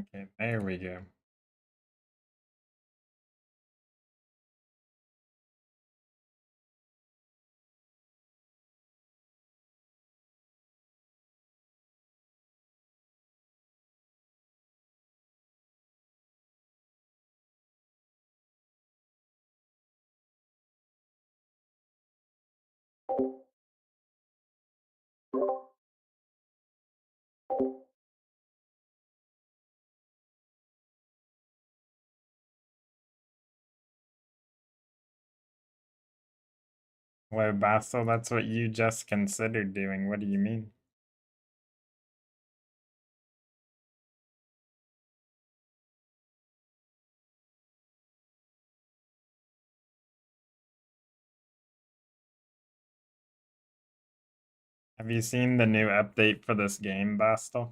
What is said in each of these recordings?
Okay, there we go. Wait, Basil, that's what you just considered doing. What do you mean? Have you seen the new update for this game, Bastel?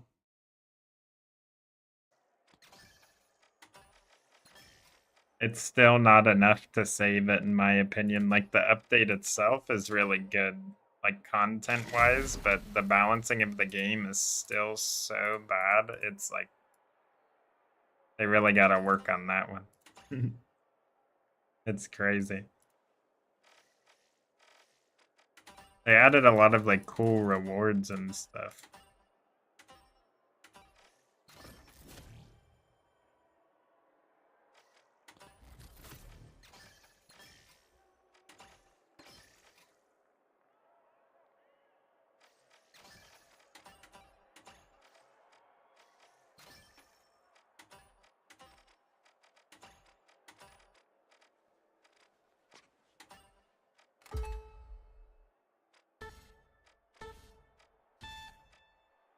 It's still not enough to save it, in my opinion. Like, the update itself is really good, like, content-wise, but the balancing of the game is still so bad. It's like, they really gotta work on that one. It's crazy. They added a lot of, like, cool rewards and stuff.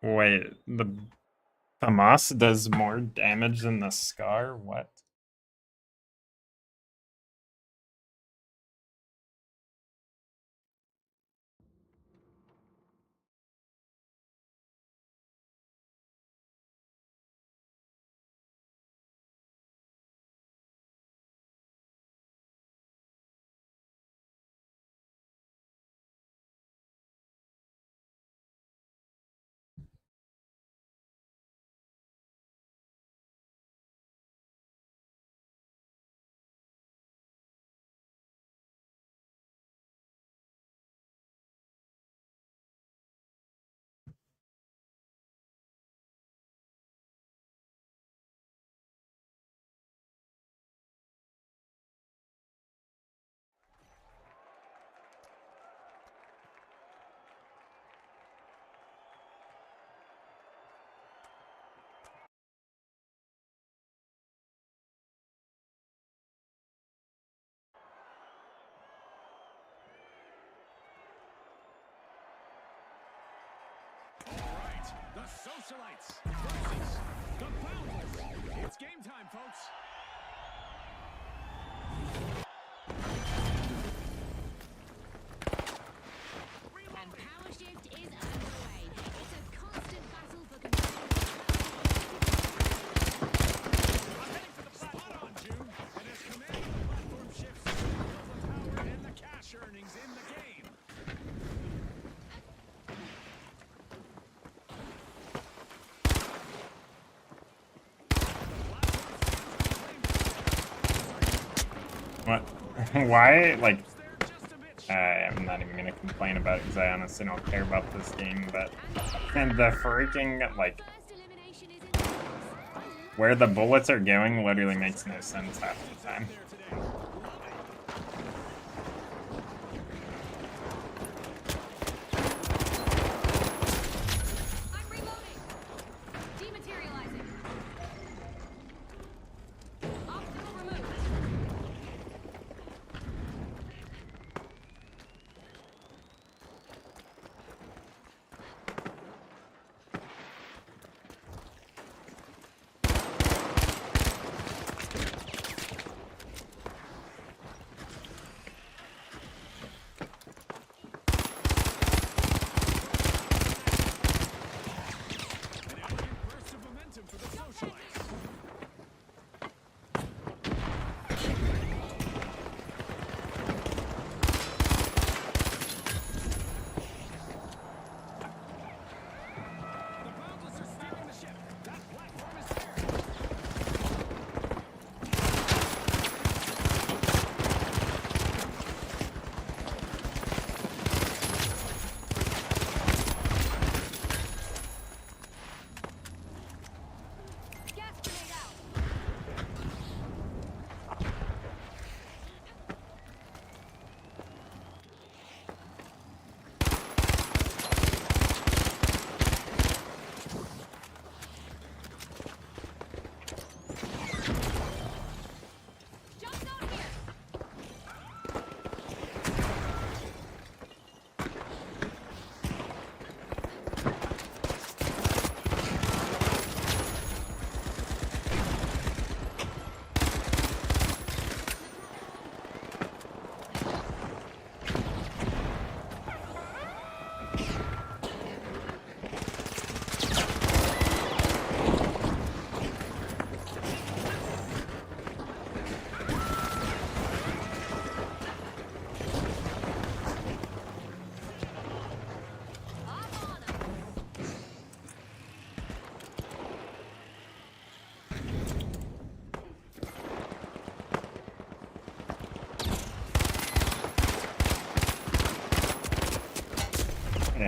Wait, the Famas does more damage than the Scar? What? The Socialites versus the Boundless. It's game time, folks. And Power Shift is underway. It's a constant battle for control. I'm heading for the spot on, June. And as command of the platform shifts, the power and the cash earnings in the game. What? Why? Like, I'm not even gonna complain about it because I honestly don't care about this game, but and the freaking, like, First elimination is in the books. where the bullets are going literally makes no sense half the time. I'm reloading. Dematerializing. Obstacle removed.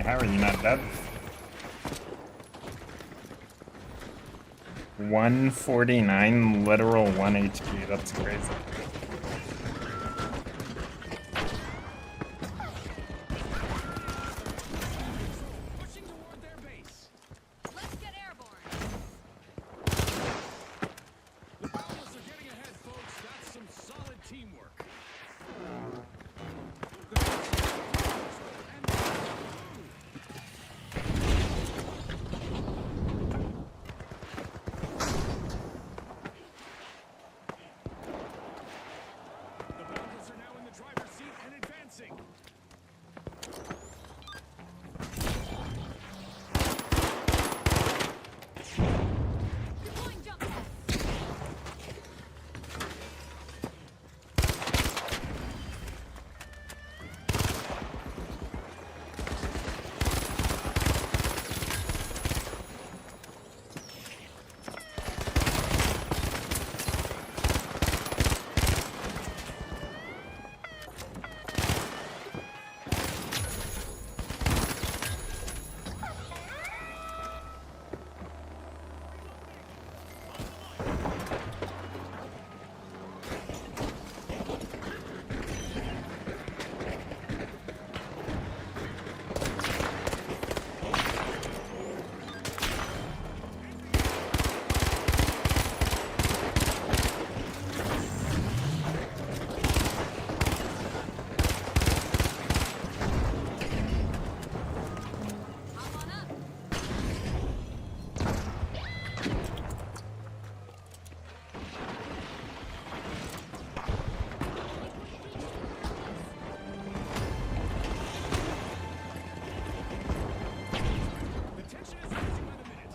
how are you not dead? 149 literal 1 HP, that's crazy. Pushing toward their base. Let's get airborne. The Boundless are getting ahead, folks. That's some solid teamwork. The Boundless are now in the driver's seat and advancing. Deploying jump pad. Hop on up. The tension is rising by the minute.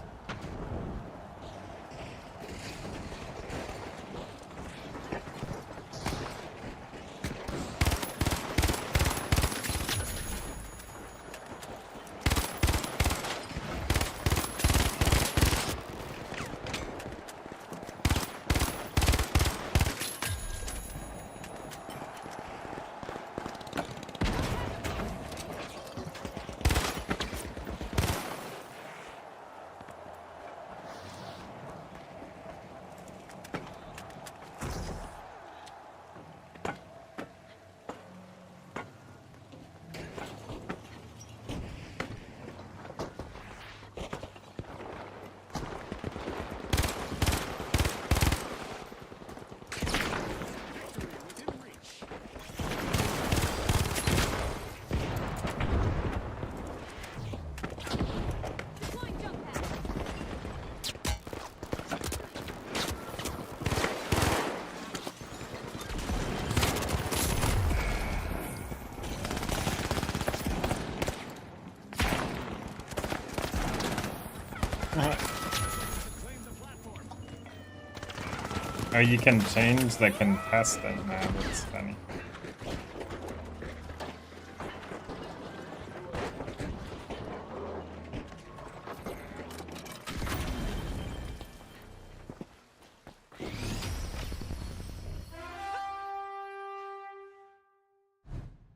Victory within reach. Deploying jump pad. Claim the platform. Oh, you can change the contestant now, that's funny.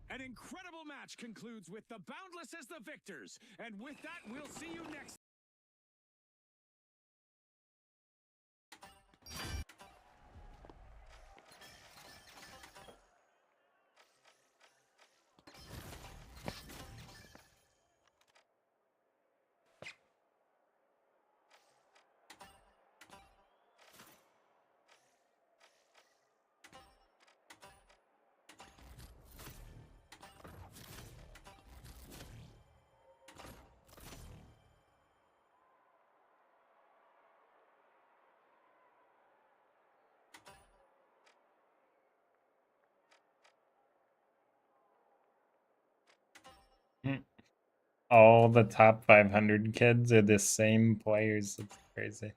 An incredible match concludes with the Boundless as the victors. And with that, we'll see you next. All the top 500 kids are the same players, it's crazy.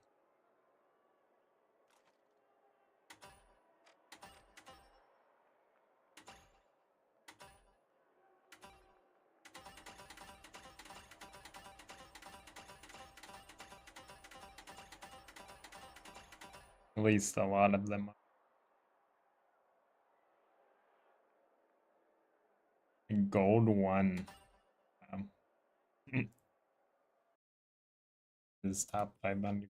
At least a lot of them. Gold 1. His top 500.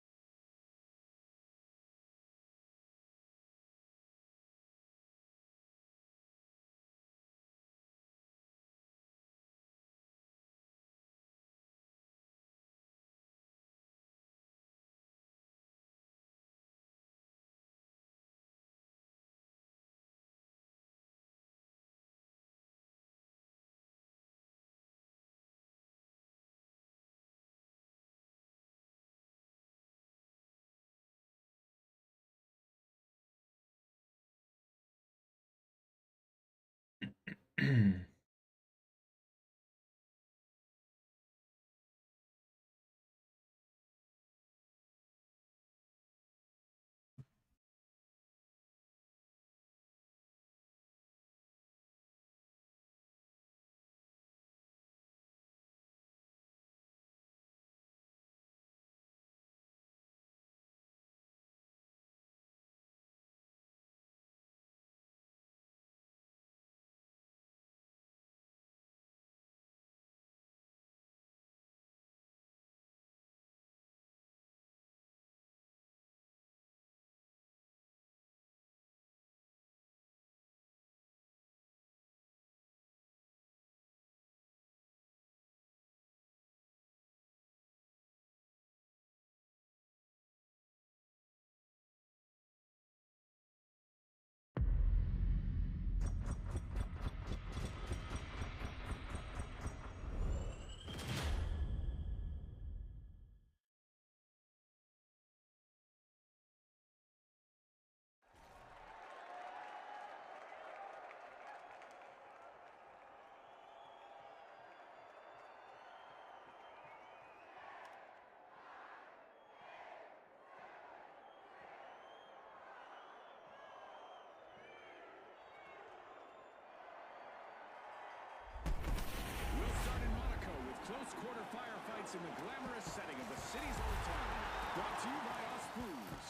We'll start in Monaco with close quarter firefights in the glamorous setting of the city's old town. Brought to you by us Booze.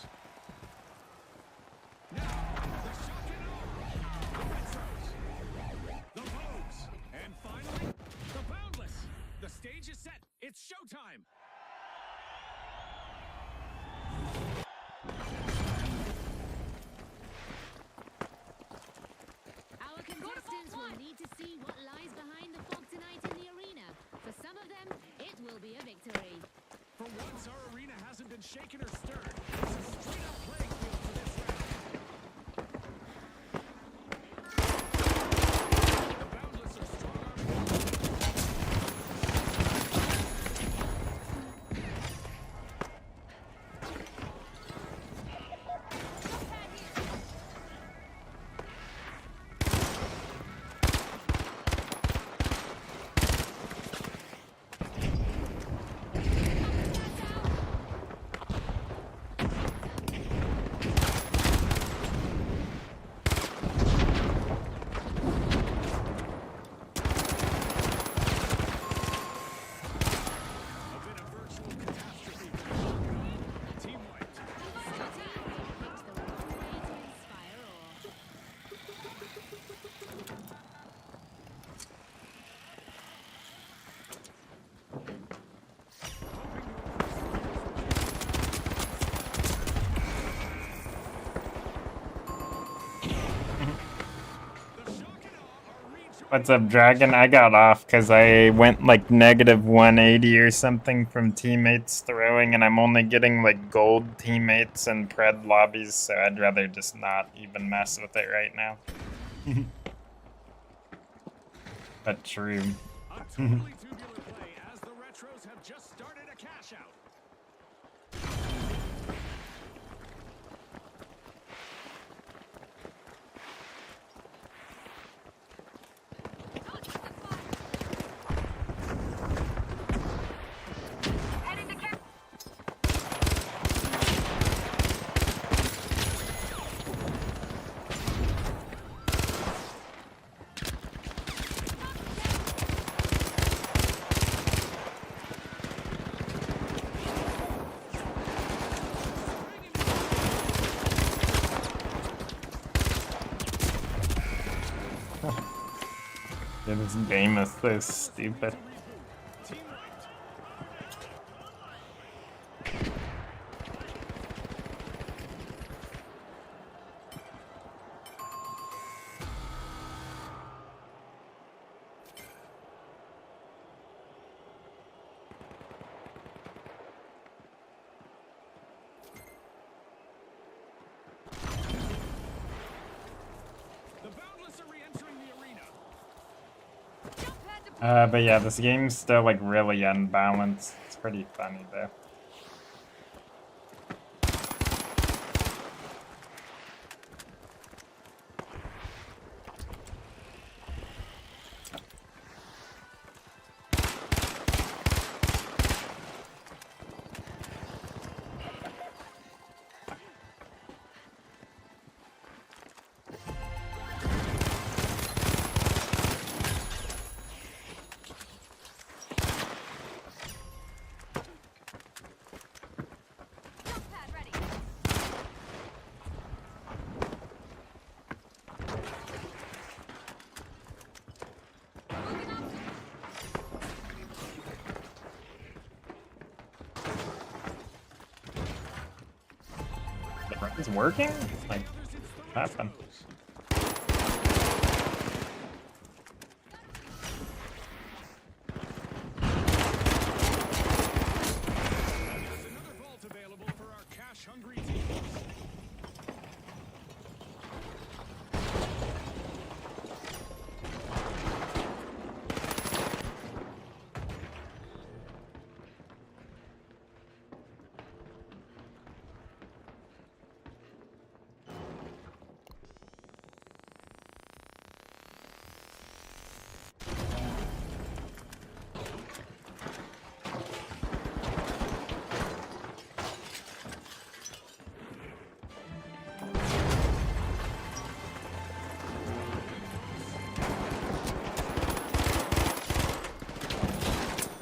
Now, the shock and awe, the retros, the Vogues, and finally, the Boundless. The stage is set. It's showtime. Our contestants will need to see what lies behind the fog tonight in the arena. For some of them, it will be a victory. For once, our arena hasn't been shaken or stirred. It's a straight-up playing field for this round. The Boundless are strong-armed. A bit of virtual catastrophe. Team wiped. Final team picked the wrong way to inspire awe. The shock and awe are rejoining. What's up, Dragon? I got off because I went like negative 180 or something from teammates throwing, and I'm only getting like gold teammates and pred lobbies, so I'd rather just not even mess with it right now. But true. A totally tubular play as the Retros have just started a cash out. Yeah, this game is so stupid. Team wiped. But yeah, this game's still like really unbalanced. It's pretty funny though. Pad ready. It's working? Like, what happened? There's another vault available for our cash-hungry teams.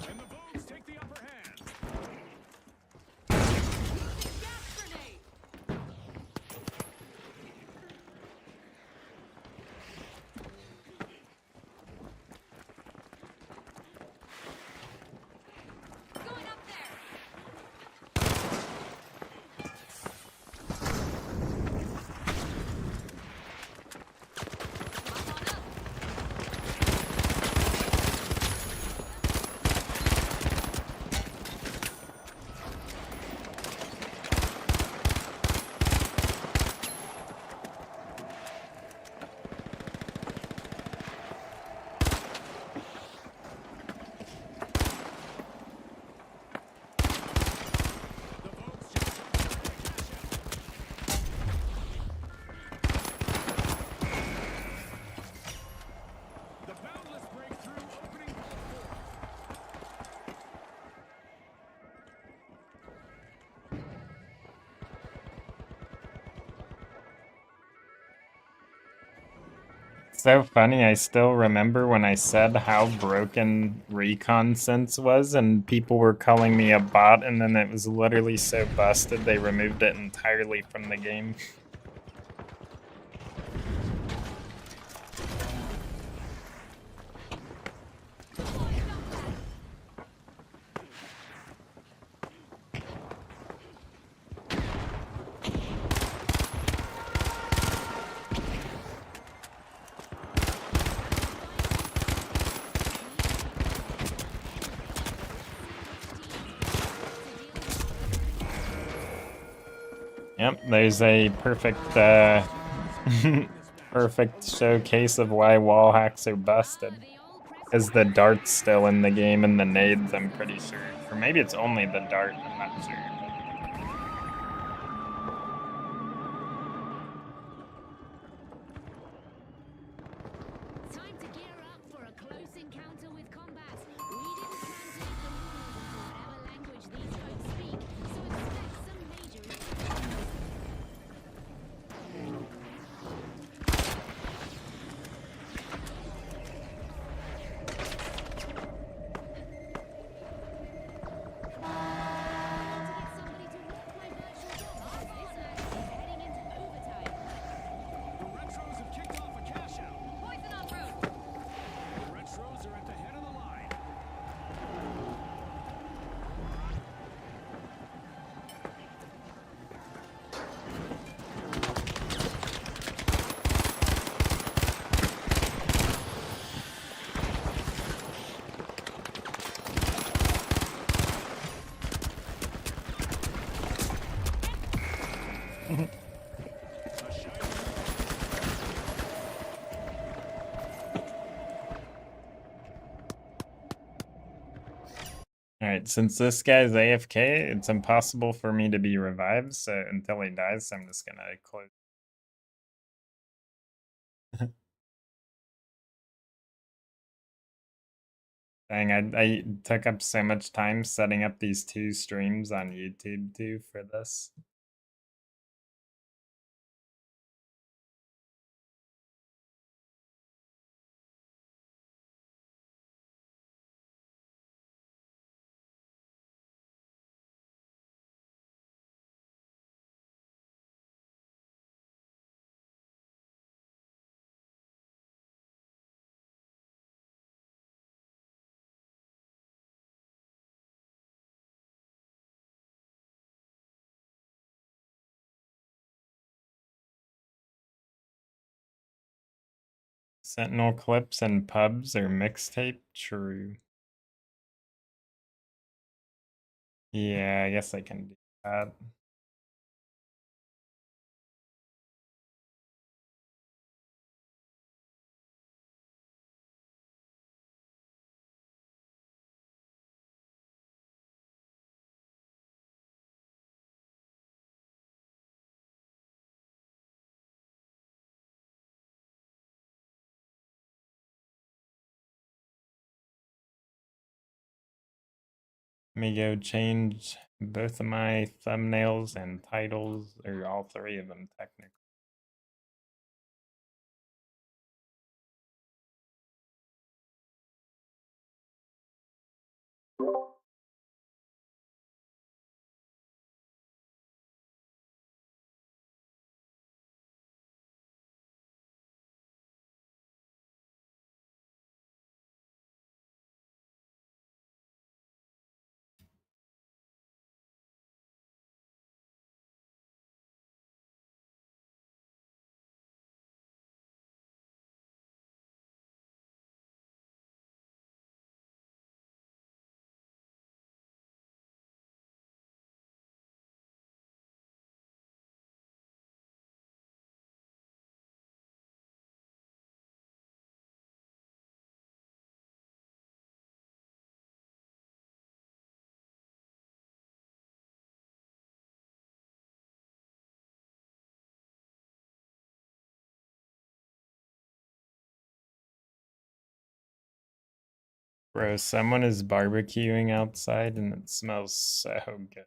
And the Vogues take the upper hand. Gas grenade. Going up there. Hop on up. The Vogues just secured the cash out. The Boundless break through, opening vault 4. So funny, I still remember when I said how broken Recon Sense was, and people were calling me a bot, and then it was literally so busted they removed it entirely from the game. Yep, there's a perfect, perfect showcase of why wall hacks are busted. Because the dart's still in the game and the nades, I'm pretty sure. Or maybe it's only the dart, I'm not sure. Time to gear up for a close encounter with combat. We didn't translate the rules into whatever language these folks speak, so expect some major issues. since this guy's AFK, it's impossible for me to be revived. So until he dies, I'm just gonna close. Dang, I took up so much time setting up these 2 streams on YouTube too for this. Sentinel clips and pubs or mixtape? True. Yeah, I guess I can do that. Let me go change both of my thumbnails and titles, or all 3 of them technically. Bro, someone is barbecuing outside and it smells so good.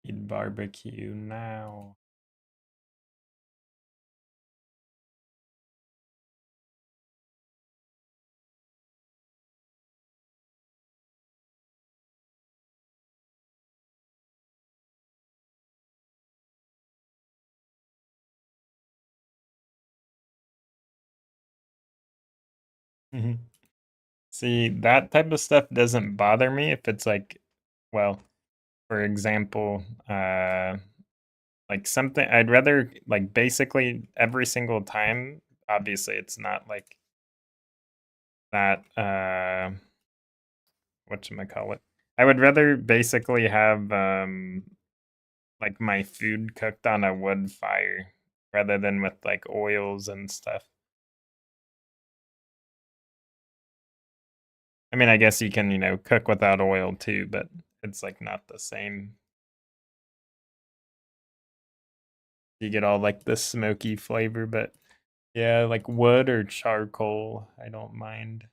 Eat barbecue now. See, that type of stuff doesn't bother me if it's like, well, for example, like something I'd rather like basically every single time. Obviously, it's not like that. Whatchamacallit? I would rather basically have like my food cooked on a wood fire rather than with like oils and stuff. I mean, I guess you can, cook without oil too, but it's like not the same. You get all like the smoky flavor, but yeah, like wood or charcoal, I don't mind.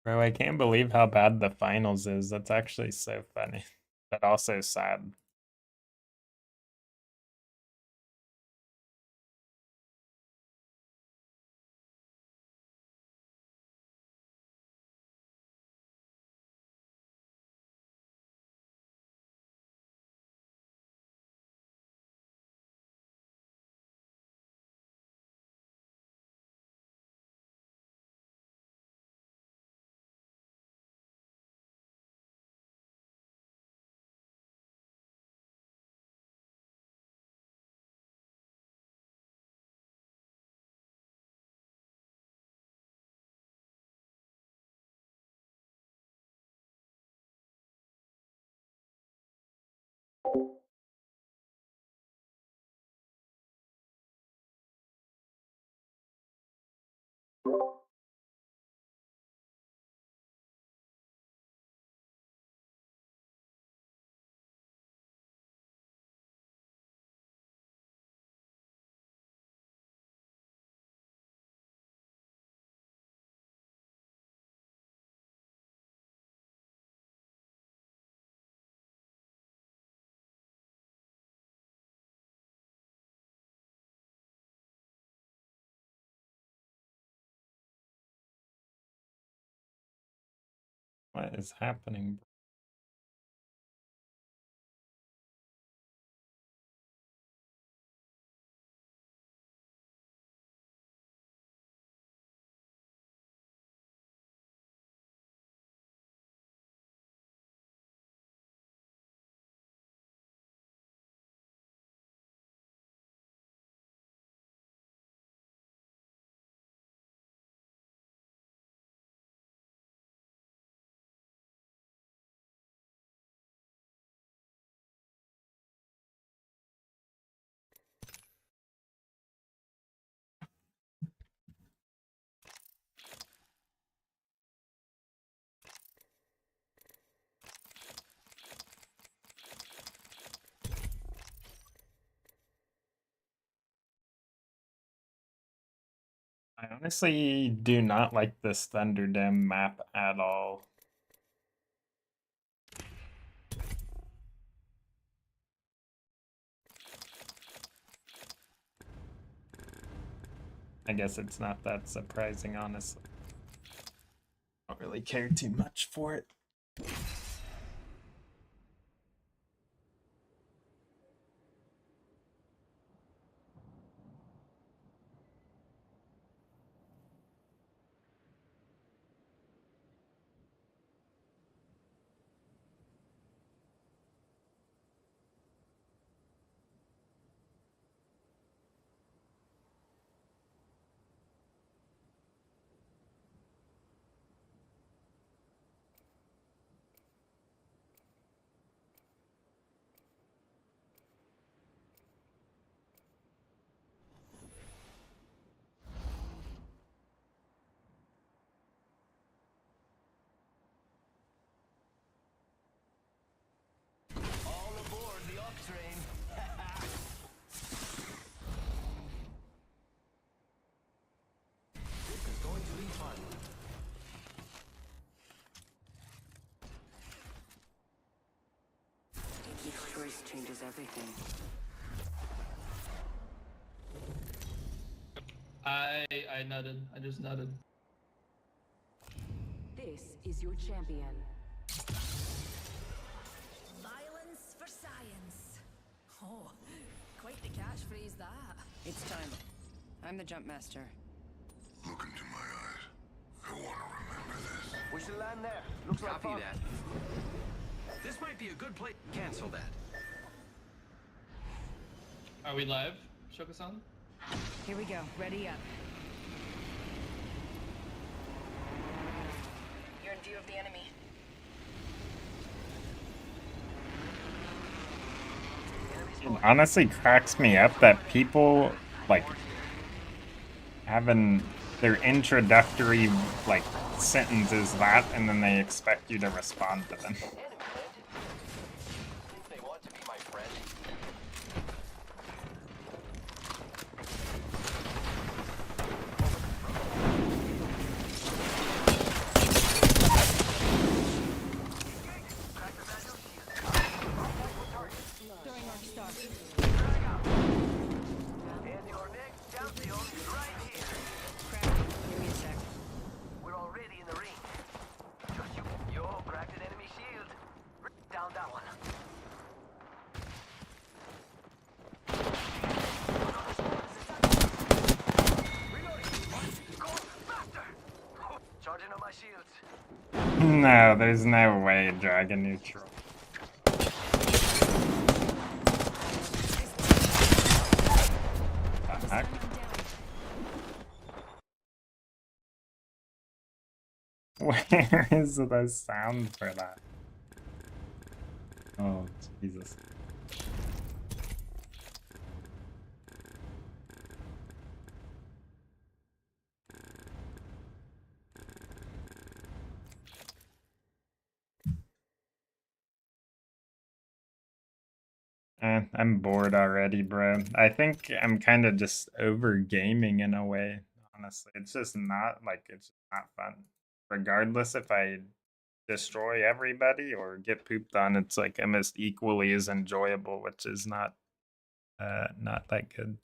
Bro, I can't believe how bad the finals is. That's actually so funny, but also sad. What is happening? I honestly do not like this Thunderdome map at all. I guess it's not that surprising, honestly. I don't really care too much for it. All aboard the up train. This is going to be fun. Each choice changes everything. I nutted. I just nutted. This is your champion. Violence for science. Oh, quite the catchphrase that. It's time. I'm the jump master. Look into my eyes. I want to remember this. We should land there. Looks like Copy fun. that. This might be a good place. Cancel that. Are we live, SHOKKUSAN? Here we go. Ready up. You're in view of the enemy. It honestly cracks me up that people like having their introductory like sentence is that, and then they expect you to respond to them. Think they want to be my friend? Throwing Arc Star. And your next champion is right here. Crack. Give me a sec. We're already in the ring. Just you. Yo, cracked an enemy shield. Down that one. Reloading. Go faster. Charging on my shields. No, there's no way Dragon Neutral. The heck? Where is the sound for that? Oh, Jesus. I'm bored already, bro. I think I'm kind of just over gaming in a way, honestly. It's just not like it's not fun. Regardless if I destroy everybody or get pooped on, it's like almost equally as enjoyable, which is not that good.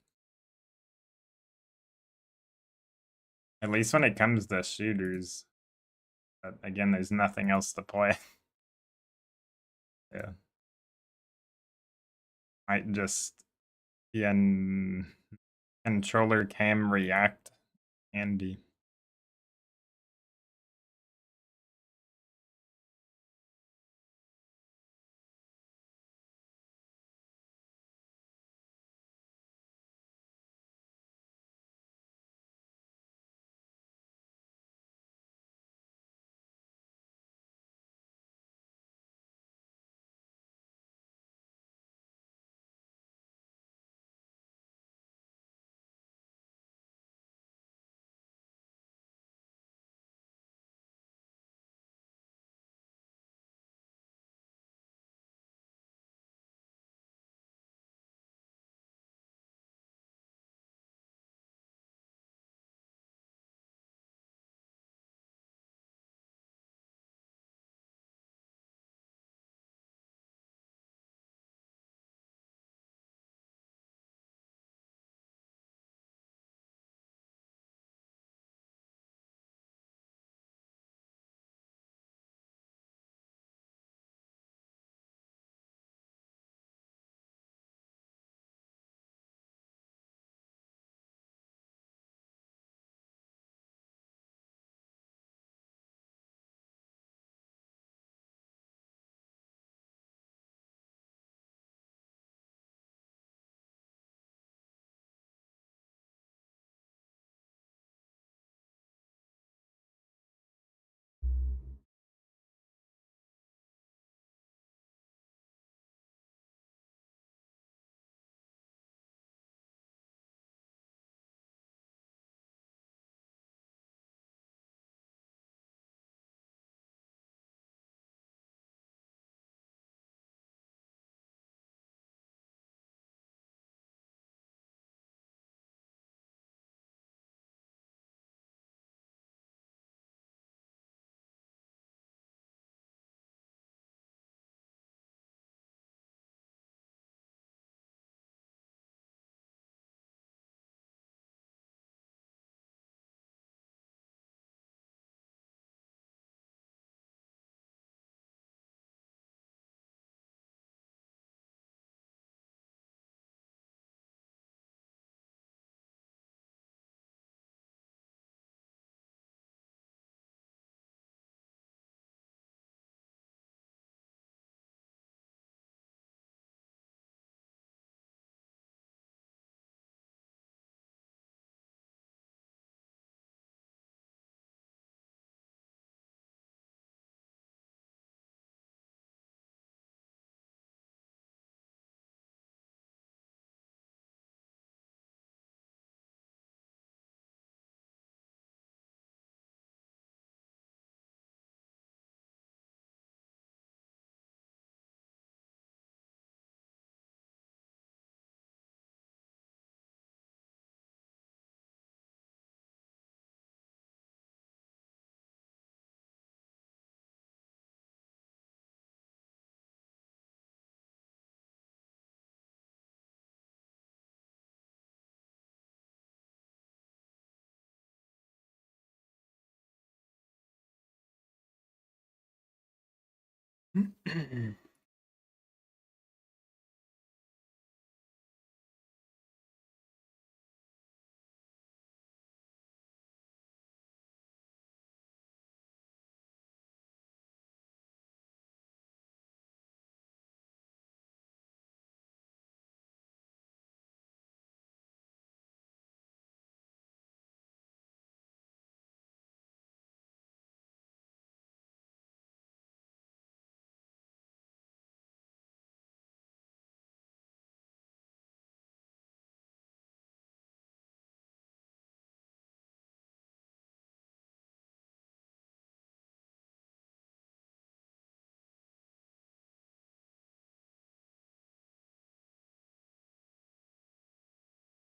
At least when it comes to shooters. But again, there's nothing else to play. Yeah. Might just be an controller cam react handy.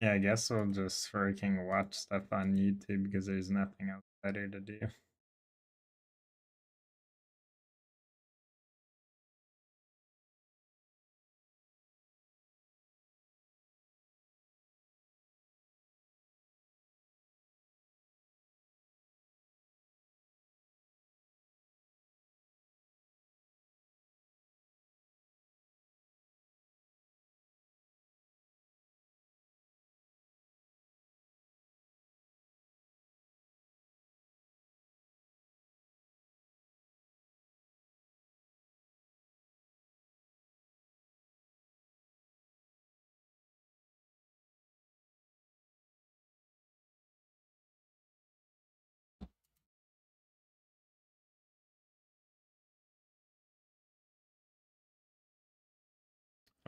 Yeah, I guess we'll just freaking watch stuff on YouTube because there's nothing else better to do.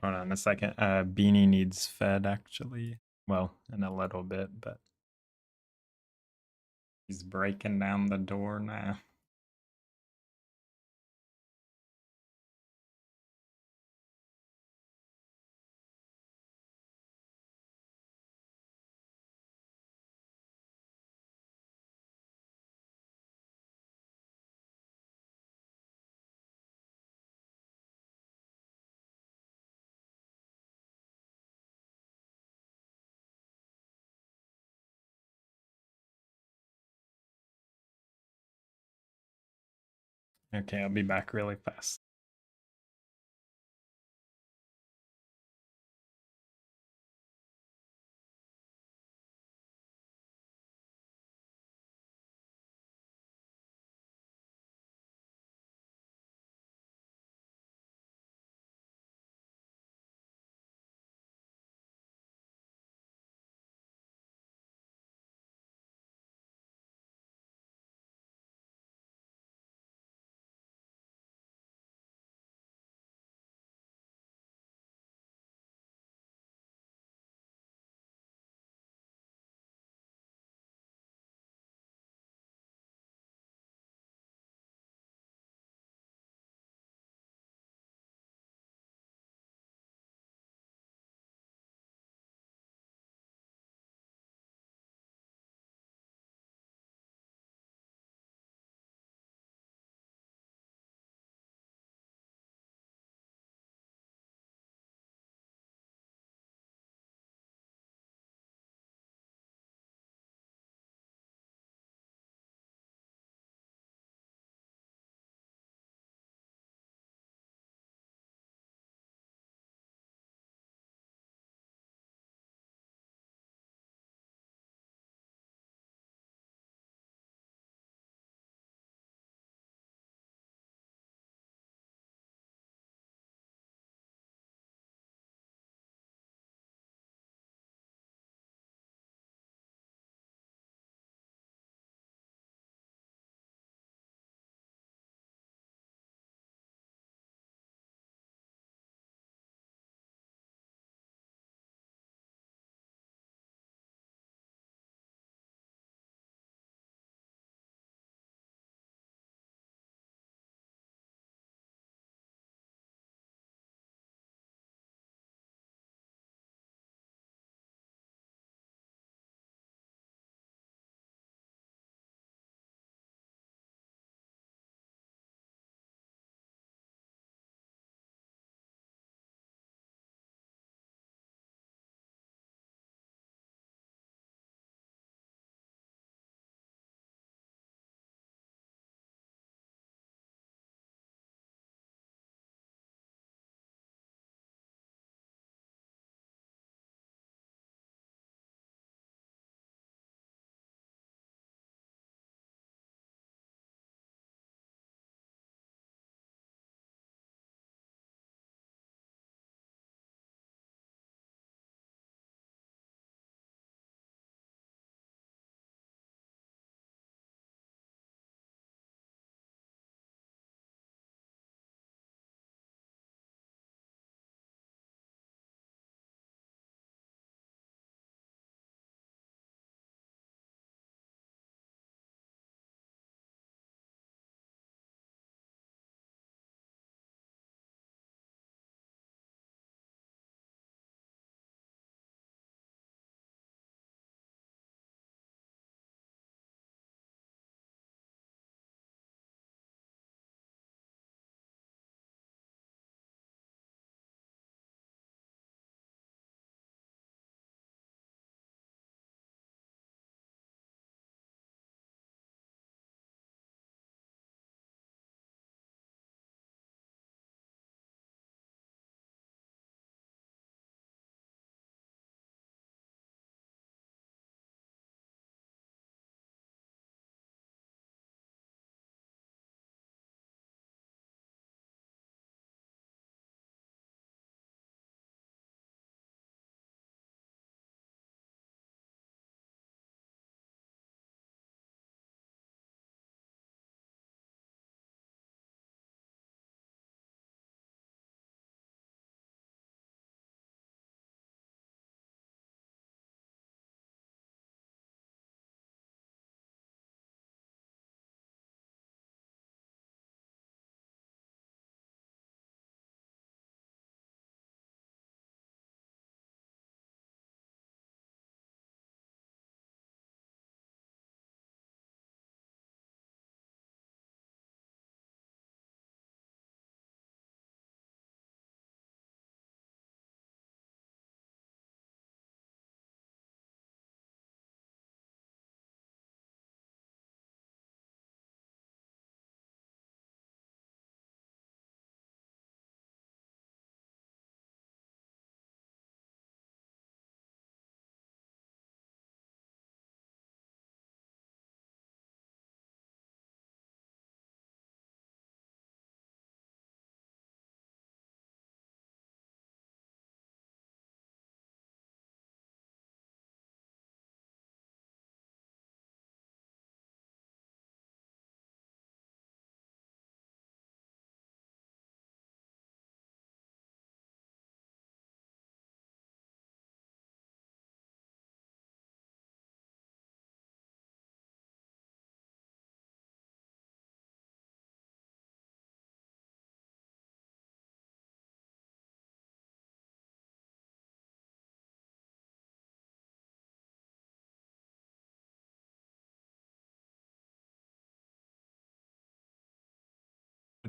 Hold on a second. Beanie needs fed actually. Well, in a little bit, but he's breaking down the door now. Okay, I'll be back really fast.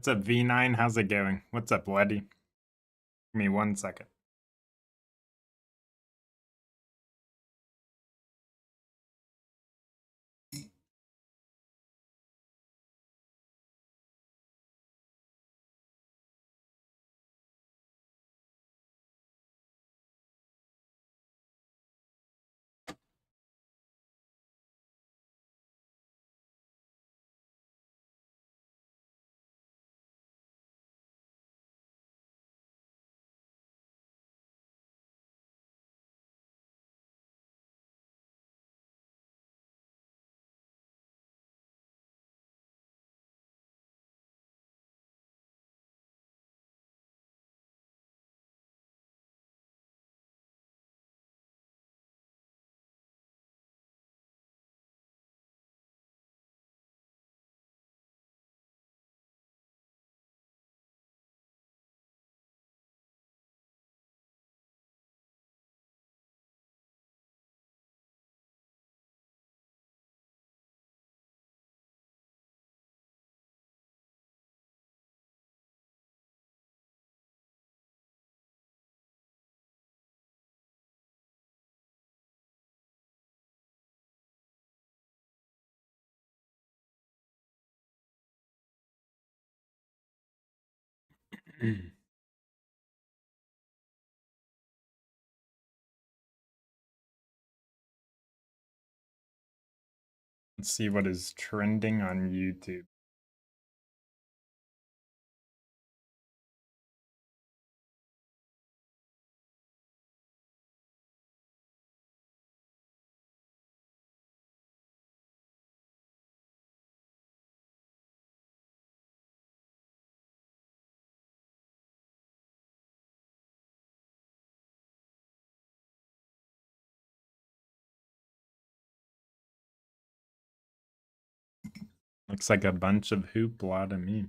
What's up, V9? How's it going? What's up, Letty? Give me 1 second. Let's see what is trending on YouTube. Looks like a bunch of hoopla to me.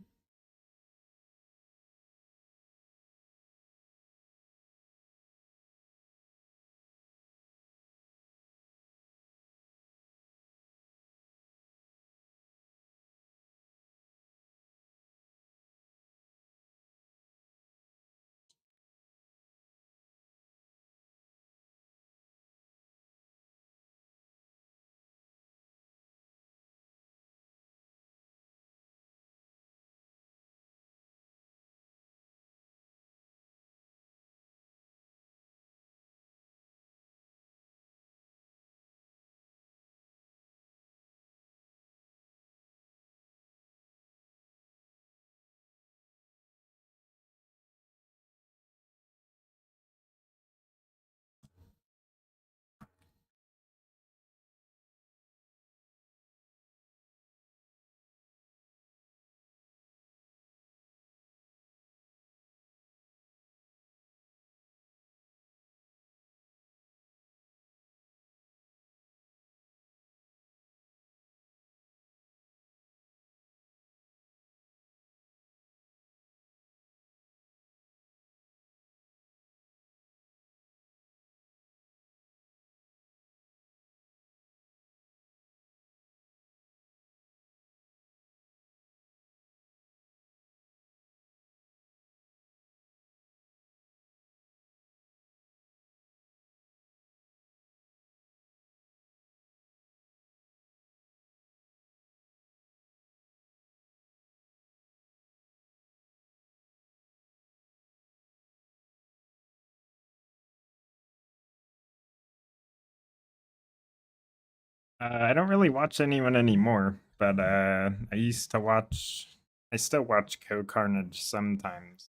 I don't really watch anyone anymore, but I used to watch. I still watch Co Carnage sometimes,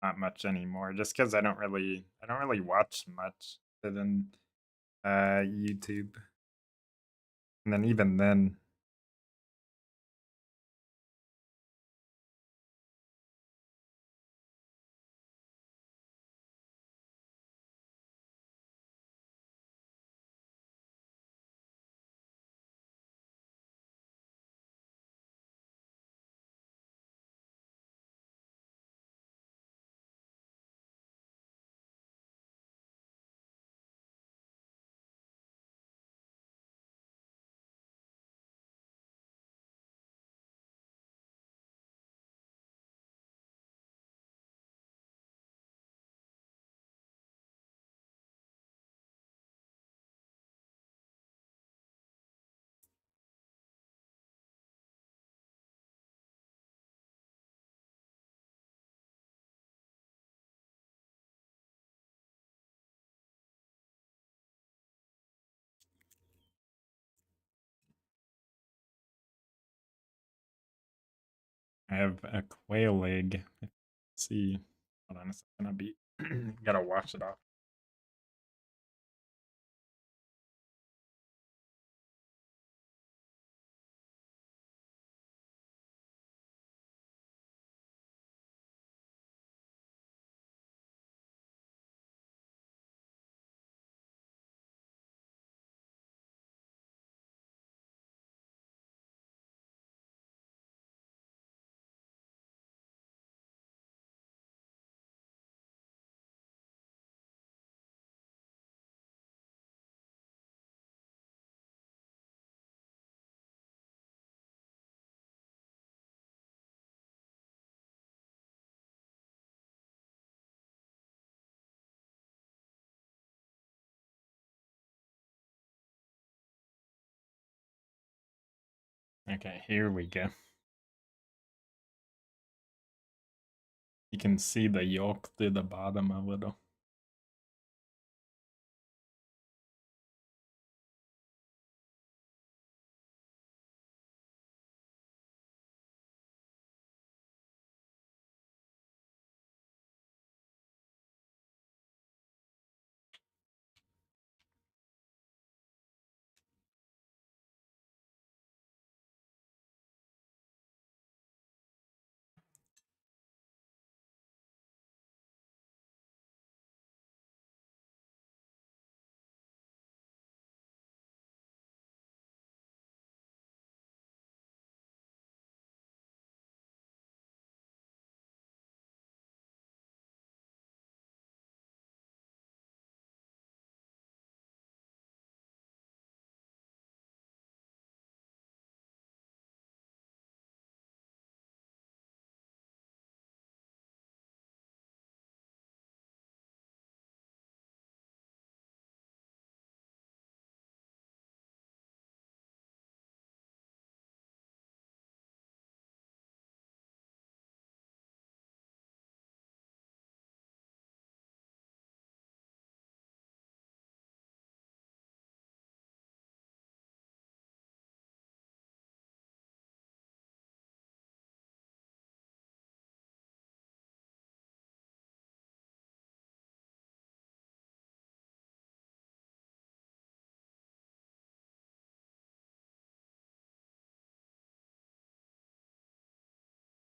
not much anymore, just because I don't really watch much other than YouTube, and then even then, I have a quail egg. Let's see. Hold on a second. I'll be gotta wash it off. Okay, here we go. You can see the yolk through the bottom a little.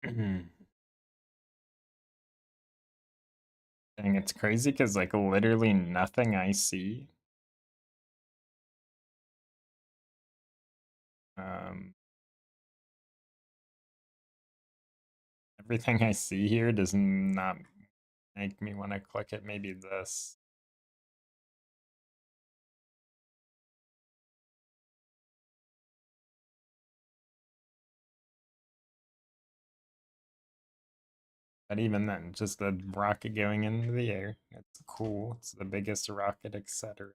Dang, it's crazy because like literally nothing I see. Um, Everything I see here does not make me want to click it. Maybe this. But even then, just the rocket going into the air. It's cool. It's the biggest rocket, etc.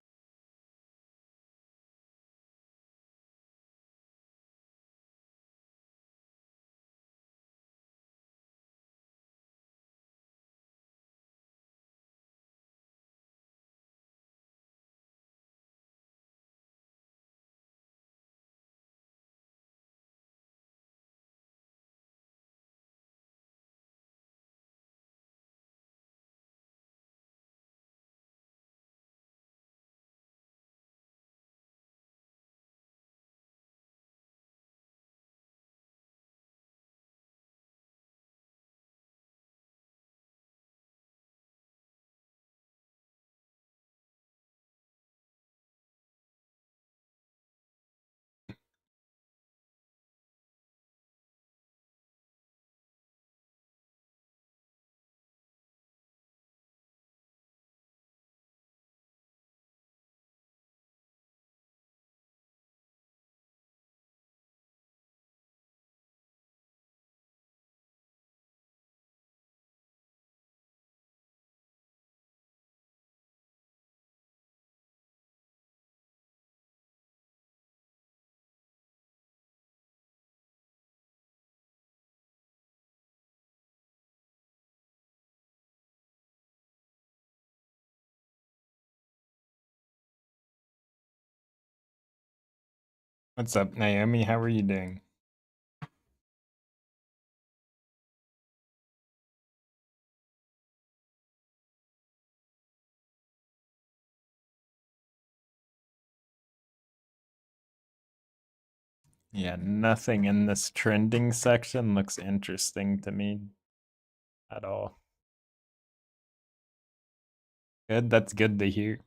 What's up, Naomi? How are you doing? Yeah, nothing in this trending section looks interesting to me at all. Good, that's good to hear.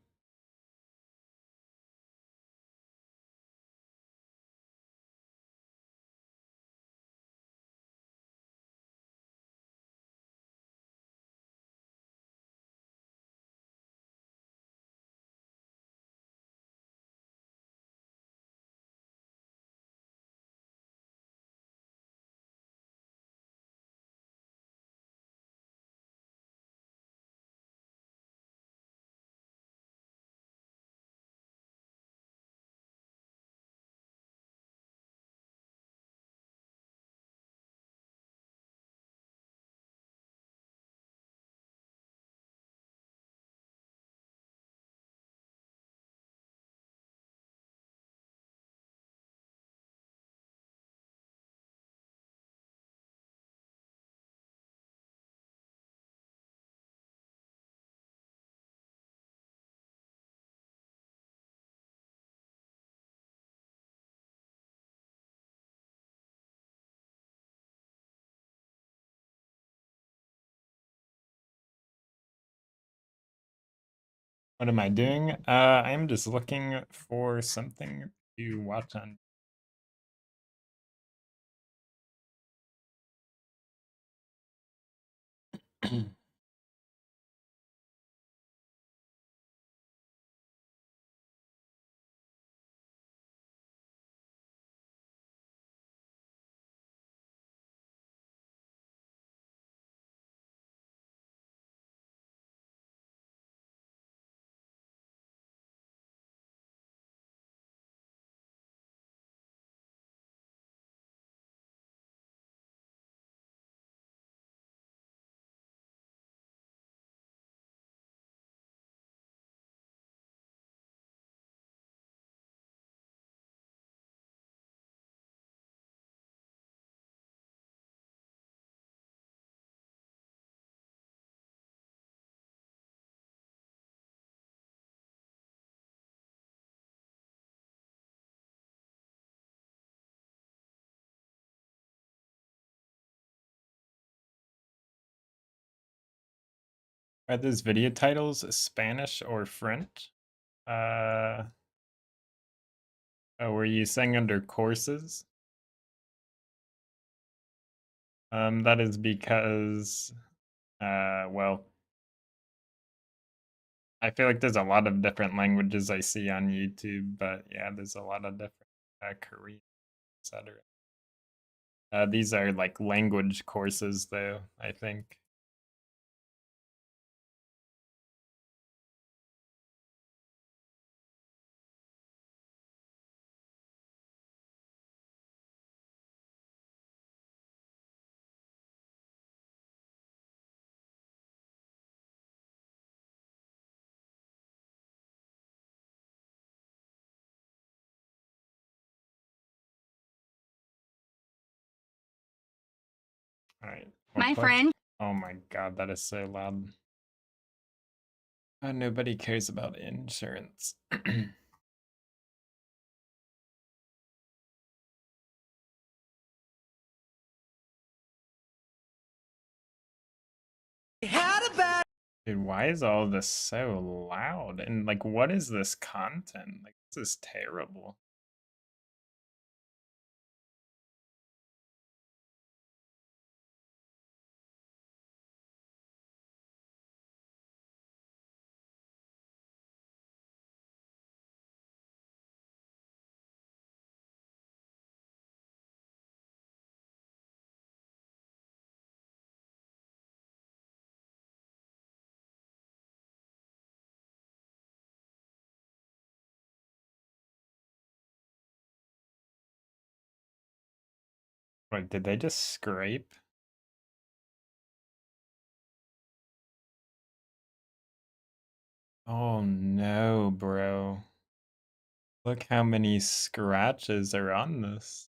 What am I doing? I'm just looking for something to watch on. Are those video titles Spanish or French? Oh, were you saying under courses? That is because, well, I feel like there's a lot of different languages I see on YouTube, but yeah, there's a lot of different Korean, etc. These are like language courses, though, I think. All right. My friend. Oh my god, that is so loud. Nobody cares about insurance. Dude, why is all this so loud? And like, what is this content? Like, this is terrible. Wait, did they just scrape? Oh no, bro. Look how many scratches are on this.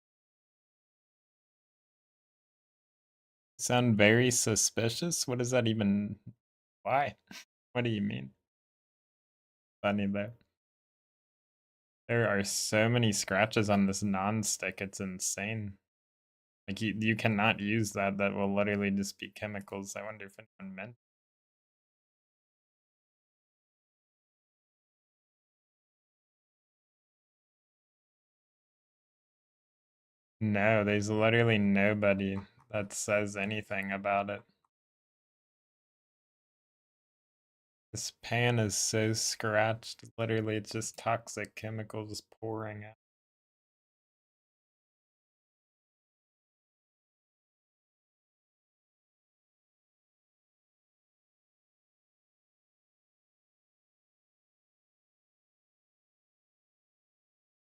Sound very suspicious? What does that even... Why? What do you mean? Funny though. There are so many scratches on this non-stick, it's insane. Like you cannot use that. That will literally just be chemicals. I wonder if anyone meant. No, there's literally nobody that says anything about it. This pan is so scratched. Literally, it's just toxic chemicals pouring out.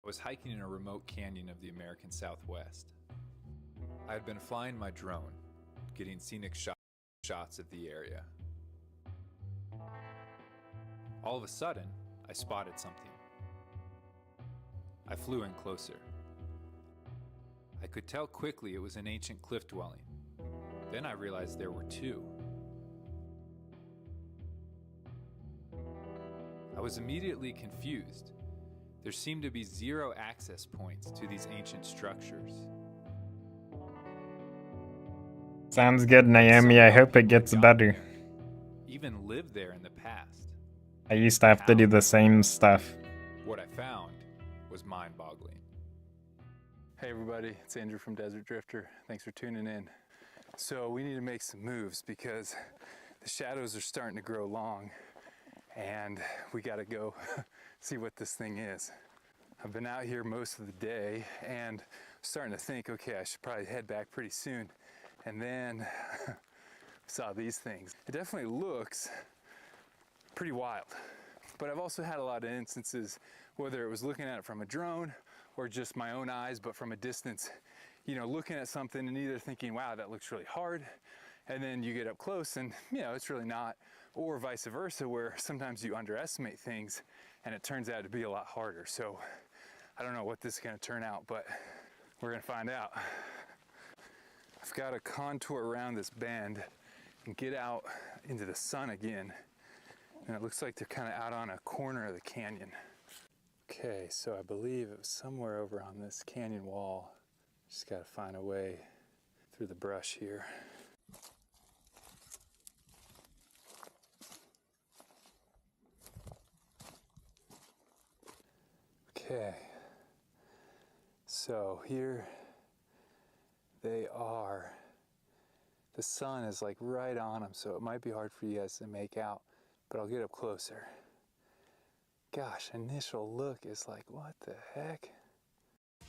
I was hiking in a remote canyon of the American Southwest. I had been flying my drone, getting scenic shots of the area. All of a sudden, I spotted something. I flew in closer. I could tell quickly it was an ancient cliff dwelling. Then I realized there were two. I was immediately confused. There seemed to be 0 access points to these ancient structures. Sounds good, Naomi. I hope it gets better. Even lived there in the past. I used to have to do the same stuff. What I found was mind-boggling. Hey everybody, it's Andrew from Desert Drifter. Thanks for tuning in. So we need to make some moves because the shadows are starting to grow long and we gotta go see what this thing is. I've been out here most of the day and starting to think, okay, I should probably head back pretty soon. And then saw these things. It definitely looks pretty wild. But I've also had a lot of instances, whether it was looking at it from a drone or just my own eyes, but from a distance, you know, looking at something and either thinking, wow, that looks really hard. And then you get up close and, you know, it's really not. Or vice versa, where sometimes you underestimate things and it turns out to be a lot harder. So I don't know what this is going to turn out, but we're going to find out. I've got to contour around this bend and get out into the sun again. And it looks like they're kind of out on a corner of the canyon. Okay, so I believe it was somewhere over on this canyon wall. Just got to find a way through the brush here. Okay, so here they are. The sun is like right on them, so it might be hard for you guys to make out, but I'll get up closer. Gosh, initial look is like, what the heck?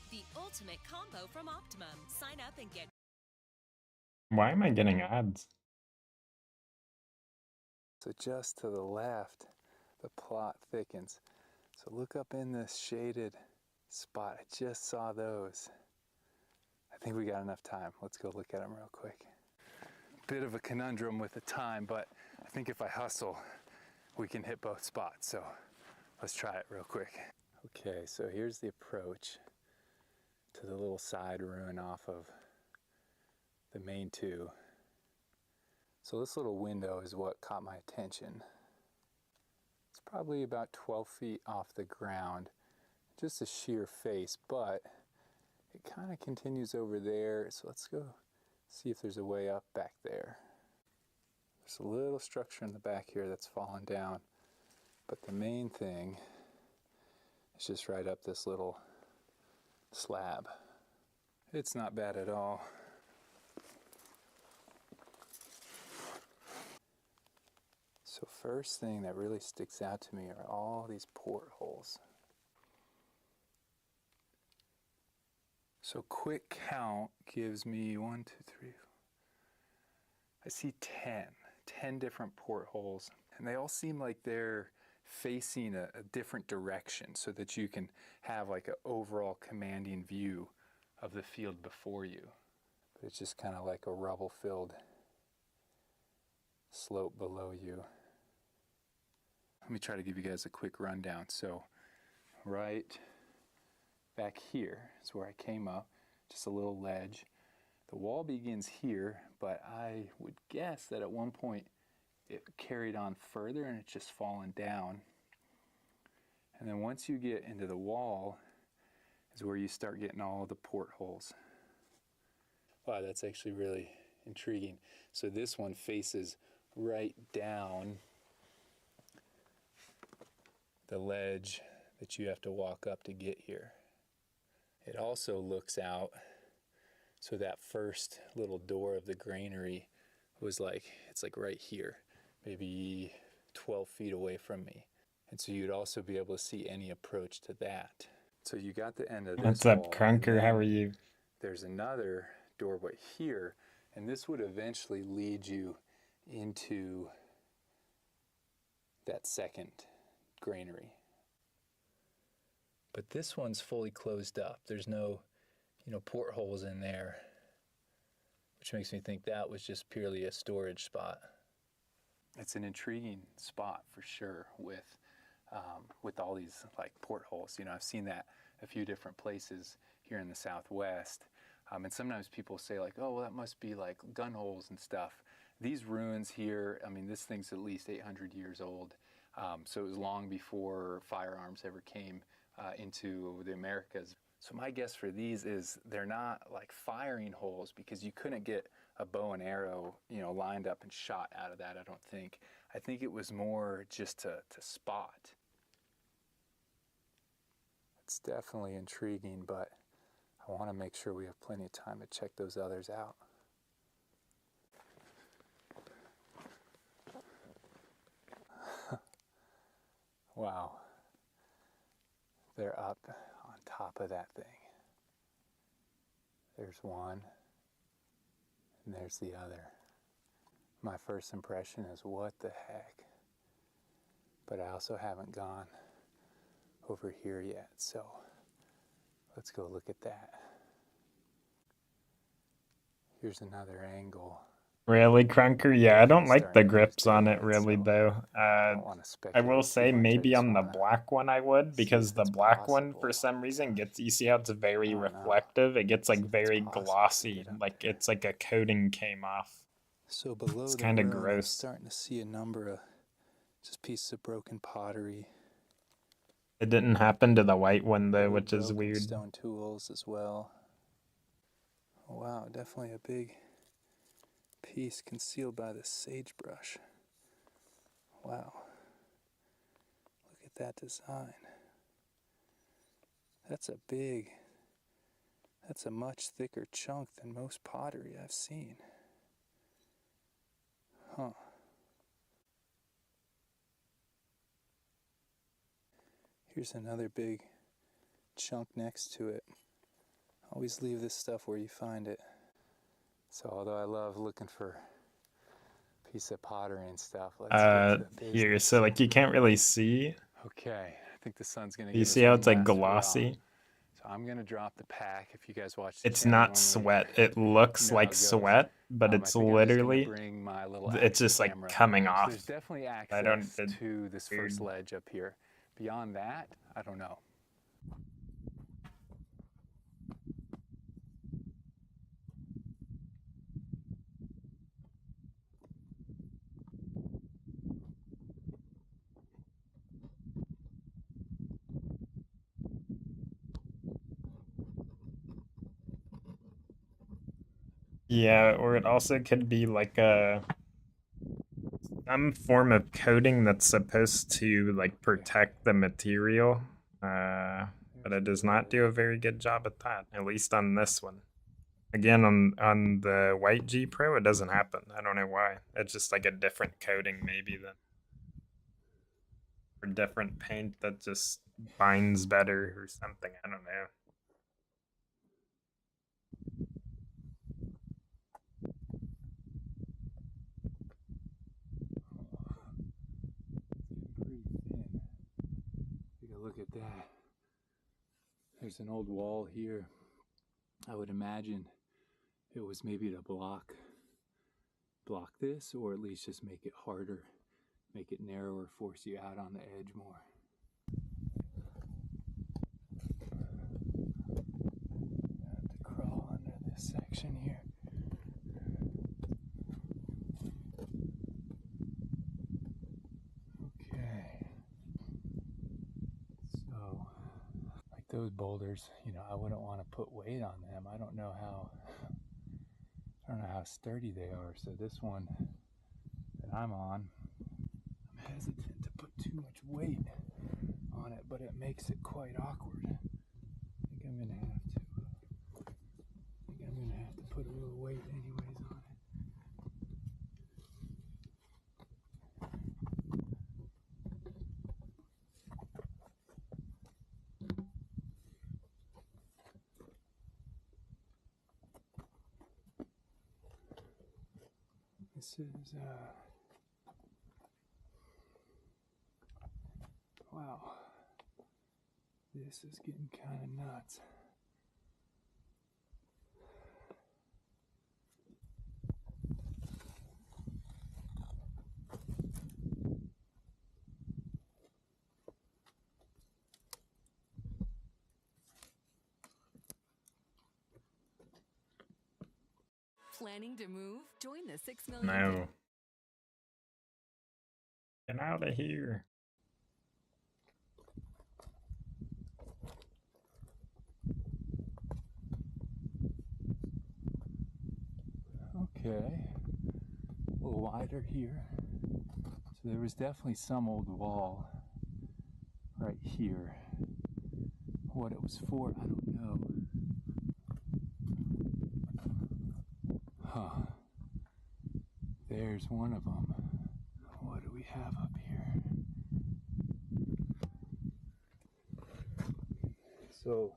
The ultimate combo from Optimum. Sign up and get. Why am I getting ads? So just to the left, the plot thickens. So look up in this shaded spot. I just saw those. I think we got enough time. Let's go look at them real quick. Bit of a conundrum with the time, but I think if I hustle, we can hit both spots. So let's try it real quick. Okay, so here's the approach to the little side ruin off of the main two. So this little window is what caught my attention. It's probably about 12 feet off the ground, just a sheer face, but it kind of continues over there. So let's go see if there's a way up back there. There's a little structure in the back here that's fallen down, but the main thing is just right up this little slab. It's not bad at all. So first thing that really sticks out to me are all these portholes. So quick count gives me 1, 2, 3, 4. I see 10 different portholes, and they all seem like they're facing a different direction so that you can have like an overall commanding view of the field before you. But it's just kind of like a rubble-filled slope below you. Let me try to give you guys a quick rundown. So right back here is where I came up, just a little ledge. The wall begins here, but I would guess that at one point it carried on further and it's just fallen down. And then once you get into the wall is where you start getting all the portholes. Wow, that's actually really intriguing. So this one faces right down the ledge that you have to walk up to get here. It also looks out, so that first little door of the granary was like, it's like right here, maybe 12 feet away from me. And so you'd also be able to see any approach to that. So you got the end of this What's up, wall, Crunker? How are you? there's another doorway here, and this would eventually lead you into that second granary. But this one's fully closed up. There's no, portholes in there, which makes me think that was just purely a storage spot. It's an intriguing spot for sure with all these like portholes. I've seen that a few different places here in the Southwest. And sometimes people say like, oh, well, that must be like gun holes and stuff. These ruins here, I mean, this thing's at least 800 years old. So it was long before firearms ever came into the Americas. So my guess for these is they're not like firing holes, because you couldn't get a bow and arrow, lined up and shot out of that, I don't think. I think it was more just to spot. It's definitely intriguing, but I want to make sure we have plenty of time to check those others out. Wow. They're up on top of that thing. There's one, and there's the other. My first impression is, what the heck? But I also haven't gone over here yet, so let's go look at that. Here's another angle. Really, Crunker? Yeah, I don't like the grips on it really, though. I will say maybe on the black one I would, because the black one, for some reason, you see how it's very reflective? It gets like very glossy, like it's like a coating came off. So below It's the kind of room, I'm gross. starting to see a number of just pieces of broken pottery. It didn't happen to the white one, though, Old which is broken weird. Stone tools as well. Oh, wow, definitely a big piece concealed by the sagebrush. Wow. Look at that design. That's a much thicker chunk than most pottery I've seen. Huh. Here's another big chunk next to it. Always leave this stuff where you find it. So although I love looking for a piece of pottery and stuff, let's get to the Here, business. so like you can't really see. Okay, I think the sun's gonna You give see us how one it's like last hurrah. glossy? So I'm gonna drop the pack. If you guys watch the It's channel not normally, sweat. It looks you know how like it goes. sweat, but I it's think I'm just gonna literally, bring my little it's just action like camera. coming So off. there's definitely I don't- access it- to this weird. first ledge up here. Beyond that, I don't know. Yeah, or it also could be like some form of coating that's supposed to like protect the material, but it does not do a very good job at that, at least on this one. Again, on the white G Pro, it doesn't happen. I don't know why. It's just like a different coating, maybe, than or different paint that just binds better or something. I don't know. Pretty thin. Take a look at that. There's an old wall here. I would imagine it was maybe to block this, or at least just make it harder, make it narrower, force you out on the edge more. I have to crawl under this section here. Okay. those boulders, you know, I wouldn't want to put weight on them. I don't know how sturdy they are. So this one that I'm on, I'm hesitant to put too much weight on it, but it makes it quite awkward. I think I'm gonna have to put a little weight anyways on it. This is, wow, this is getting kind of nuts. Planning to move? Join the 6 million. No. Get out of here. Okay, a little wider here. So there was definitely some old wall right here. What it was for, I don't know. Huh. There's one of them. What do we have up here? So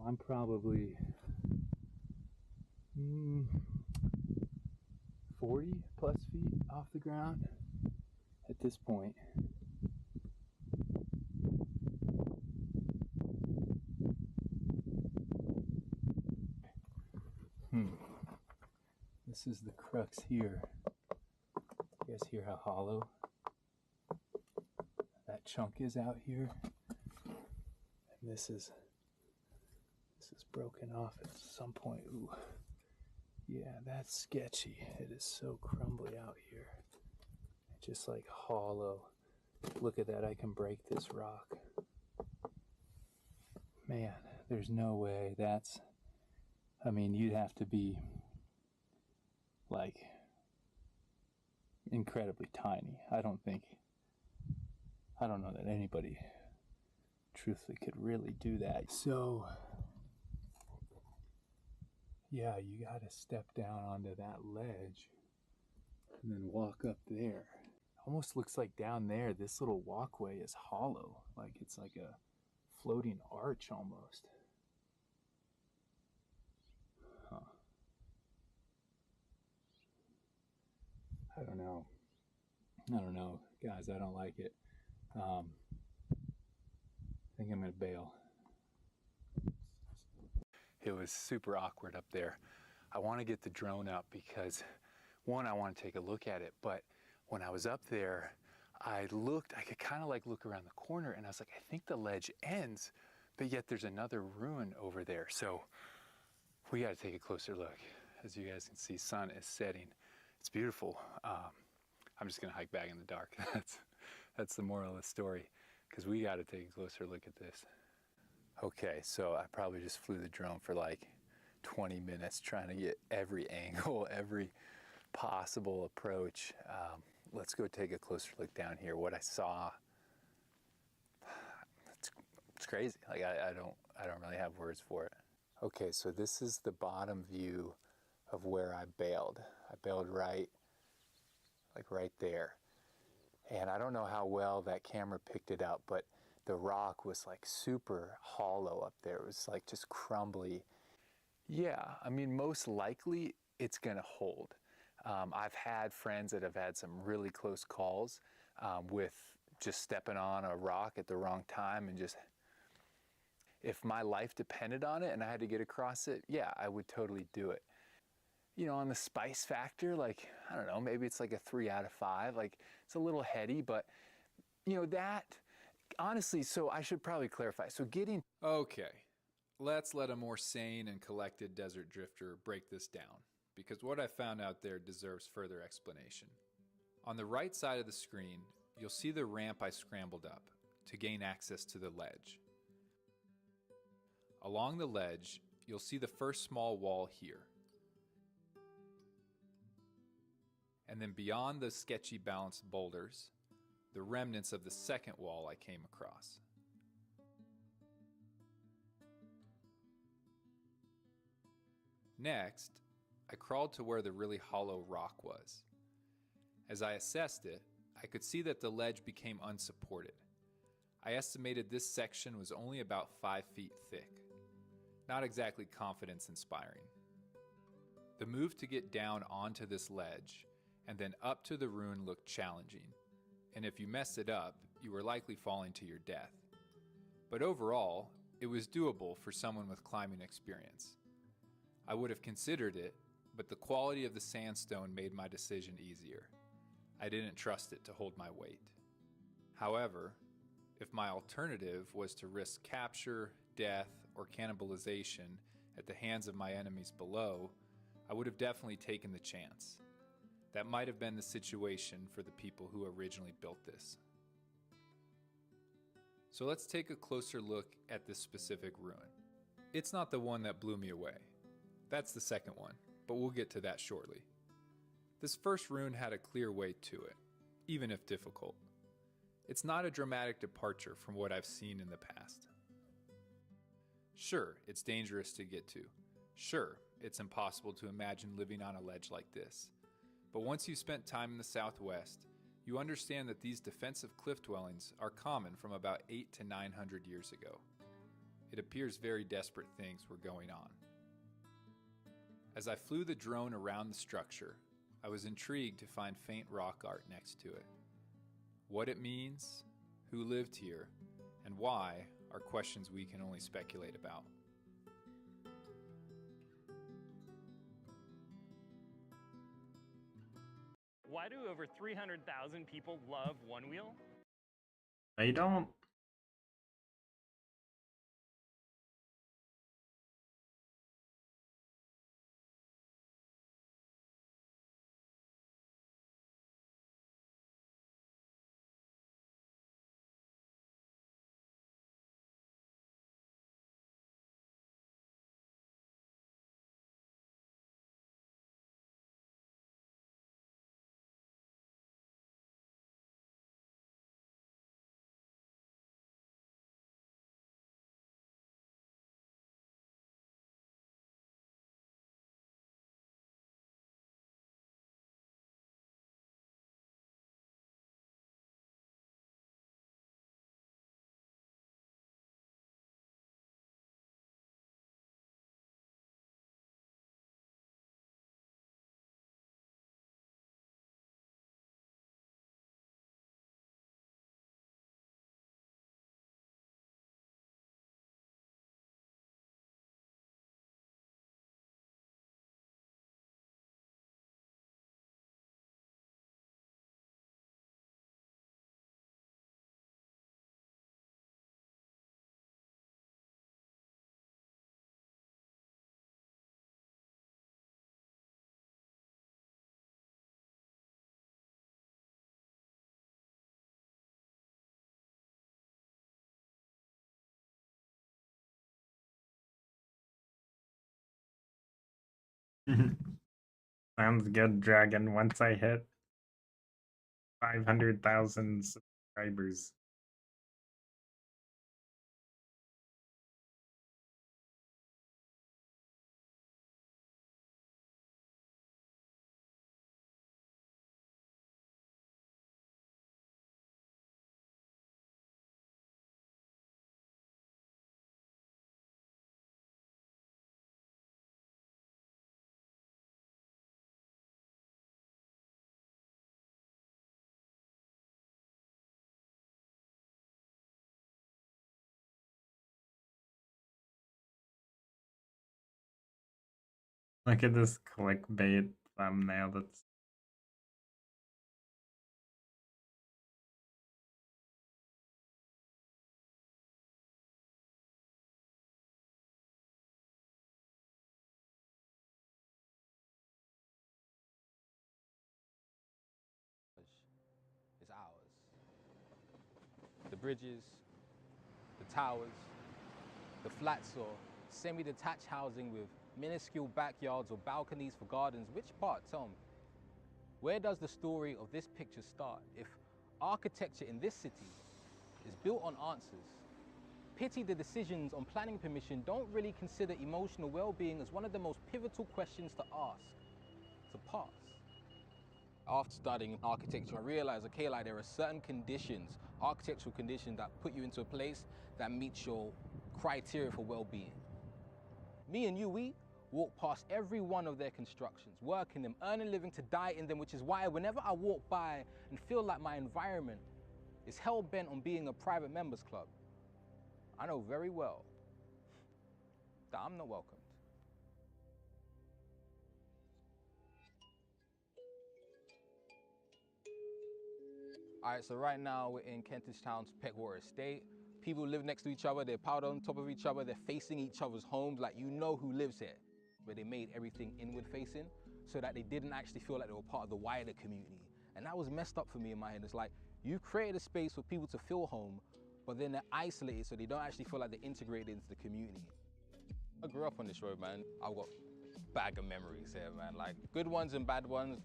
I'm probably 40 plus feet off the ground at this point. This is the crux here. You guys hear how hollow that chunk is out here? And this is broken off at some point. Ooh. Yeah, that's sketchy. It is so crumbly out here. Just like hollow. Look at that, I can break this rock. Man, there's no way that's, I mean, you'd have to be like incredibly tiny. I don't know that anybody truthfully could really do that. So yeah, you gotta step down onto that ledge and then walk up there. Almost looks like down there, this little walkway is hollow. Like it's like a floating arch almost. Huh. I don't know, guys, I don't like it. I think I'm gonna bail. It was super awkward up there. I want to get the drone up because, one, I want to take a look at it, but when I was up there, I could kind of like look around the corner and I was like, I think the ledge ends, but yet there's another ruin over there. So we got to take a closer look. As you guys can see, sun is setting. It's beautiful. I'm just gonna hike back in the dark. That's the moral of the story, because we got to take a closer look at this. Okay, so I probably just flew the drone for like 20 minutes trying to get every angle, every possible approach. Let's go take a closer look down here. What I saw, it's crazy. Like I don't really have words for it. Okay, so this is the bottom view of where I bailed. I bailed right there. And I don't know how well that camera picked it up, but the rock was like super hollow up there. It was like just crumbly. Yeah, I mean, most likely it's gonna hold. I've had friends that have had some really close calls with just stepping on a rock at the wrong time and just, if my life depended on it and I had to get across it, yeah, I would totally do it. You know, on the spice factor, like, I don't know, maybe it's like a 3 out of 5. Like, it's a little heady, but, you know, that, honestly, so I should probably clarify. So getting... Okay, let's let a more sane and collected desert drifter break this down, because what I found out there deserves further explanation. On the right side of the screen, you'll see the ramp I scrambled up to gain access to the ledge. Along the ledge, you'll see the first small wall here. And then beyond the sketchy balanced boulders, the remnants of the second wall I came across. Next, I crawled to where the really hollow rock was. As I assessed it, I could see that the ledge became unsupported. I estimated this section was only about 5 feet thick. Not exactly confidence-inspiring. The move to get down onto this ledge and then up to the ruin looked challenging, and if you messed it up, you were likely falling to your death. But overall, it was doable for someone with climbing experience. I would have considered it, but the quality of the sandstone made my decision easier. I didn't trust it to hold my weight. However, if my alternative was to risk capture, death, or cannibalization at the hands of my enemies below, I would have definitely taken the chance. That might have been the situation for the people who originally built this. So let's take a closer look at this specific ruin. It's not the one that blew me away. That's the second one, but we'll get to that shortly. This first ruin had a clear way to it, even if difficult. It's not a dramatic departure from what I've seen in the past. Sure, it's dangerous to get to. Sure, it's impossible to imagine living on a ledge like this. But once you've spent time in the Southwest, you understand that these defensive cliff dwellings are common from about 800 to 900 years ago. It appears very desperate things were going on. As I flew the drone around the structure, I was intrigued to find faint rock art next to it. What it means, who lived here, and why are questions we can only speculate about. Why do over 300,000 people love One Wheel? They don't. Sounds good, Dragon. Once I hit 500,000 subscribers. Look at this clickbait thumbnail that's is ours. The bridges, the towers, the flat saw, semi-detached housing with minuscule backyards or balconies for gardens. Which part? Tell me. Where does the story of this picture start? If architecture in this city is built on answers, pity the decisions on planning permission don't really consider emotional well-being as one of the most pivotal questions to ask, to pass. After studying architecture, I realized, okay, like there are certain conditions, architectural conditions that put you into a place that meets your criteria for well-being. Me and you, we walk past every one of their constructions, work in them, earn a living to die in them, which is why whenever I walk by and feel like my environment is hell-bent on being a private members club, I know very well that I'm not welcomed. All right, so right now we're in Kentish Town's Peckwater Estate. People live next to each other, they're piled on top of each other, they're facing each other's homes, like you know who lives here. Where they made everything inward facing so that they didn't actually feel like they were part of the wider community. And that was messed up for me in my head. It's like, you created a space for people to feel home, but then they're isolated so they don't actually feel like they're integrated into the community. I grew up on this road, man. I've got a bag of memories here, man. Like good ones and bad ones.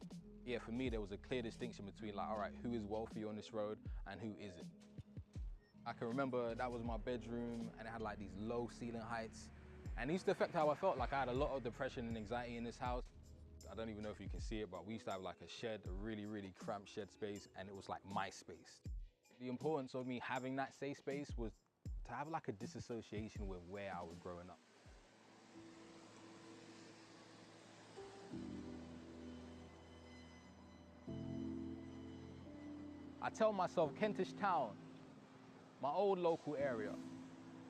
Yeah, for me, there was a clear distinction between like, all right, who is wealthy on this road and who isn't. I can remember that was my bedroom and it had like these low ceiling heights. And it used to affect how I felt. Like I had a lot of depression and anxiety in this house. I don't even know if you can see it, but we used to have like a shed, a really, really cramped shed space, and it was like my space. The importance of me having that safe space was to have like a disassociation with where I was growing up. I tell myself Kentish Town, my old local area,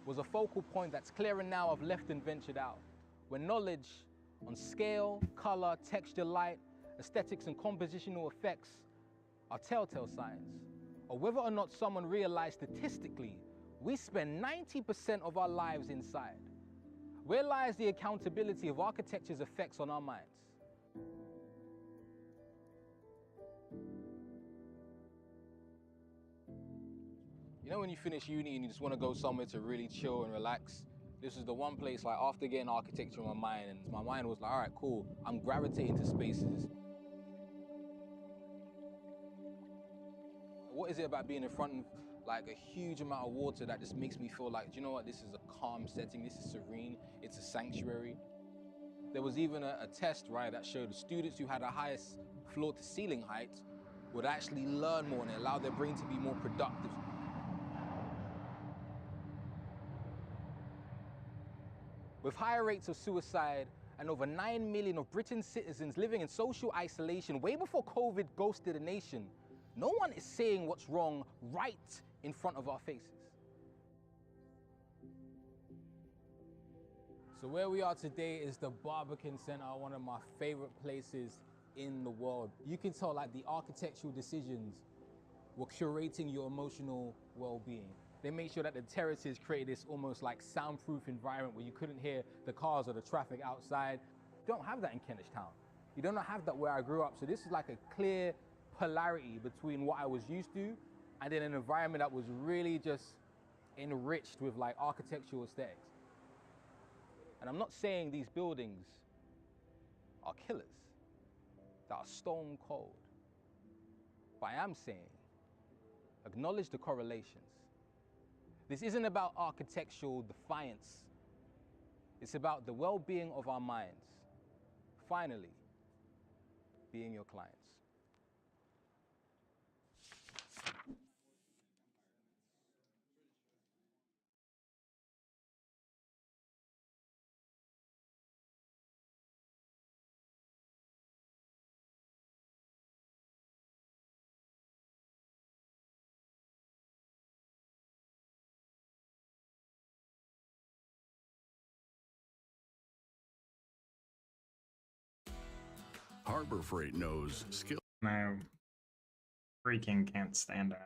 was a focal point that's clearer now I've left and ventured out, where knowledge on scale, color, texture, light, aesthetics and compositional effects are telltale signs, or whether or not someone realized statistically, we spend 90% of our lives inside. Where lies the accountability of architecture's effects on our minds? You know when you finish uni and you just want to go somewhere to really chill and relax? This is the one place, like after getting architecture in my mind, and my mind was like, all right, cool, I'm gravitating to spaces. What is it about being in front of like a huge amount of water that just makes me feel like, do you know what, this is a calm setting, this is serene, it's a sanctuary. There was even a test, right, that showed the students who had the highest floor to ceiling height would actually learn more and allow their brain to be more productive. With higher rates of suicide and over 9 million of Britain's citizens living in social isolation way before COVID ghosted a nation, no one is saying what's wrong right in front of our faces. So where we are today is the Barbican Center, one of my favorite places in the world. You can tell like the architectural decisions were curating your emotional well-being. They made sure that the terraces created this almost like soundproof environment where you couldn't hear the cars or the traffic outside. You don't have that in Kentish Town. You don't have that where I grew up. So this is like a clear polarity between what I was used to and then an environment that was really just enriched with like architectural aesthetics. And I'm not saying these buildings are killers, that are stone cold. But I am saying, acknowledge the correlations. This isn't about architectural defiance. It's about the well-being of our minds. Finally, being your clients. Harbor Freight knows skill. No, freaking can't stand it.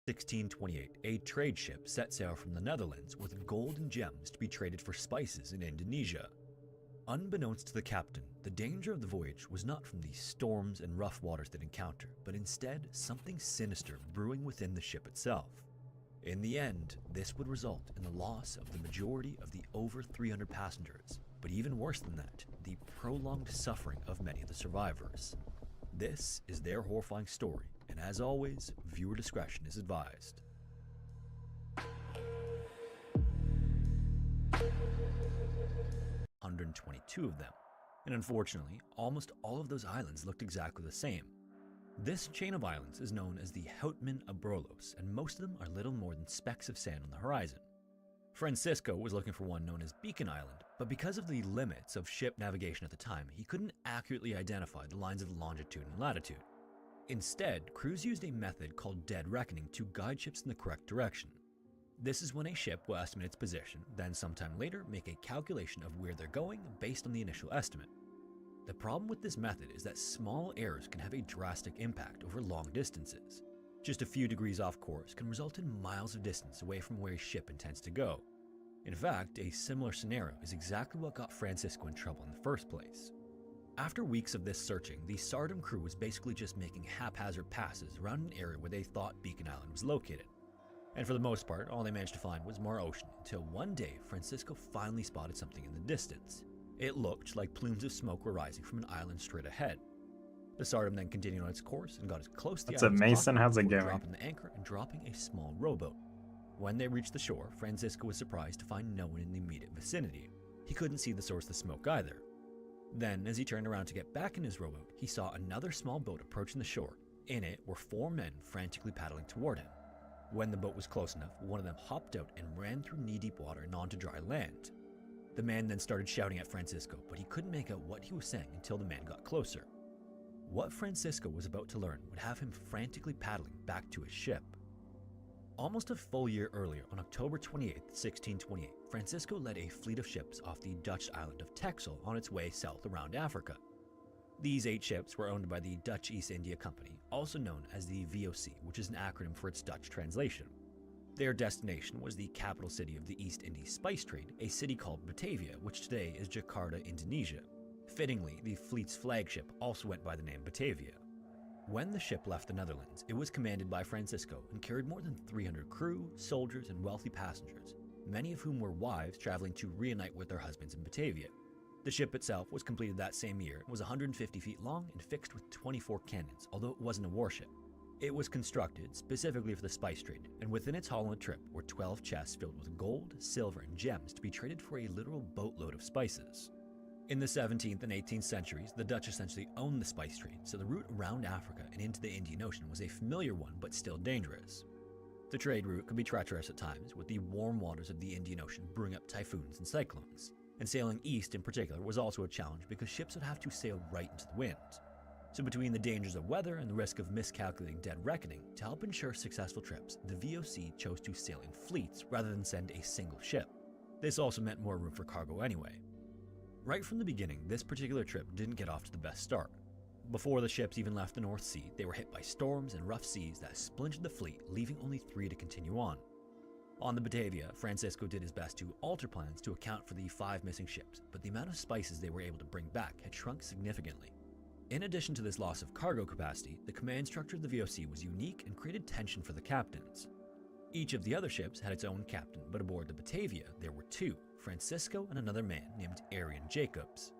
1628, a trade ship set sail from the Netherlands with gold and gems to be traded for spices in Indonesia. Unbeknownst to the captain, the danger of the voyage was not from the storms and rough waters they'd encounter, but instead something sinister brewing within the ship itself. In the end, this would result in the loss of the majority of the over 300 passengers, but even worse than that, the prolonged suffering of many of the survivors. This is their horrifying story, and as always, viewer discretion is advised. 122 of them, and unfortunately, almost all of those islands looked exactly the same. This chain of islands is known as the Houtman Abrolhos, and most of them are little more than specks of sand on the horizon. Francisco was looking for one known as Beacon Island, but because of the limits of ship navigation at the time, he couldn't accurately identify the lines of longitude and latitude. Instead, crews used a method called dead reckoning to guide ships in the correct direction. This is when a ship will estimate its position, then sometime later make a calculation of where they're going based on the initial estimate. The problem with this method is that small errors can have a drastic impact over long distances. Just a few degrees off course can result in miles of distance away from where a ship intends to go. In fact, a similar scenario is exactly what got Francisco in trouble in the first place. After weeks of this searching, the Sardam crew was basically just making haphazard passes around an area where they thought Beacon Island was located. And for the most part, all they managed to find was more ocean, until one day Francisco finally spotted something in the distance. It looked like plumes of smoke were rising from an island straight ahead. The Sardam then continued on its course and got as close to the What's up, island as Mason? possible How's it before going? dropping the anchor and dropping a small rowboat. When they reached the shore, Francisco was surprised to find no one in the immediate vicinity. He couldn't see the source of the smoke either. Then, as he turned around to get back in his rowboat, he saw another small boat approaching the shore. In it were 4 men frantically paddling toward him. When the boat was close enough, one of them hopped out and ran through knee-deep water and onto dry land. The man then started shouting at Francisco, but he couldn't make out what he was saying until the man got closer. What Francisco was about to learn would have him frantically paddling back to his ship. Almost a full year earlier, on October 28, 1628, Francisco led a fleet of ships off the Dutch island of Texel on its way south around Africa. These 8 ships were owned by the Dutch East India Company, also known as the VOC, which is an acronym for its Dutch translation. Their destination was the capital city of the East Indies spice trade, a city called Batavia, which today is Jakarta, Indonesia. Fittingly, the fleet's flagship also went by the name Batavia. When the ship left the Netherlands, it was commanded by Francisco and carried more than 300 crew, soldiers, and wealthy passengers, many of whom were wives traveling to reunite with their husbands in Batavia. The ship itself was completed that same year, was 150 feet long and fixed with 24 cannons, although it wasn't a warship. It was constructed specifically for the spice trade, and within its hull and trip were 12 chests filled with gold, silver, and gems to be traded for a literal boatload of spices. In the 17th and 18th centuries, the Dutch essentially owned the spice trade, so the route around Africa and into the Indian Ocean was a familiar one but still dangerous. The trade route could be treacherous at times, with the warm waters of the Indian Ocean brewing up typhoons and cyclones. And sailing east in particular was also a challenge because ships would have to sail right into the wind. So between the dangers of weather and the risk of miscalculating dead reckoning, to help ensure successful trips, the VOC chose to sail in fleets rather than send a single ship. This also meant more room for cargo anyway. Right from the beginning, this particular trip didn't get off to the best start. Before the ships even left the North Sea, they were hit by storms and rough seas that splintered the fleet, leaving only 3 to continue on. On the Batavia, Francisco did his best to alter plans to account for the 5 missing ships, but the amount of spices they were able to bring back had shrunk significantly. In addition to this loss of cargo capacity, the command structure of the VOC was unique and created tension for the captains. Each of the other ships had its own captain, but aboard the Batavia, there were 2, Francisco and another man named Arian Jacobs.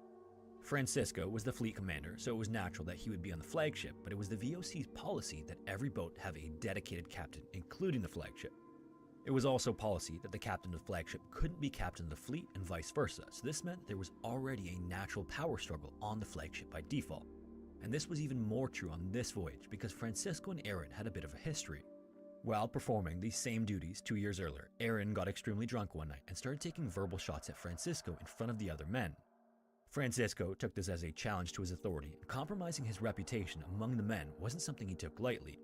Francisco was the fleet commander, so it was natural that he would be on the flagship, but it was the VOC's policy that every boat have a dedicated captain, including the flagship. It was also policy that the captain of the flagship couldn't be captain of the fleet and vice versa, so this meant there was already a natural power struggle on the flagship by default. And this was even more true on this voyage because Francisco and Aaron had a bit of a history. While performing these same duties 2 years earlier, Aaron got extremely drunk one night and started taking verbal shots at Francisco in front of the other men. Francisco took this as a challenge to his authority, and compromising his reputation among the men wasn't something he took lightly.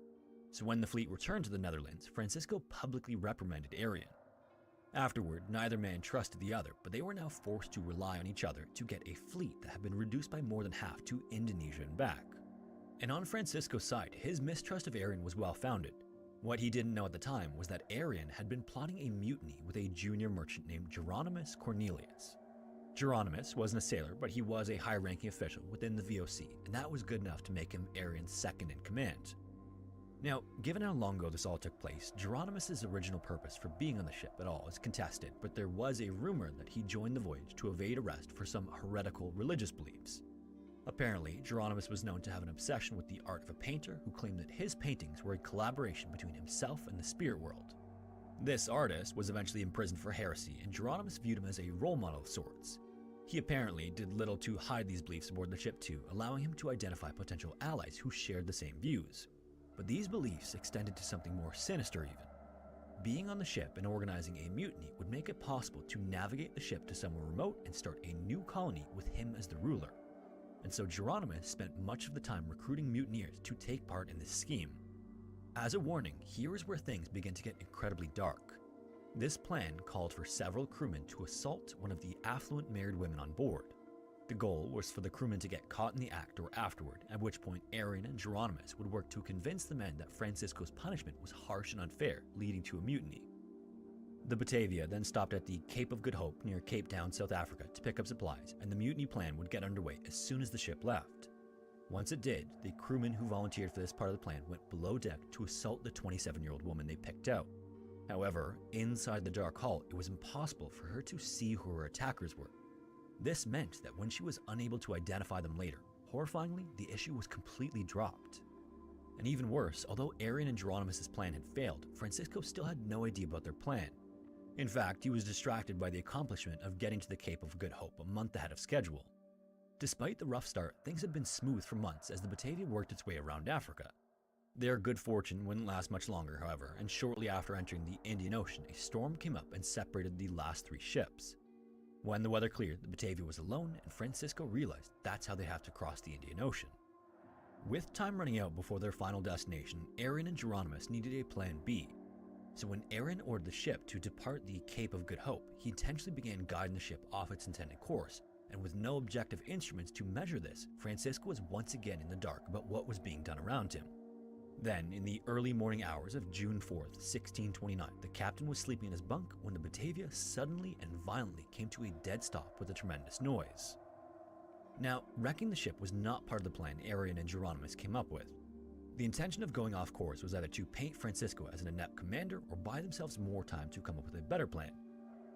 So when the fleet returned to the Netherlands, Francisco publicly reprimanded Arian. Afterward, neither man trusted the other, but they were now forced to rely on each other to get a fleet that had been reduced by more than half to Indonesia and back. And on Francisco's side, his mistrust of Arian was well founded. What he didn't know at the time was that Arian had been plotting a mutiny with a junior merchant named Geronimus Cornelius. Geronimus wasn't a sailor, but he was a high-ranking official within the VOC, and that was good enough to make him Arian's second in command. Now, given how long ago this all took place, Geronimus' original purpose for being on the ship at all is contested, but there was a rumor that he joined the voyage to evade arrest for some heretical religious beliefs. Apparently, Geronimus was known to have an obsession with the art of a painter who claimed that his paintings were a collaboration between himself and the spirit world. This artist was eventually imprisoned for heresy, and Geronimus viewed him as a role model of sorts. He apparently did little to hide these beliefs aboard the ship too, allowing him to identify potential allies who shared the same views. But these beliefs extended to something more sinister even. Being on the ship and organizing a mutiny would make it possible to navigate the ship to somewhere remote and start a new colony with him as the ruler. And so Geronimus spent much of the time recruiting mutineers to take part in this scheme. As a warning, here is where things begin to get incredibly dark. This plan called for several crewmen to assault one of the affluent married women on board. The goal was for the crewmen to get caught in the act or afterward, at which point Arian and Geronimus would work to convince the men that Francisco's punishment was harsh and unfair, leading to a mutiny. The Batavia then stopped at the Cape of Good Hope near Cape Town, South Africa to pick up supplies, and the mutiny plan would get underway as soon as the ship left. Once it did, the crewmen who volunteered for this part of the plan went below deck to assault the 27-year-old woman they picked out. However, inside the dark hull, it was impossible for her to see who her attackers were. This meant that when she was unable to identify them later, horrifyingly, the issue was completely dropped. And even worse, although Arian and Geronimus' plan had failed, Francisco still had no idea about their plan. In fact, he was distracted by the accomplishment of getting to the Cape of Good Hope a month ahead of schedule. Despite the rough start, things had been smooth for months as the Batavia worked its way around Africa. Their good fortune wouldn't last much longer, however, and shortly after entering the Indian Ocean, a storm came up and separated the last 3 ships. When the weather cleared, the Batavia was alone, and Francisco realized that's how they have to cross the Indian Ocean. With time running out before their final destination, Arian and Geronimus needed a plan B. So when Arian ordered the ship to depart the Cape of Good Hope, he intentionally began guiding the ship off its intended course, and with no objective instruments to measure this, Francisco was once again in the dark about what was being done around him. Then, in the early morning hours of June 4th, 1629, the captain was sleeping in his bunk when the Batavia suddenly and violently came to a dead stop with a tremendous noise. Now, wrecking the ship was not part of the plan Arian and Geronimus came up with. The intention of going off course was either to paint Francisco as an inept commander or buy themselves more time to come up with a better plan.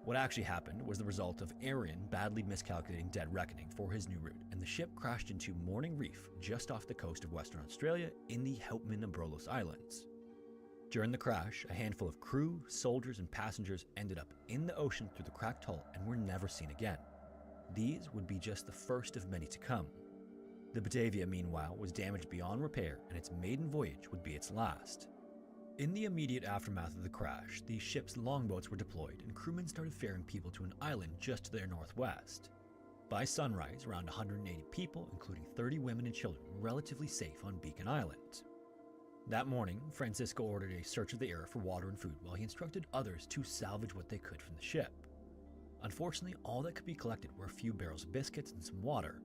What actually happened was the result of Arian badly miscalculating dead reckoning for his new route, and the ship crashed into Morning Reef just off the coast of Western Australia in the Houtman and Brolos Islands. During the crash, a handful of crew, soldiers, and passengers ended up in the ocean through the cracked hull and were never seen again. These would be just the first of many to come. The Batavia, meanwhile, was damaged beyond repair, and its maiden voyage would be its last. In the immediate aftermath of the crash, the ship's longboats were deployed, and crewmen started ferrying people to an island just to their northwest. By sunrise, around 180 people, including 30 women and children, were relatively safe on Beacon Island. That morning, Francisco ordered a search of the area for water and food, while he instructed others to salvage what they could from the ship. Unfortunately, all that could be collected were a few barrels of biscuits and some water.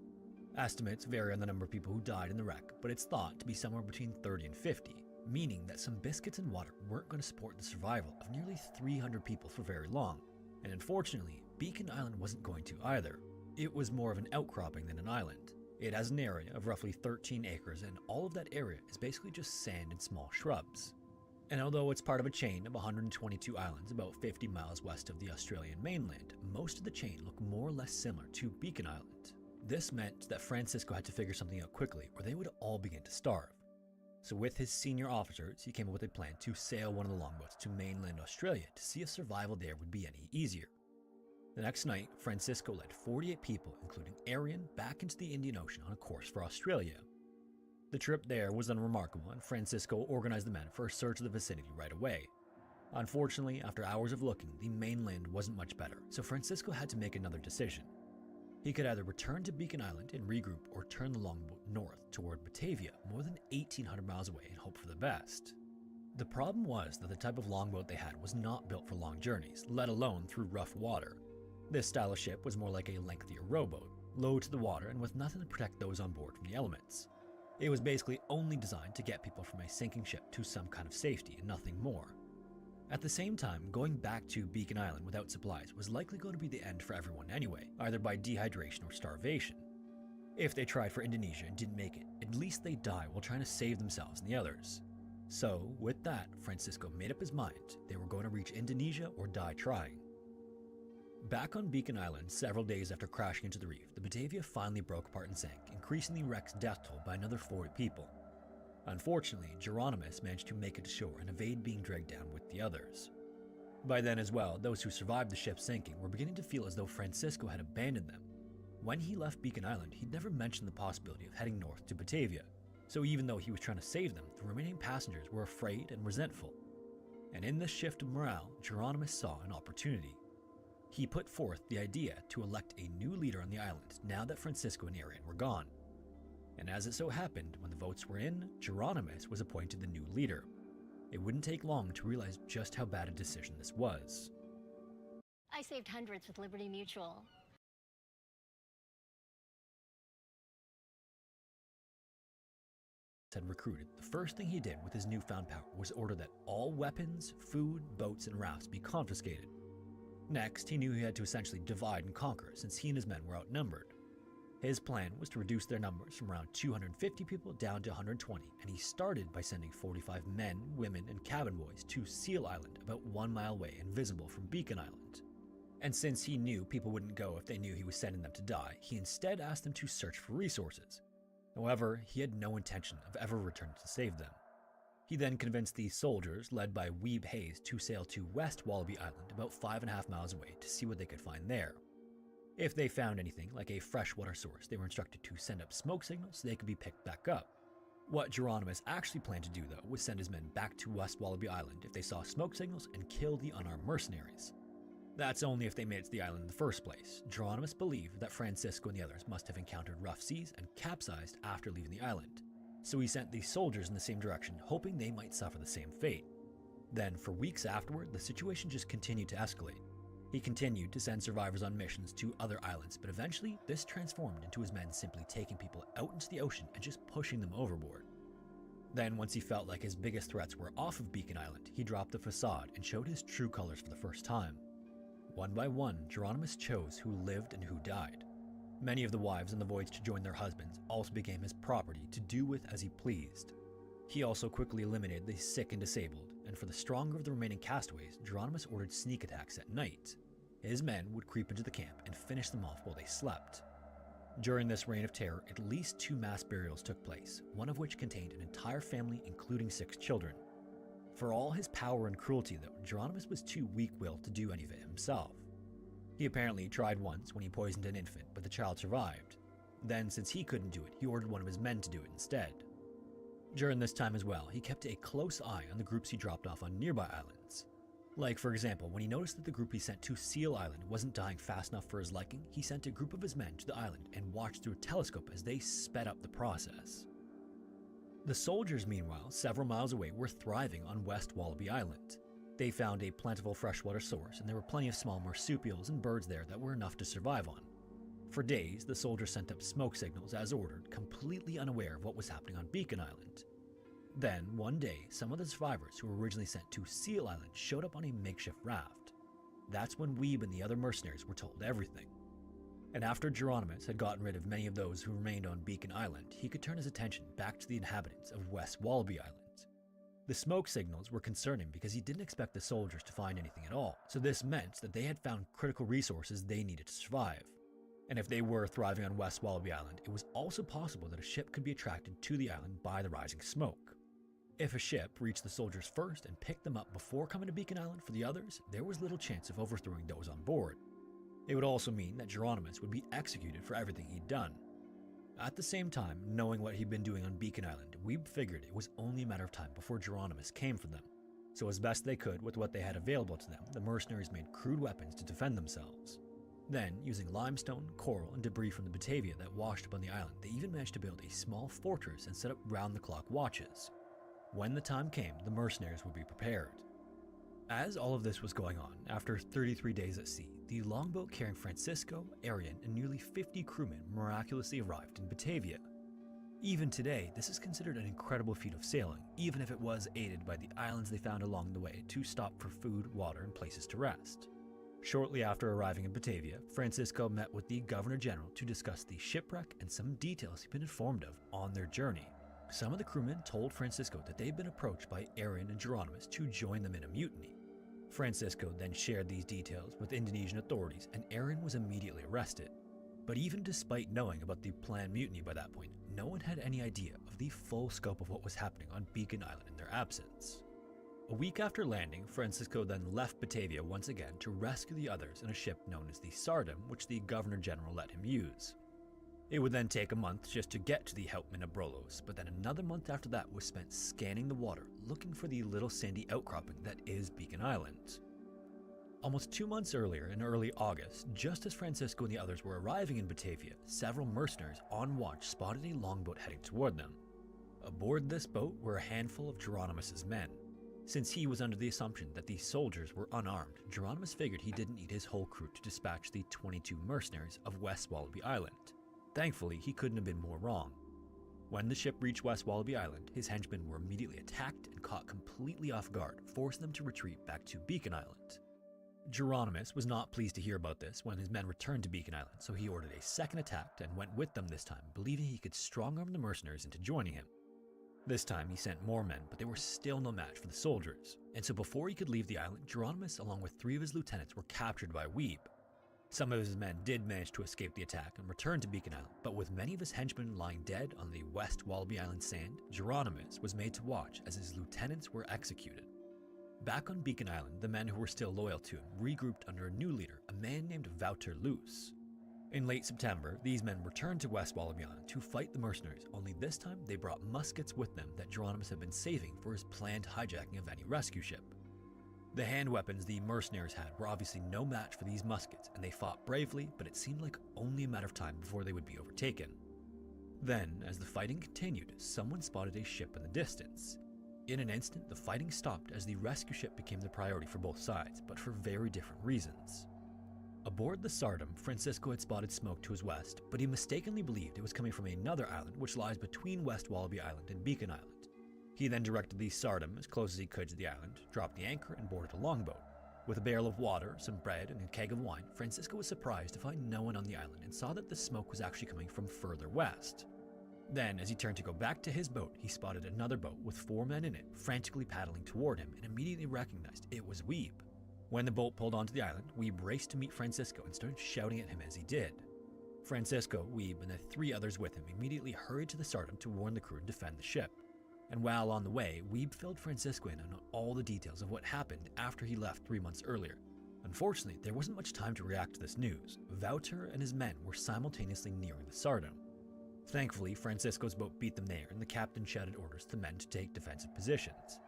Estimates vary on the number of people who died in the wreck, but it's thought to be somewhere between 30 and 50, meaning that some biscuits and water weren't going to support the survival of nearly 300 people for very long. And unfortunately, Beacon Island wasn't going to either. It was more of an outcropping than an island. It has an area of roughly 13 acres, and all of that area is basically just sand and small shrubs. And although it's part of a chain of 122 islands about 50 miles west of the Australian mainland, most of the chain look more or less similar to Beacon Island. This meant that Francisco had to figure something out quickly, or they would all begin to starve. So with his senior officers, he came up with a plan to sail one of the longboats to mainland Australia to see if survival there would be any easier. The next night, Francisco led 48 people, including Arian, back into the Indian Ocean on a course for Australia. The trip there was unremarkable, and Francisco organized the men for a search of the vicinity right away. Unfortunately, after hours of looking, the mainland wasn't much better, so Francisco had to make another decision. He could either return to Beacon Island and regroup or turn the longboat north toward Batavia, more than 1,800 miles away, and hope for the best. The problem was that the type of longboat they had was not built for long journeys, let alone through rough water. This style of ship was more like a lengthier rowboat, low to the water and with nothing to protect those on board from the elements. It was basically only designed to get people from a sinking ship to some kind of safety and nothing more. At the same time, going back to Beacon Island without supplies was likely going to be the end for everyone anyway, either by dehydration or starvation. If they tried for Indonesia and didn't make it, at least they died while trying to save themselves and the others. So, with that, Francisco made up his mind they were going to reach Indonesia or die trying. Back on Beacon Island, several days after crashing into the reef, the Batavia finally broke apart and sank, increasing the wreck's death toll by another 40 people. Unfortunately, Geronimus managed to make it to shore and evade being dragged down with the others. By then as well, those who survived the ship sinking were beginning to feel as though Francisco had abandoned them. When he left Beacon Island, he'd never mentioned the possibility of heading north to Batavia, so even though he was trying to save them, the remaining passengers were afraid and resentful. And in this shift of morale, Geronimus saw an opportunity. He put forth the idea to elect a new leader on the island now that Francisco and Arian were gone. And as it so happened, when the votes were in, Geronimus was appointed the new leader. It wouldn't take long to realize just how bad a decision this was. I saved hundreds with Liberty Mutual. Had recruited, the first thing he did with his newfound power was order that all weapons, food, boats, and rafts be confiscated. Next, he knew he had to essentially divide and conquer since he and his men were outnumbered. His plan was to reduce their numbers from around 250 people down to 120, and he started by sending 45 men, women, and cabin boys to Seal Island, about 1 mile away and visible from Beacon Island. And since he knew people wouldn't go if they knew he was sending them to die, he instead asked them to search for resources. However, he had no intention of ever returning to save them. He then convinced these soldiers, led by Weeb Hayes, to sail to West Wallaby Island, about 5.5 miles away, to see what they could find there. If they found anything, like a freshwater source, they were instructed to send up smoke signals so they could be picked back up. What Geronimus actually planned to do, though, was send his men back to West Wallaby Island if they saw smoke signals and kill the unarmed mercenaries. That's only if they made it to the island in the first place. Geronimus believed that Francisco and the others must have encountered rough seas and capsized after leaving the island, so he sent these soldiers in the same direction, hoping they might suffer the same fate. Then, for weeks afterward, the situation just continued to escalate. He continued to send survivors on missions to other islands, but eventually this transformed into his men simply taking people out into the ocean and just pushing them overboard. Then, once he felt like his biggest threats were off of Beacon Island, he dropped the facade and showed his true colors for the first time. One by one, Geronimus chose who lived and who died. Many of the wives on the voyage to join their husbands also became his property to do with as he pleased. He also quickly eliminated the sick and disabled, and for the stronger of the remaining castaways, Geronimus ordered sneak attacks at night. His men would creep into the camp and finish them off while they slept. During this reign of terror, at least 2 mass burials took place, one of which contained an entire family including 6 children. For all his power and cruelty, though, Geronimus was too weak-willed to do any of it himself. He apparently tried once when he poisoned an infant, but the child survived. Then, since he couldn't do it, he ordered one of his men to do it instead. During this time as well, he kept a close eye on the groups he dropped off on nearby islands. Like, for example, when he noticed that the group he sent to Seal Island wasn't dying fast enough for his liking, he sent a group of his men to the island and watched through a telescope as they sped up the process. The soldiers, meanwhile, several miles away, were thriving on West Wallaby Island. They found a plentiful freshwater source, and there were plenty of small marsupials and birds there that were enough to survive on. For days, the soldiers sent up smoke signals as ordered, completely unaware of what was happening on Beacon Island. Then, one day, some of the survivors who were originally sent to Seal Island showed up on a makeshift raft. That's when Weeb and the other mercenaries were told everything. And after Geronimus had gotten rid of many of those who remained on Beacon Island, he could turn his attention back to the inhabitants of West Wallaby Island. The smoke signals were concerning because he didn't expect the soldiers to find anything at all, so this meant that they had found critical resources they needed to survive. And if they were thriving on West Wallaby Island, it was also possible that a ship could be attracted to the island by the rising smoke. If a ship reached the soldiers first and picked them up before coming to Beacon Island for the others, there was little chance of overthrowing those on board. It would also mean that Geronimus would be executed for everything he'd done. At the same time, knowing what he'd been doing on Beacon Island, Weeb figured it was only a matter of time before Geronimus came for them. So as best they could with what they had available to them, the mercenaries made crude weapons to defend themselves. Then, using limestone, coral, and debris from the Batavia that washed up on the island, they even managed to build a small fortress and set up round-the-clock watches. When the time came, the mercenaries would be prepared. As all of this was going on, after 33 days at sea, the longboat carrying Francisco, Arian, and nearly 50 crewmen miraculously arrived in Batavia. Even today, this is considered an incredible feat of sailing, even if it was aided by the islands they found along the way to stop for food, water, and places to rest. Shortly after arriving in Batavia, Francisco met with the Governor General to discuss the shipwreck and some details he'd been informed of on their journey. Some of the crewmen told Francisco that they'd been approached by Aaron and Geronimus to join them in a mutiny. Francisco then shared these details with Indonesian authorities, and Aaron was immediately arrested. But even despite knowing about the planned mutiny by that point, no one had any idea of the full scope of what was happening on Beacon Island in their absence. A week after landing, Francisco then left Batavia once again to rescue the others in a ship known as the Sardam, which the Governor General let him use. It would then take a month just to get to the Helpman Abrolhos, but then another month after that was spent scanning the water, looking for the little sandy outcropping that is Beacon Island. Almost 2 months earlier, in early August, just as Francisco and the others were arriving in Batavia, several mercenaries on watch spotted a longboat heading toward them. Aboard this boat were a handful of Geronimus' men. Since he was under the assumption that the soldiers were unarmed, Geronimus figured he didn't need his whole crew to dispatch the 22 mercenaries of West Wallaby Island. Thankfully, he couldn't have been more wrong. When the ship reached West Wallaby Island, his henchmen were immediately attacked and caught completely off guard, forcing them to retreat back to Beacon Island. Geronimus was not pleased to hear about this when his men returned to Beacon Island, so he ordered a second attack and went with them this time, believing he could strong-arm the mercenaries into joining him. This time he sent more men, but they were still no match for the soldiers, and so before he could leave the island, Geronimus along with 3 of his lieutenants were captured by Weeb. Some of his men did manage to escape the attack and return to Beacon Island, but with many of his henchmen lying dead on the West Wallaby Island sand, Geronimus was made to watch as his lieutenants were executed. Back on Beacon Island, the men who were still loyal to him regrouped under a new leader, a man named Wouter Loos. In late September, these men returned to West Wallaby Island to fight the mercenaries, only this time they brought muskets with them that Geronimus had been saving for his planned hijacking of any rescue ship. The hand weapons the mercenaries had were obviously no match for these muskets, and they fought bravely, but it seemed like only a matter of time before they would be overtaken. Then, as the fighting continued, someone spotted a ship in the distance. In an instant, the fighting stopped as the rescue ship became the priority for both sides, but for very different reasons. Aboard the Sardam, Francisco had spotted smoke to his west, but he mistakenly believed it was coming from another island which lies between West Wallaby Island and Beacon Island. He then directed the Sardam as close as he could to the island, dropped the anchor, and boarded a longboat. With a barrel of water, some bread, and a keg of wine, Francisco was surprised to find no one on the island and saw that the smoke was actually coming from further west. Then, as he turned to go back to his boat, he spotted another boat with 4 men in it, frantically paddling toward him, and immediately recognized it was Weeb. When the boat pulled onto the island, Weeb raced to meet Francisco and started shouting at him as he did. Francisco, Weeb, and the 3 others with him immediately hurried to the Sardam to warn the crew and defend the ship. And while on the way, Weeb filled Francisco in on all the details of what happened after he left 3 months earlier. Unfortunately, there wasn't much time to react to this news. Wouter and his men were simultaneously nearing the Sardam. Thankfully, Francisco's boat beat them there, and the captain shouted orders to men to take defensive positions.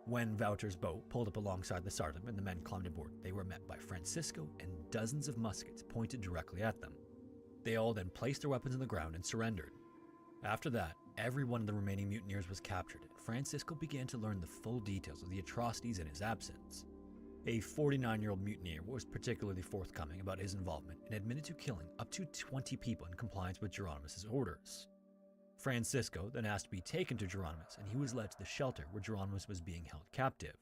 When Wouter's boat pulled up alongside the Sardam and the men climbed aboard, they were met by Francisco and dozens of muskets pointed directly at them. They all then placed their weapons on the ground and surrendered. After that, every one of the remaining mutineers was captured, and Francisco began to learn the full details of the atrocities in his absence. A 49-year-old mutineer was particularly forthcoming about his involvement and admitted to killing up to 20 people in compliance with Geronimus' orders. Francisco then asked to be taken to Geronimus, and he was led to the shelter where Geronimus was being held captive.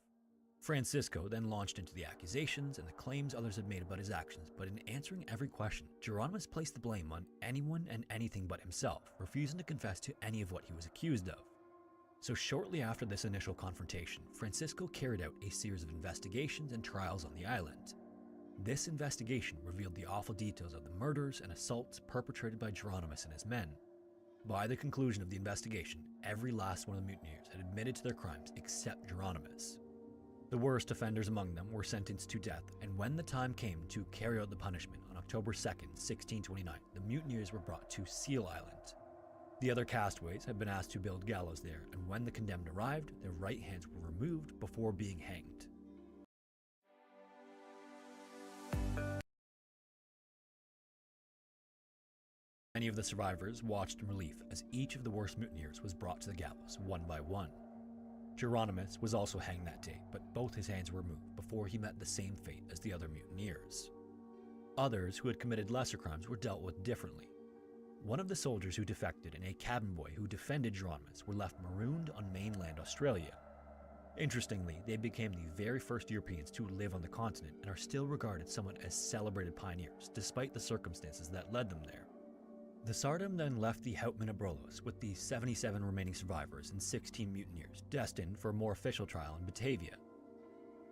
Francisco then launched into the accusations and the claims others had made about his actions, but in answering every question, Geronimus placed the blame on anyone and anything but himself, refusing to confess to any of what he was accused of. So shortly after this initial confrontation, Francisco carried out a series of investigations and trials on the island. This investigation revealed the awful details of the murders and assaults perpetrated by Geronimus and his men. By the conclusion of the investigation, every last one of the mutineers had admitted to their crimes except Geronimus. The worst offenders among them were sentenced to death, and when the time came to carry out the punishment on October 2nd, 1629, the mutineers were brought to Seal Island. The other castaways had been asked to build gallows there, and when the condemned arrived, their right hands were removed before being hanged. Many of the survivors watched in relief as each of the worst mutineers was brought to the gallows one by one. Geronimus was also hanged that day, but both his hands were removed before he met the same fate as the other mutineers. Others who had committed lesser crimes were dealt with differently. One of the soldiers who defected and a cabin boy who defended Geronimus were left marooned on mainland Australia. Interestingly, they became the very first Europeans to live on the continent and are still regarded somewhat as celebrated pioneers, despite the circumstances that led them there. The Tsardom then left the Houtman at Brolos with the 77 remaining survivors and 16 mutineers, destined for a more official trial in Batavia.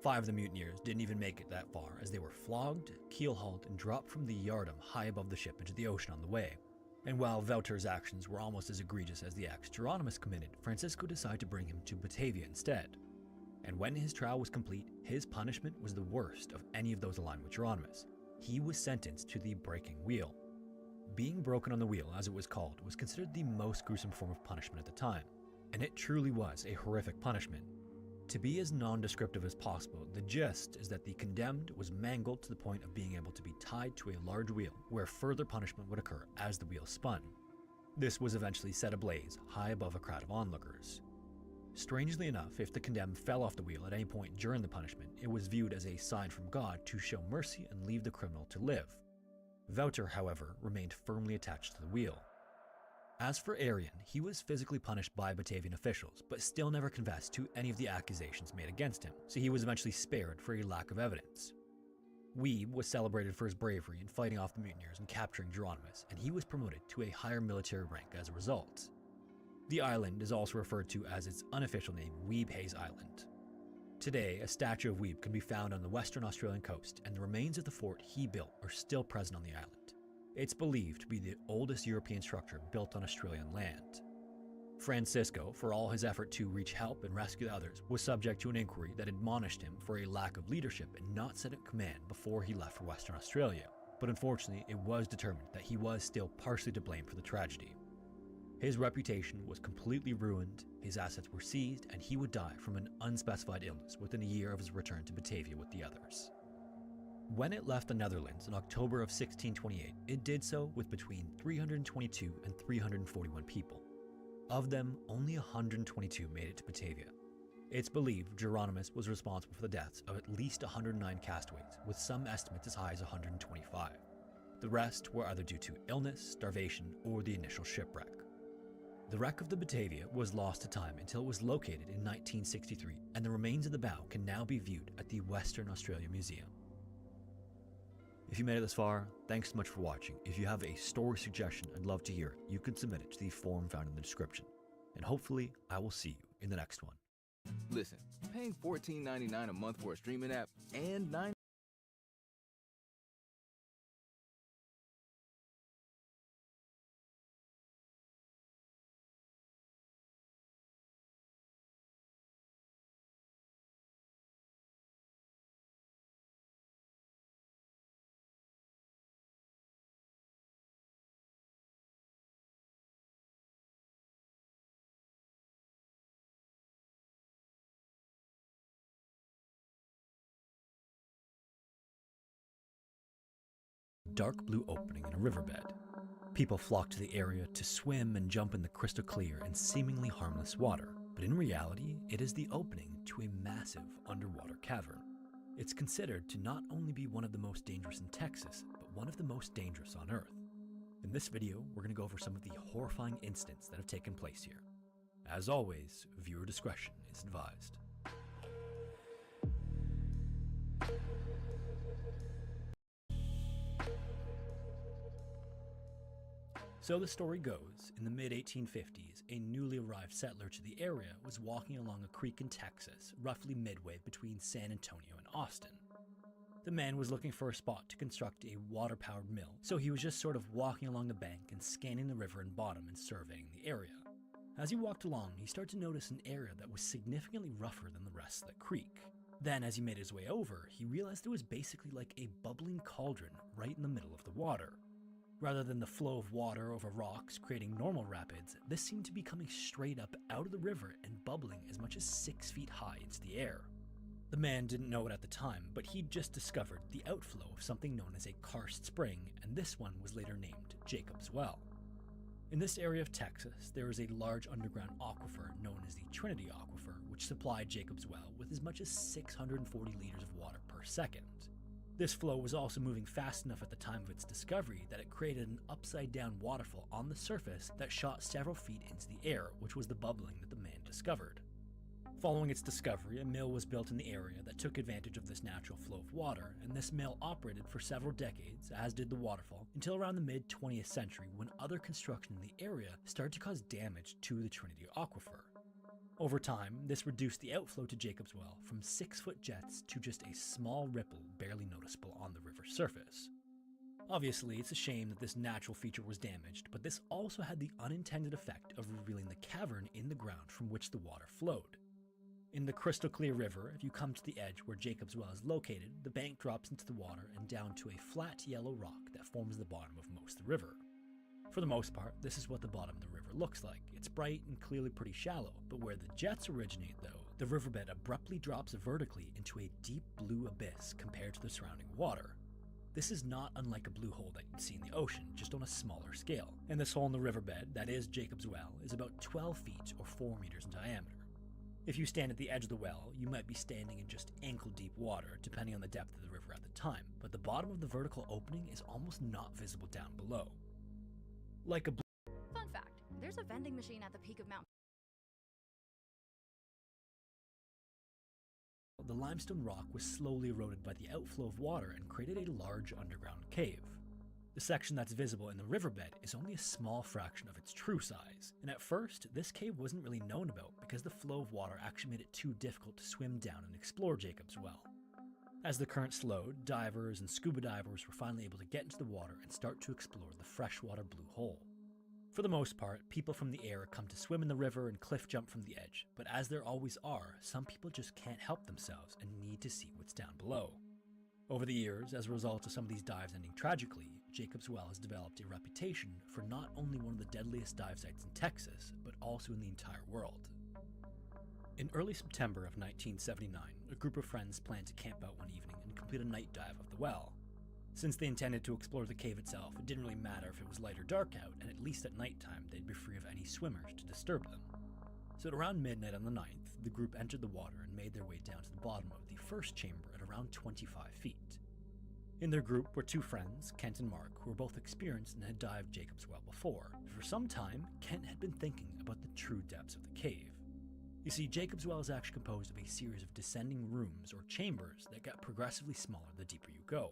5 of the mutineers didn't even make it that far, as they were flogged, keel-hauled, and dropped from the yardom high above the ship into the ocean on the way. And while Wouter's actions were almost as egregious as the acts Geronimus committed, Francisco decided to bring him to Batavia instead. And when his trial was complete, his punishment was the worst of any of those aligned with Geronimus. He was sentenced to the breaking wheel. Being broken on the wheel, as it was called, was considered the most gruesome form of punishment at the time, and it truly was a horrific punishment. To be as non-descriptive as possible, the gist is that the condemned was mangled to the point of being able to be tied to a large wheel, where further punishment would occur as the wheel spun. This was eventually set ablaze high above a crowd of onlookers. Strangely enough, if the condemned fell off the wheel at any point during the punishment, it was viewed as a sign from God to show mercy and leave the criminal to live. Wouter, however, remained firmly attached to the wheel. As for Arian, he was physically punished by Batavian officials, but still never confessed to any of the accusations made against him, so he was eventually spared for a lack of evidence. Wiebe was celebrated for his bravery in fighting off the mutineers and capturing Geronimus, and he was promoted to a higher military rank as a result. The island is also referred to as its unofficial name, Wiebe Hayes Island. Today, a statue of Wiebe can be found on the Western Australian coast, and the remains of the fort he built are still present on the island. It's believed to be the oldest European structure built on Australian land. Francisco, for all his effort to reach help and rescue others, was subject to an inquiry that admonished him for a lack of leadership and not set in command before he left for Western Australia, but unfortunately it was determined that he was still partially to blame for the tragedy. His reputation was completely ruined, his assets were seized, and he would die from an unspecified illness within a year of his return to Batavia with the others. When it left the Netherlands in October of 1628, it did so with between 322 and 341 people. Of them, only 122 made it to Batavia. It's believed Geronimus was responsible for the deaths of at least 109 castaways, with some estimates as high as 125. The rest were either due to illness, starvation, or the initial shipwreck. The wreck of the Batavia was lost to time until it was located in 1963, and the remains of the bow can now be viewed at the Western Australia Museum. If you made it this far, thanks so much for watching. If you have a story suggestion, I'd love to hear it. You can submit it to the form found in the description. And hopefully, I will see you in the next one. Listen, paying $14.99 a month for a streaming app and $9dark blue opening in a riverbed. People flock to the area to swim and jump in the crystal clear and seemingly harmless water, but in reality, it is the opening to a massive underwater cavern. It's considered to not only be one of the most dangerous in Texas, but one of the most dangerous on Earth. In this video, we're going to go over some of the horrifying incidents that have taken place here. As always, viewer discretion is advised. So the story goes, in the mid-1850s, a newly arrived settler to the area was walking along a creek in Texas, roughly midway between San Antonio and Austin. The man was looking for a spot to construct a water-powered mill, so he was just sort of walking along the bank and scanning the river and bottom and surveying the area. As he walked along, he started to notice an area that was significantly rougher than the rest of the creek. Then, as he made his way over, he realized it was basically like a bubbling cauldron right in the middle of the water. Rather than the flow of water over rocks creating normal rapids, this seemed to be coming straight up out of the river and bubbling as much as 6 feet high into the air. The man didn't know it at the time, but he'd just discovered the outflow of something known as a karst spring, and this one was later named Jacob's Well. In this area of Texas, there is a large underground aquifer known as the Trinity Aquifer, which supplied Jacob's Well with as much as 640 liters of water per second. This flow was also moving fast enough at the time of its discovery that it created an upside-down waterfall on the surface that shot several feet into the air, which was the bubbling that the man discovered. Following its discovery, a mill was built in the area that took advantage of this natural flow of water, and this mill operated for several decades, as did the waterfall, until around the mid-20th century when other construction in the area started to cause damage to the Trinity Aquifer. Over time, this reduced the outflow to Jacob's Well from 6-foot jets to just a small ripple barely noticeable on the river's surface. Obviously, it's a shame that this natural feature was damaged, but this also had the unintended effect of revealing the cavern in the ground from which the water flowed. In the crystal clear river, if you come to the edge where Jacob's Well is located, the bank drops into the water and down to a flat yellow rock that forms the bottom of most of the river. For the most part, this is what the bottom of the river looks like. It's bright and clearly pretty shallow, but where the jets originate though, the riverbed abruptly drops vertically into a deep blue abyss compared to the surrounding water. This is not unlike a blue hole that you'd see in the ocean, just on a smaller scale. And this hole in the riverbed, that is Jacob's Well, is about 12 feet or 4 meters in diameter. If you stand at the edge of the well, you might be standing in just ankle-deep water, depending on the depth of the river at the time, but the bottom of the vertical opening is almost not visible down below. Like a Fun fact, there's a vending machine at the peak of Mount. The limestone rock was slowly eroded by the outflow of water and created a large underground cave. The section that's visible in the riverbed is only a small fraction of its true size, and at first, this cave wasn't really known about because the flow of water actually made it too difficult to swim down and explore Jacob's Well. As the current slowed, divers and scuba divers were finally able to get into the water and start to explore the freshwater blue hole. For the most part, people from the area come to swim in the river and cliff jump from the edge, but as there always are, some people just can't help themselves and need to see what's down below. Over the years, as a result of some of these dives ending tragically, Jacob's Well has developed a reputation for not only one of the deadliest dive sites in Texas, but also in the entire world. In early September of 1979, a group of friends planned to camp out one evening and complete a night dive of the well. Since they intended to explore the cave itself, it didn't really matter if it was light or dark out, and at least at nighttime they'd be free of any swimmers to disturb them. So at around midnight on the 9th, the group entered the water and made their way down to the bottom of the first chamber at around 25 feet. In their group were two friends, Kent and Mark, who were both experienced and had dived Jacob's Well before. For some time, Kent had been thinking about the true depths of the cave. You see, Jacob's Well is actually composed of a series of descending rooms or chambers that get progressively smaller the deeper you go.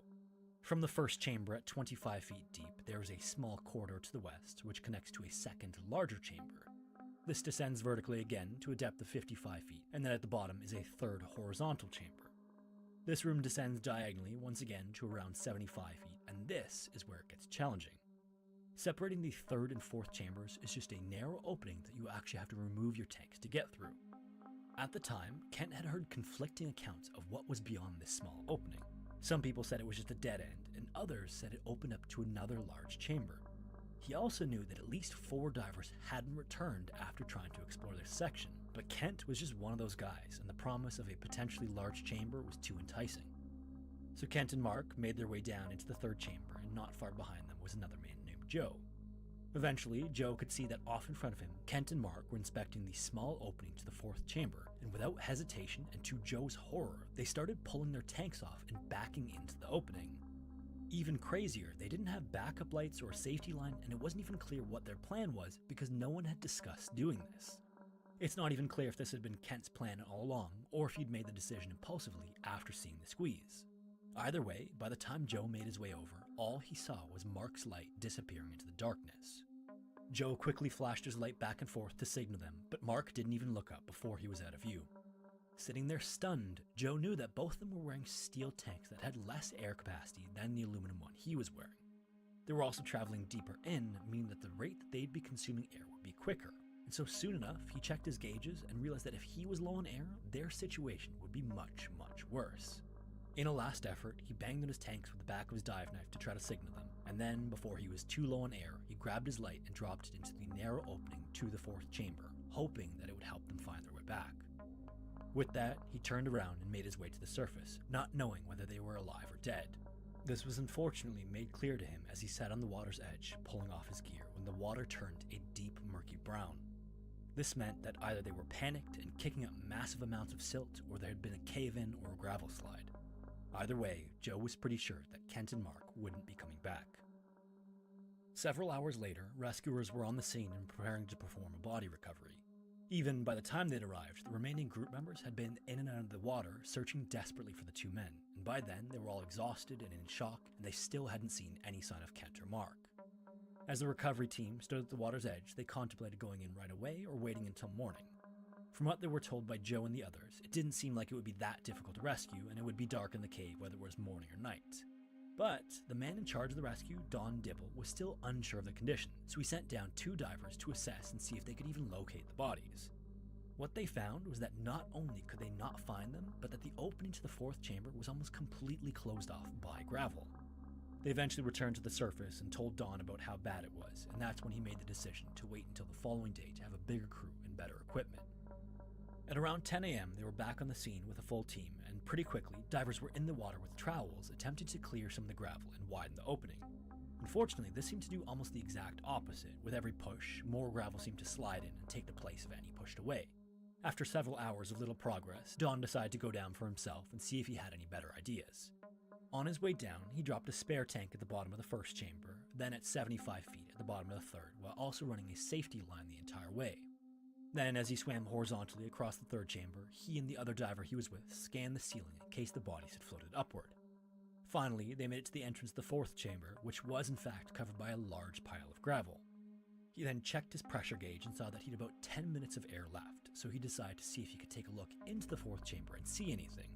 From the first chamber at 25 feet deep, there is a small corridor to the west, which connects to a second, larger chamber. This descends vertically again to a depth of 55 feet, and then at the bottom is a third horizontal chamber. This room descends diagonally once again to around 75 feet, and this is where it gets challenging. Separating the third and fourth chambers is just a narrow opening that you actually have to remove your tanks to get through. At the time, Kent had heard conflicting accounts of what was beyond this small opening. Some people said it was just a dead end, and others said it opened up to another large chamber. He also knew that at least 4 divers hadn't returned after trying to explore this section, but Kent was just one of those guys, and the promise of a potentially large chamber was too enticing. So Kent and Mark made their way down into the third chamber, and not far behind them was another man named Joe. Eventually, Joe could see that off in front of him, Kent and Mark were inspecting the small opening to the fourth chamber, and without hesitation and to Joe's horror, they started pulling their tanks off and backing into the opening. Even crazier, they didn't have backup lights or a safety line, and it wasn't even clear what their plan was because no one had discussed doing this. It's not even clear if this had been Kent's plan all along, or if he'd made the decision impulsively after seeing the squeeze. Either way, by the time Joe made his way over, all he saw was Mark's light disappearing into the darkness. Joe quickly flashed his light back and forth to signal them, but Mark didn't even look up before he was out of view. Sitting there stunned, Joe knew that both of them were wearing steel tanks that had less air capacity than the aluminum one he was wearing. They were also traveling deeper in, meaning that the rate that they'd be consuming air would be quicker. And so soon enough, he checked his gauges and realized that if he was low on air, their situation would be much, much worse. In a last effort, he banged on his tanks with the back of his dive knife to try to signal them, and then, before he was too low on air, he grabbed his light and dropped it into the narrow opening to the fourth chamber, hoping that it would help them find their way back. With that, he turned around and made his way to the surface, not knowing whether they were alive or dead. This was unfortunately made clear to him as he sat on the water's edge, pulling off his gear, when the water turned a deep, murky brown. This meant that either they were panicked and kicking up massive amounts of silt, or there had been a cave-in or a gravel slide. Either way, Joe was pretty sure that Kent and Mark wouldn't be coming back. Several hours later, rescuers were on the scene and preparing to perform a body recovery. Even by the time they'd arrived, the remaining group members had been in and out of the water searching desperately for the two men, and by then they were all exhausted and in shock, and they still hadn't seen any sign of Kent or Mark. As the recovery team stood at the water's edge, they contemplated going in right away or waiting until morning. From what they were told by Joe and the others, it didn't seem like it would be that difficult to rescue, and it would be dark in the cave whether it was morning or night. But the man in charge of the rescue, Don Dibble, was still unsure of the condition, so he sent down 2 divers to assess and see if they could even locate the bodies. What they found was that not only could they not find them, but that the opening to the 4th chamber was almost completely closed off by gravel. They eventually returned to the surface and told Don about how bad it was, and that's when he made the decision to wait until the following day to have a bigger crew and better equipment. At around 10 a.m., they were back on the scene with a full team, and pretty quickly, divers were in the water with trowels attempting to clear some of the gravel and widen the opening. Unfortunately, this seemed to do almost the exact opposite. With every push, more gravel seemed to slide in and take the place of any pushed away. After several hours of little progress, Don decided to go down for himself and see if he had any better ideas. On his way down, he dropped a spare tank at the bottom of the 1st chamber, then at 75 feet at the bottom of the 3rd, while also running a safety line the entire way. Then, as he swam horizontally across the 3rd chamber, he and the other diver he was with scanned the ceiling in case the bodies had floated upward. Finally, they made it to the entrance to the 4th chamber, which was in fact covered by a large pile of gravel. He then checked his pressure gauge and saw that he had about 10 minutes of air left, so he decided to see if he could take a look into the 4th chamber and see anything.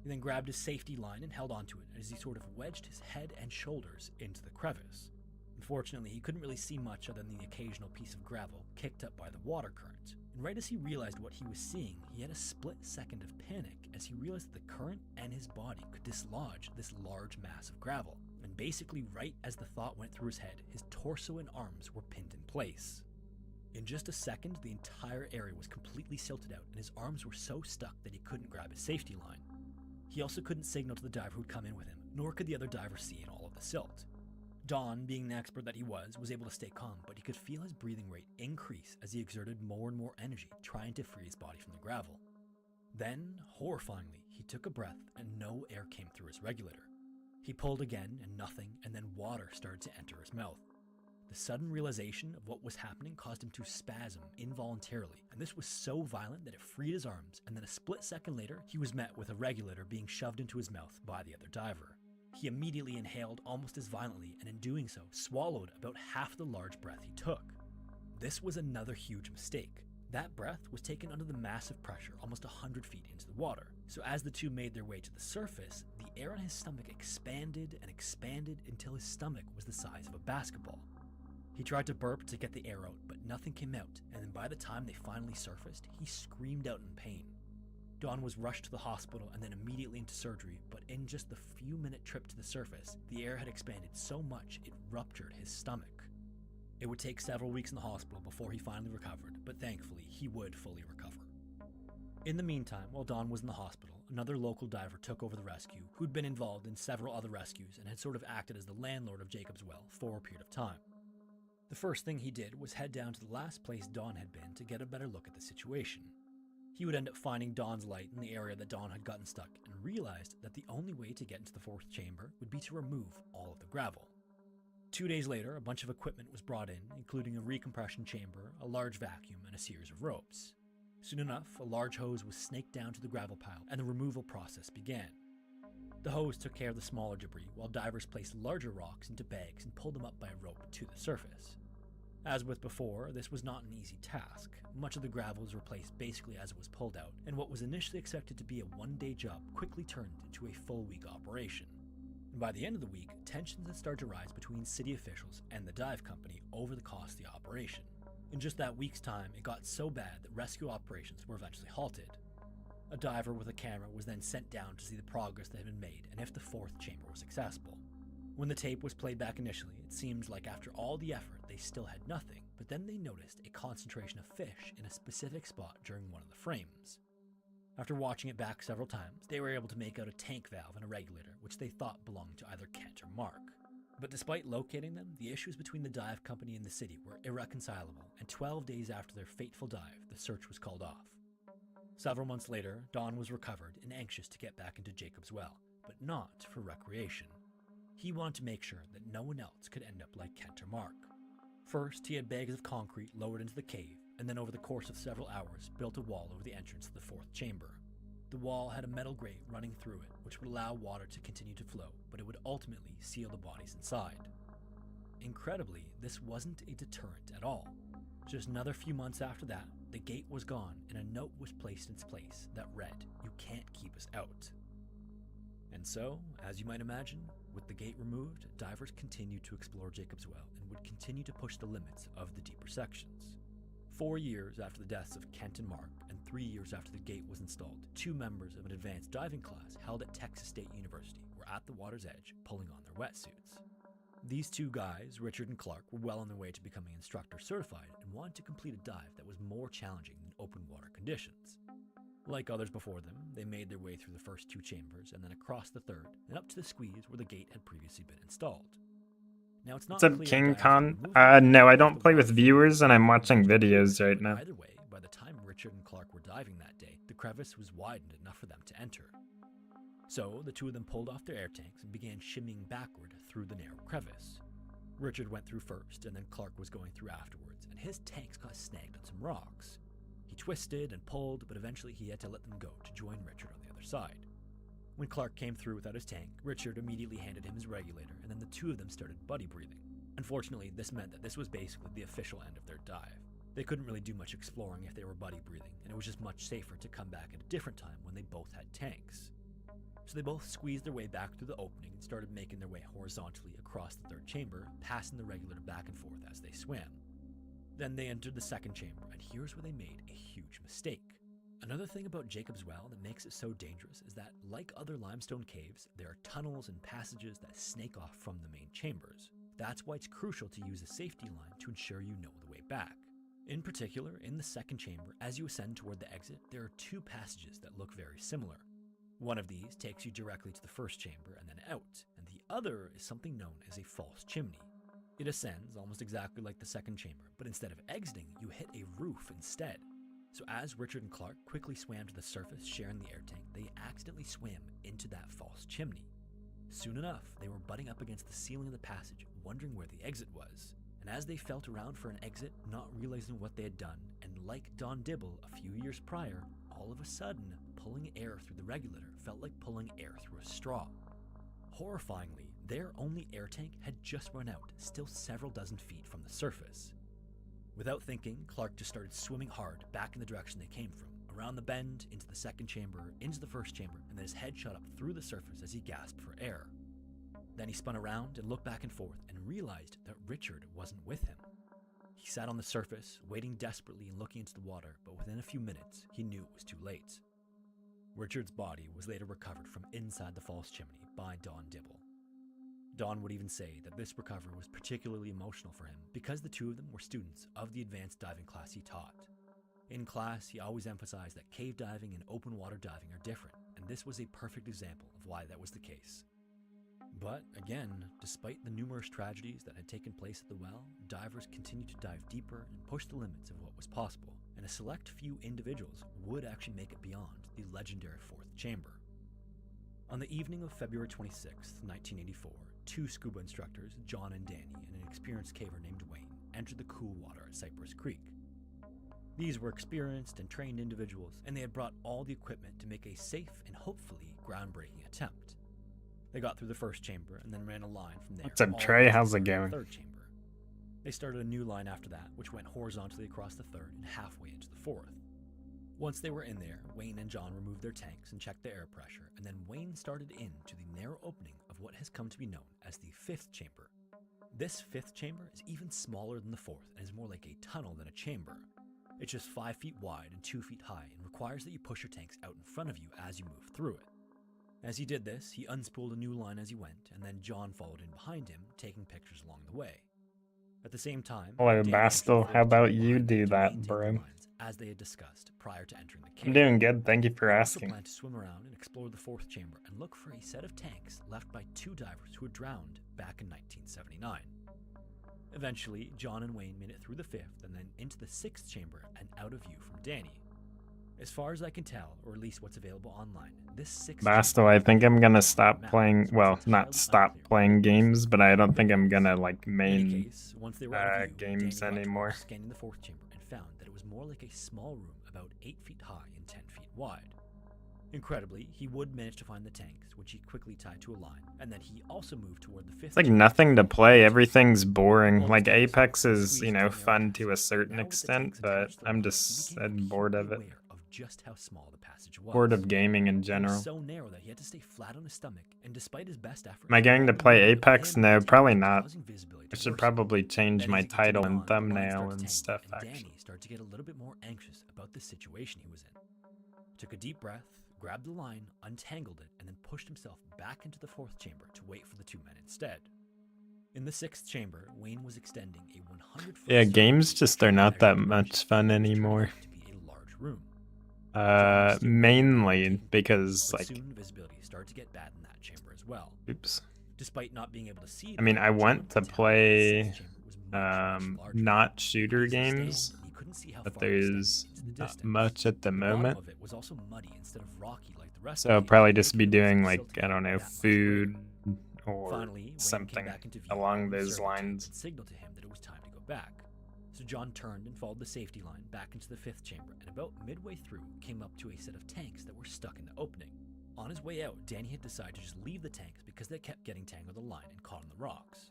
He then grabbed his safety line and held onto it as he sort of wedged his head and shoulders into the crevice. Unfortunately, he couldn't really see much other than the occasional piece of gravel kicked up by the water current, and right as he realized what he was seeing, he had a split second of panic as he realized that the current and his body could dislodge this large mass of gravel, and basically right as the thought went through his head, his torso and arms were pinned in place. In just a second, the entire area was completely silted out, and his arms were so stuck that he couldn't grab his safety line. He also couldn't signal to the diver who'd come in with him, nor could the other diver see in all of the silt. Don, being the expert that he was able to stay calm, but he could feel his breathing rate increase as he exerted more and more energy trying to free his body from the gravel. Then, horrifyingly, he took a breath and no air came through his regulator. He pulled again and nothing, and then water started to enter his mouth. The sudden realization of what was happening caused him to spasm involuntarily, and this was so violent that it freed his arms, and then a split second later, he was met with a regulator being shoved into his mouth by the other diver. He immediately inhaled almost as violently, and in doing so, swallowed about half the large breath he took. This was another huge mistake. That breath was taken under the massive pressure almost 100 feet into the water, so as the two made their way to the surface, the air in his stomach expanded and expanded until his stomach was the size of a basketball. He tried to burp to get the air out, but nothing came out, and then by the time they finally surfaced, he screamed out in pain. Don was rushed to the hospital and then immediately into surgery, but in just the few-minute trip to the surface, the air had expanded so much it ruptured his stomach. It would take several weeks in the hospital before he finally recovered, but thankfully he would fully recover. In the meantime, while Don was in the hospital, another local diver took over the rescue, who'd been involved in several other rescues and had sort of acted as the landlord of Jacob's Well for a period of time. The first thing he did was head down to the last place Don had been to get a better look at the situation. He would end up finding Don's light in the area that Don had gotten stuck and realized that the only way to get into the 4th chamber would be to remove all of the gravel. 2 days later, a bunch of equipment was brought in, including a recompression chamber, a large vacuum, and a series of ropes. Soon enough, a large hose was snaked down to the gravel pile and the removal process began. The hose took care of the smaller debris, while divers placed larger rocks into bags and pulled them up by a rope to the surface. As with before, this was not an easy task. Much of the gravel was replaced basically as it was pulled out, and what was initially expected to be a one-day job quickly turned into a full-week operation. And by the end of the week, tensions had started to rise between city officials and the dive company over the cost of the operation. In just that week's time, it got so bad that rescue operations were eventually halted. A diver with a camera was then sent down to see the progress that had been made and if the 4th chamber was accessible. When the tape was played back initially, it seemed like after all the effort, they still had nothing, but then they noticed a concentration of fish in a specific spot during one of the frames. After watching it back several times, they were able to make out a tank valve and a regulator, which they thought belonged to either Kent or Mark. But despite locating them, the issues between the dive company and the city were irreconcilable, and 12 days after their fateful dive, the search was called off. Several months later, Don was recovered and anxious to get back into Jacob's Well, but not for recreation. He wanted to make sure that no one else could end up like Kent or Mark. First, he had bags of concrete lowered into the cave, and then over the course of several hours, built a wall over the entrance to the fourth chamber. The wall had a metal grate running through it, which would allow water to continue to flow, but it would ultimately seal the bodies inside. Incredibly, this wasn't a deterrent at all. Just another few months after that, the gate was gone and a note was placed in its place that read, "You can't keep us out." And so, as you might imagine, with the gate removed, divers continued to explore Jacob's Well and would continue to push the limits of the deeper sections. 4 years after the deaths of Kent and Mark, and 3 years after the gate was installed, 2 members of an advanced diving class held at Texas State University were at the water's edge pulling on their wetsuits. These 2 guys, Richard and Clark, were well on their way to becoming instructor certified and wanted to complete a dive that was more challenging than open water conditions. Like others before them, they made their way through the first 2 chambers and then across the third and up to the squeeze where the gate had previously been installed. Now it's not What's up, clear King if divers Khan? were moving No, I or don't if the play wall with flowed viewers, and I'm or watching just videos right now. Either way, by the time Richard and Clark were diving that day, the crevice was widened enough for them to enter. So the 2 of them pulled off their air tanks and began shimmying backward through the narrow crevice. Richard went through first, and then Clark was going through afterwards, and his tanks got snagged on some rocks. He twisted and pulled, but eventually he had to let them go to join Richard on the other side. When Clark came through without his tank, Richard immediately handed him his regulator, and then the 2 of them started buddy breathing. Unfortunately, this meant that this was basically the official end of their dive. They couldn't really do much exploring if they were buddy breathing, and it was just much safer to come back at a different time when they both had tanks. So they both squeezed their way back through the opening and started making their way horizontally across the third chamber, passing the regulator back and forth as they swam. Then they entered the second chamber, and here's where they made a huge mistake. Another thing about Jacob's Well that makes it so dangerous is that, like other limestone caves, there are tunnels and passages that snake off from the main chambers. That's why it's crucial to use a safety line to ensure you know the way back. In particular, in the second chamber, as you ascend toward the exit, there are 2 passages that look very similar. One of these takes you directly to the first chamber and then out, and the other is something known as a false chimney. It ascends almost exactly like the second chamber, but instead of exiting, you hit a roof instead. So as Richard and Clark quickly swam to the surface sharing the air tank, they accidentally swam into that false chimney. Soon enough, they were butting up against the ceiling of the passage, wondering where the exit was. And as they felt around for an exit, not realizing what they had done, and like Don Dibble a few years prior, all of a sudden, pulling air through the regulator felt like pulling air through a straw. Horrifyingly, their only air tank had just run out, still several dozen feet from the surface. Without thinking, Clark just started swimming hard back in the direction they came from, around the bend, into the second chamber, into the first chamber, and then his head shot up through the surface as he gasped for air. Then he spun around and looked back and forth and realized that Richard wasn't with him. He sat on the surface, waiting desperately and looking into the water, but within a few minutes, he knew it was too late. Richard's body was later recovered from inside the false chimney by Don Dibble. Don would even say that this recovery was particularly emotional for him because the 2 of them were students of the advanced diving class he taught. In class, he always emphasized that cave diving and open water diving are different, and this was a perfect example of why that was the case. But again, despite the numerous tragedies that had taken place at the well, divers continued to dive deeper and push the limits of what was possible, and a select few individuals would actually make it beyond the legendary fourth chamber. On the evening of February 26, 1984, 2 scuba instructors, John and Danny, and an experienced caver named Wayne, entered the cool water at Cypress Creek. These were experienced and trained individuals, and they had brought all the equipment to make a safe and hopefully groundbreaking attempt. They got through the first chamber and then ran a line from there. What's up, Trey? How's it going? The third chamber. They started a new line after that, which went horizontally across the third and halfway into the fourth. Once they were in there, Wayne and John removed their tanks and checked the air pressure, and then Wayne started into the narrow opening of what has come to be known as the fifth chamber. This fifth chamber is even smaller than the fourth and is more like a tunnel than a chamber. It's just 5 feet wide and 2 feet high and requires that you push your tanks out in front of you as you move through it. As he did this, he unspooled a new line as he went, and then John followed in behind him, taking pictures along the way. At the same time, Hello, Bastel. How about you do that, bro? As they had discussed prior to entering the cave. I'm doing good. Thank you for They also asking. planned to swim around and explore the fourth chamber and look for a set of tanks left by 2 divers who had drowned back in 1979. Eventually, John and Wayne made it through the fifth and then into the sixth chamber and out of view from Danny. As far as I can tell, or at least what's available online, this 6 Bastel, I think I'm gonna stop playing, well, not stop playing games, but I don't think I'm gonna like main once they were out of view, Danny games got to work anymore. scanning the 4th chamber and found that it was more like a small room about 8 feet high and 10 feet wide. Incredibly, he would manage to find the tanks, which he quickly tied to a line, and then he also moved toward the 5th. It's like nothing to play, everything's boring. Like Apex is, you know, fun to a certain extent, but I'm just bored of it. Just how small the passage was. Bored of gaming in general. It was so narrow that he had to stay flat on his stomach, and despite his best efforts, Am I going to play Apex? No, probably not. I should probably change my title and thumbnail and stuff, actually. Danny started to get a little bit more anxious about the situation he was in. Took a deep breath, grabbed the line, untangled it, and then pushed himself back into the 4th chamber to wait for the 2 men instead. In the 6th chamber, Wayne was extending a 100-foot... Yeah, games just are not that much fun anymore. Mainly because, like... Soon visibility started to get bad in that chamber as well. Oops. Despite not being able to see... I mean, I want to play not shooter games, but there's not much at the moment. So I'll probably just be doing, like, I don't know, food or something along those lines. Signaled to him that it was time to go back. So John turned and followed the safety line back into the 5th chamber, and about midway through came up to a set of tanks that were stuck in the opening. On his way out, Danny had decided to just leave the tanks because they kept getting tangled in the line and caught on the rocks.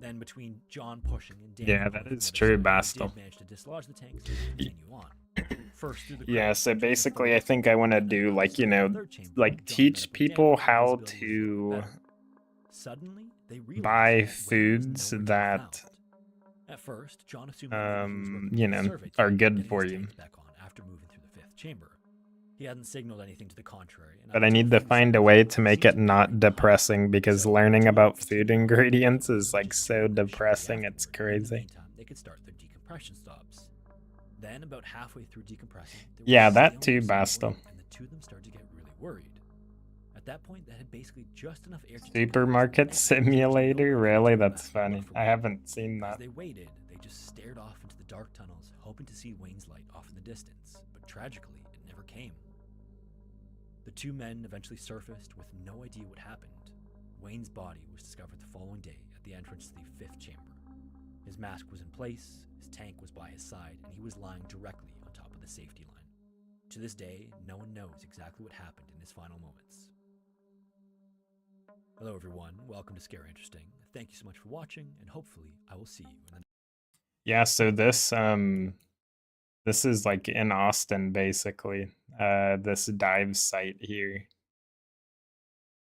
Then between John pushing and Danny... Yeah, that is true, Bastel. ...managed to dislodge the tanks and continue on. First through the yeah, so basically I think I want to do, like, you know, like teach people how to buy foods that... At first, John assumed you know, are good for you. After moving through the 5th chamber. He hadn't signaled anything to the contrary. But I need to find a way to make it not depressing, because learning about food ingredients is like so depressing, it's crazy. They could start their decompression stops. Then about halfway through decompressing, yeah, that too, Bastel. And the two of them started to get really worried. At that point, they had basically just enough air to Supermarket Simulator? Really? That's funny. I haven't seen that. As they waited, they just stared off into the dark tunnels, hoping to see Wayne's light off in the distance. But tragically, it never came. The 2 men eventually surfaced with no idea what happened. Wayne's body was discovered the following day at the entrance to the 5th chamber. His mask was in place, his tank was by his side, and he was lying directly on top of the safety line. To this day, no one knows exactly what happened in his final moments. Hello everyone, welcome to Scary Interesting. Thank you so much for watching, and hopefully I will see you in the next. Yeah, so this is like in Austin, basically. This dive site here.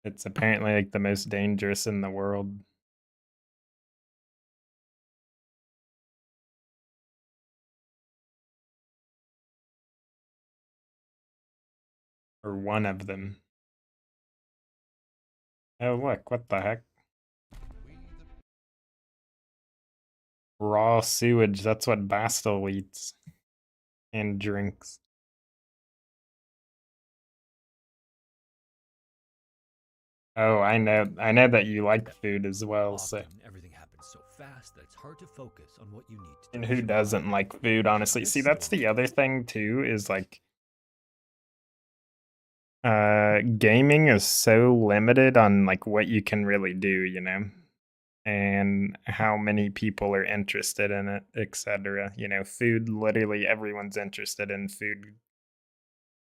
It's apparently like the most dangerous in the world. Or one of them. Oh look, what the heck? Raw sewage, that's what Bastel eats. And drinks. Oh, I know that you like food as well, so. Everything happens so fast that it's hard to focus on what you need to do. And who doesn't like food, honestly? See, that's the other thing too, is like gaming is so limited on like what you can really do, you know, and how many people are interested in it, etc. You know, food, literally everyone's interested in food.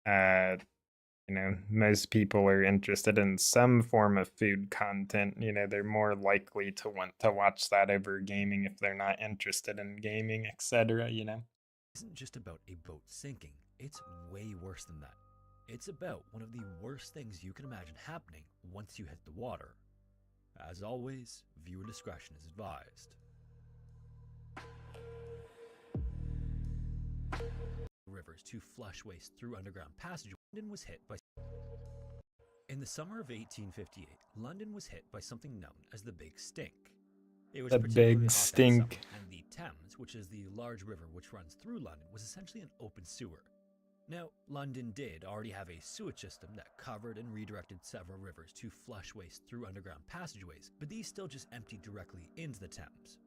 You know, most people are interested in some form of food content. You know, they're more likely to want to watch that over gaming if they're not interested in gaming, etc. You know, It isn't just about a boat sinking. It's way worse than that. It's about one of the worst things you can imagine happening once you hit the water. As always, viewer discretion is advised. Rivers to flush waste through underground passage. London was hit by... In the summer of 1858, London was hit by something known as the Big Stink. It was the particularly Big hot that Stink. summer, and the Thames, which is the large river which runs through London, was essentially an open sewer. Now, London did already have a sewage system that covered and redirected several rivers to flush waste through underground passageways, but these still just emptied directly into the Thames.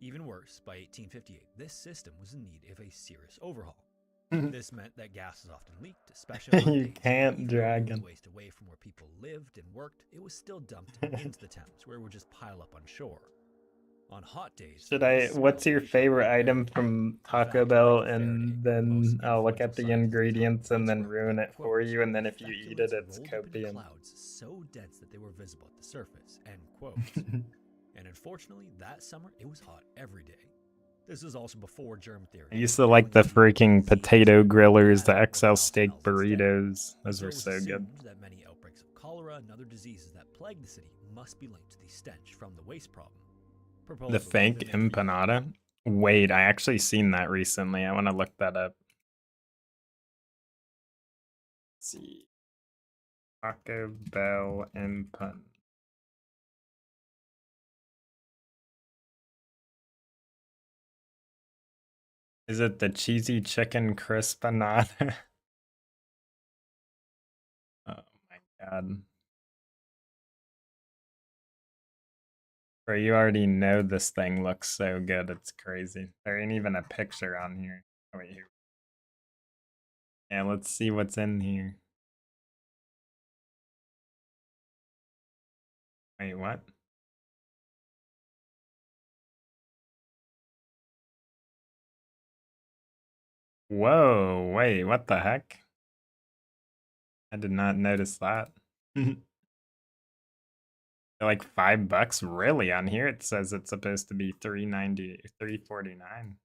Even worse, by 1858, this system was in need of a serious overhaul. This meant that gases often leaked, especially on You days can't when drag was him. waste away from where people lived and worked. It was still dumped into the Thames, where it would just pile up on shore. On hot days, Should the I? smell What's your would be favorite very item bad. from Taco fact, Bell? according to And Faraday, the most then I'll look at influential the scientist at the time, ingredients and then once wrote ruin that, it for quote, you. And then if you eat it, "Feculence it's rolled up into copium. clouds so dense that they were visible at the surface," end quote. And unfortunately, that summer, it was hot every day. This is also before germ theory. I used to like the freaking potato grillers, the XL steak burritos. Those So were it was so good. assumed that many outbreaks of cholera and other diseases that plagued the city must be linked to the stench from the waste problem. The Proposals fake even made empanada? Wait, I actually seen that recently. I want to look that up. Let's see. Taco Bell empan. Is it the cheesy chicken crispanada? Oh my god. Bro, you already know this thing looks so good. It's crazy. There ain't even a picture on here. Oh, wait, here. Yeah, let's see what's in here. Wait, what? Whoa, wait, what the heck? I did not notice that. Like $5 really on here it says it's supposed to be $3.90, $3.49.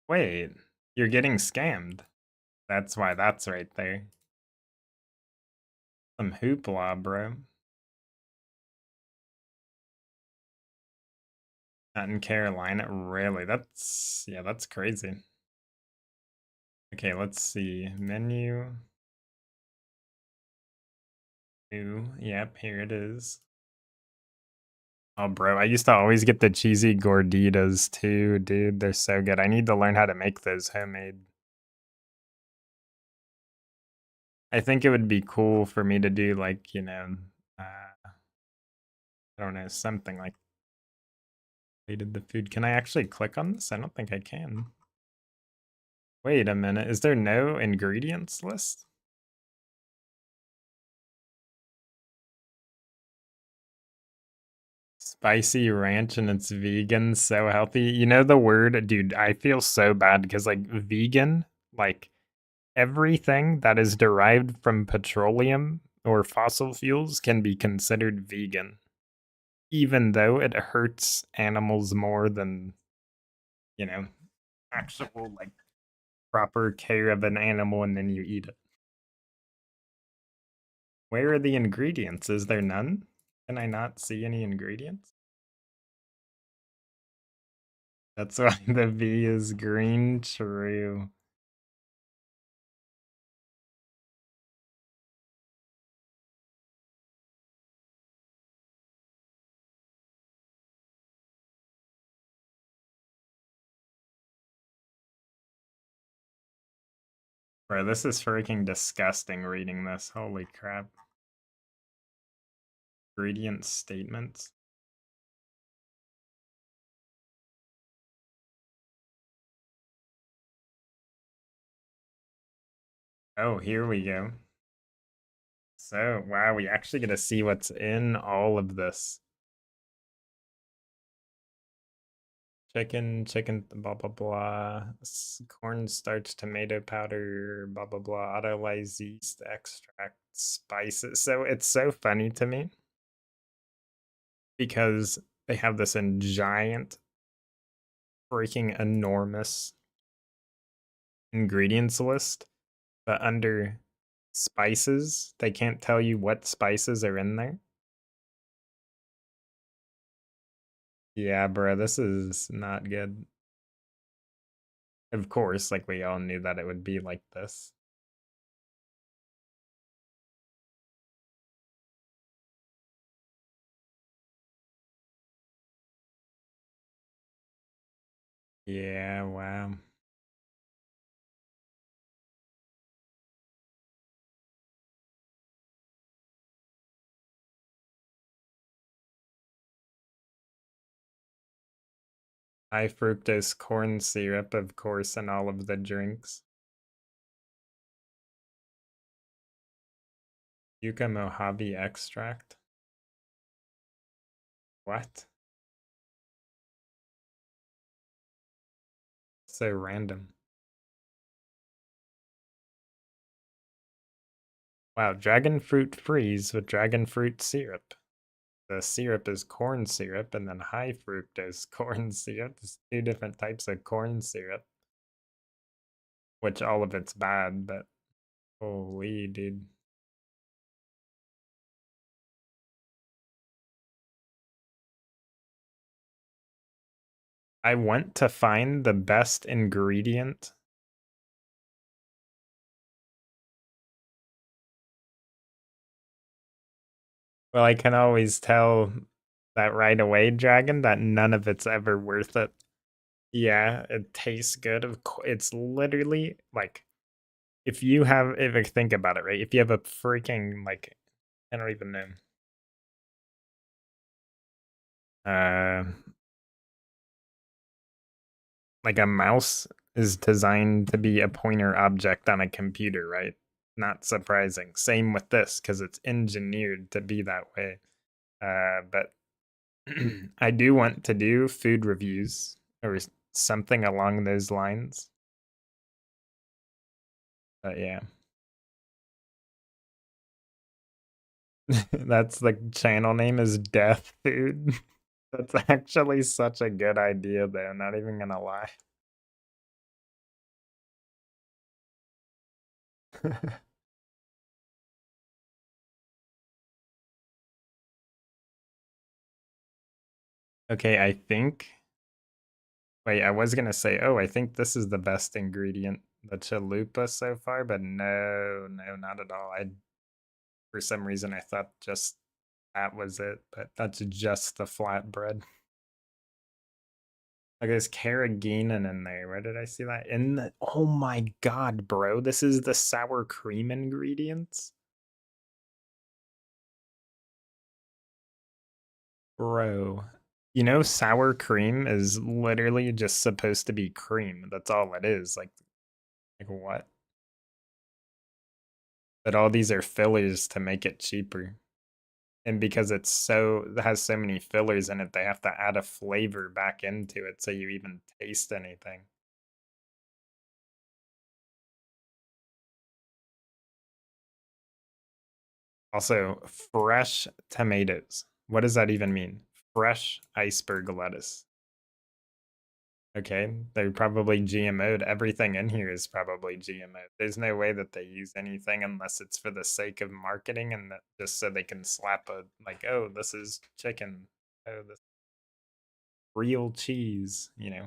Wait, you're getting scammed. That's why that's right there. Some hoopla, bro. Not in Carolina, really? That's yeah, that's crazy. Okay, let's see. Menu. New. Yep, here it is. Oh, bro, I used to always get the cheesy gorditas too, dude. They're so good. I need to learn how to make those homemade. I think it would be cool for me to do like, I don't know, something like related the food. Can I actually click on this? I don't think I can. Wait a minute. Is there no ingredients list? Spicy ranch and it's vegan, so healthy. You know the word, dude, I feel so bad because like vegan, like everything that is derived from petroleum or fossil fuels can be considered vegan, even though it hurts animals more than, actual like proper care of an animal and then you eat it. Where are the ingredients? Is there none? Can I not see any ingredients? That's why the V is green. True. Bro, this is freaking disgusting reading this. Holy crap. Ingredient statements. Oh, here we go. So, wow, we actually get to see what's in all of this. Chicken, blah, blah, blah. Cornstarch, tomato powder, blah, blah, blah. Autolyze yeast extract, spices. So, it's so funny to me because they have this in giant, freaking enormous ingredients list, but under spices, they can't tell you what spices are in there. Yeah, bro, this is not good. Of course, like we all knew that it would be like this. Yeah, wow. High fructose corn syrup, of course, in all of the drinks. Yucca Mojave extract. What? So random. Wow, dragon fruit freeze with dragon fruit syrup. The syrup is corn syrup, and then high fructose corn syrup. There's two different types of corn syrup. Which all of it's bad, but holy dude. I went to find the best ingredient. Well, I can always tell that right away, Dragon, that none of it's ever worth it. Yeah, it tastes good. It's literally like if I think about it, right? If you have a freaking like, I don't even know. Like a mouse is designed to be a pointer object on a computer, right? Not surprising. Same with this because it's engineered to be that way. But I do want to do food reviews or something along those lines. But yeah. That's the channel name is Death Food. That's actually such a good idea though, not even gonna lie. Okay, I think wait, I was gonna say, oh, I think this is the best ingredient, the chalupa so far, but no, not at all. For some reason I thought just that was it, but that's just the flatbread. Like there's carrageenan in there. Where did I see that? Oh my god, bro. This is the sour cream ingredients? Bro. You know, sour cream is literally just supposed to be cream. That's all it is. Like what? But all these are fillers to make it cheaper. And because it has so many fillers in it, they have to add a flavor back into it so you even taste anything. Also, fresh tomatoes. What does that even mean? Fresh iceberg lettuce. Okay, they're probably GMO'd. Everything in here is probably GMO. There's no way that they use anything unless it's for the sake of marketing and just so they can slap like, oh, this is chicken. Oh, this real cheese, you know.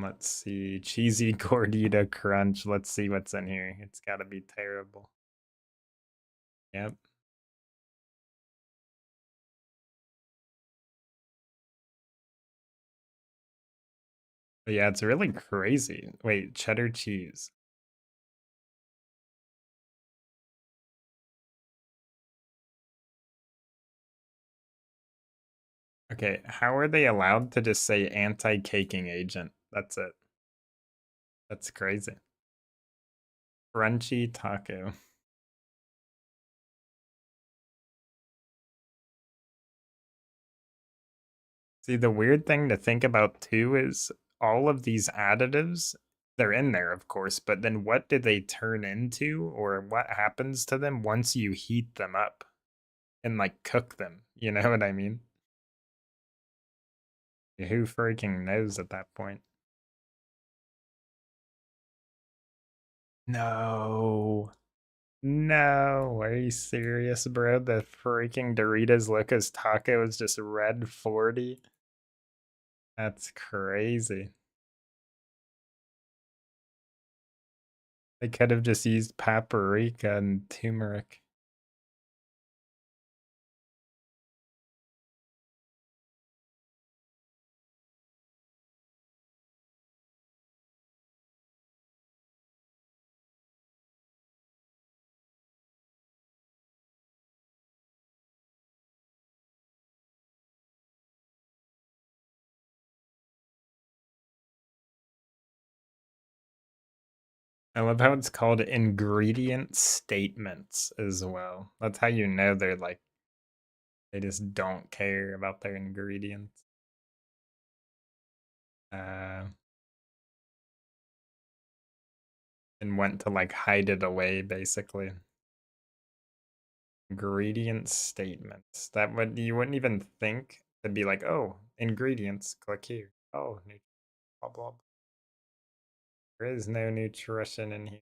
Let's see. Cheesy gordita crunch. Let's see what's in here. It's gotta be terrible. Yep. But yeah, it's really crazy. Wait, cheddar cheese. Okay, how are they allowed to just say anti-caking agent? That's it. That's crazy. Crunchy taco. See, the weird thing to think about too is all of these additives, they're in there, of course, but then what do they turn into or what happens to them once you heat them up and like cook them? You know what I mean? Who freaking knows at that point? No. No, are you serious, bro? The freaking Doritos Locos Taco is just red 40? That's crazy. They could have just used paprika and turmeric. I love how it's called ingredient statements as well. That's how you know they're like, they just don't care about their ingredients. And went to like hide it away basically. Ingredient statements. That would, you wouldn't even think to be like, oh, ingredients, click here. Oh, blah blah blah. There is no nutrition in here.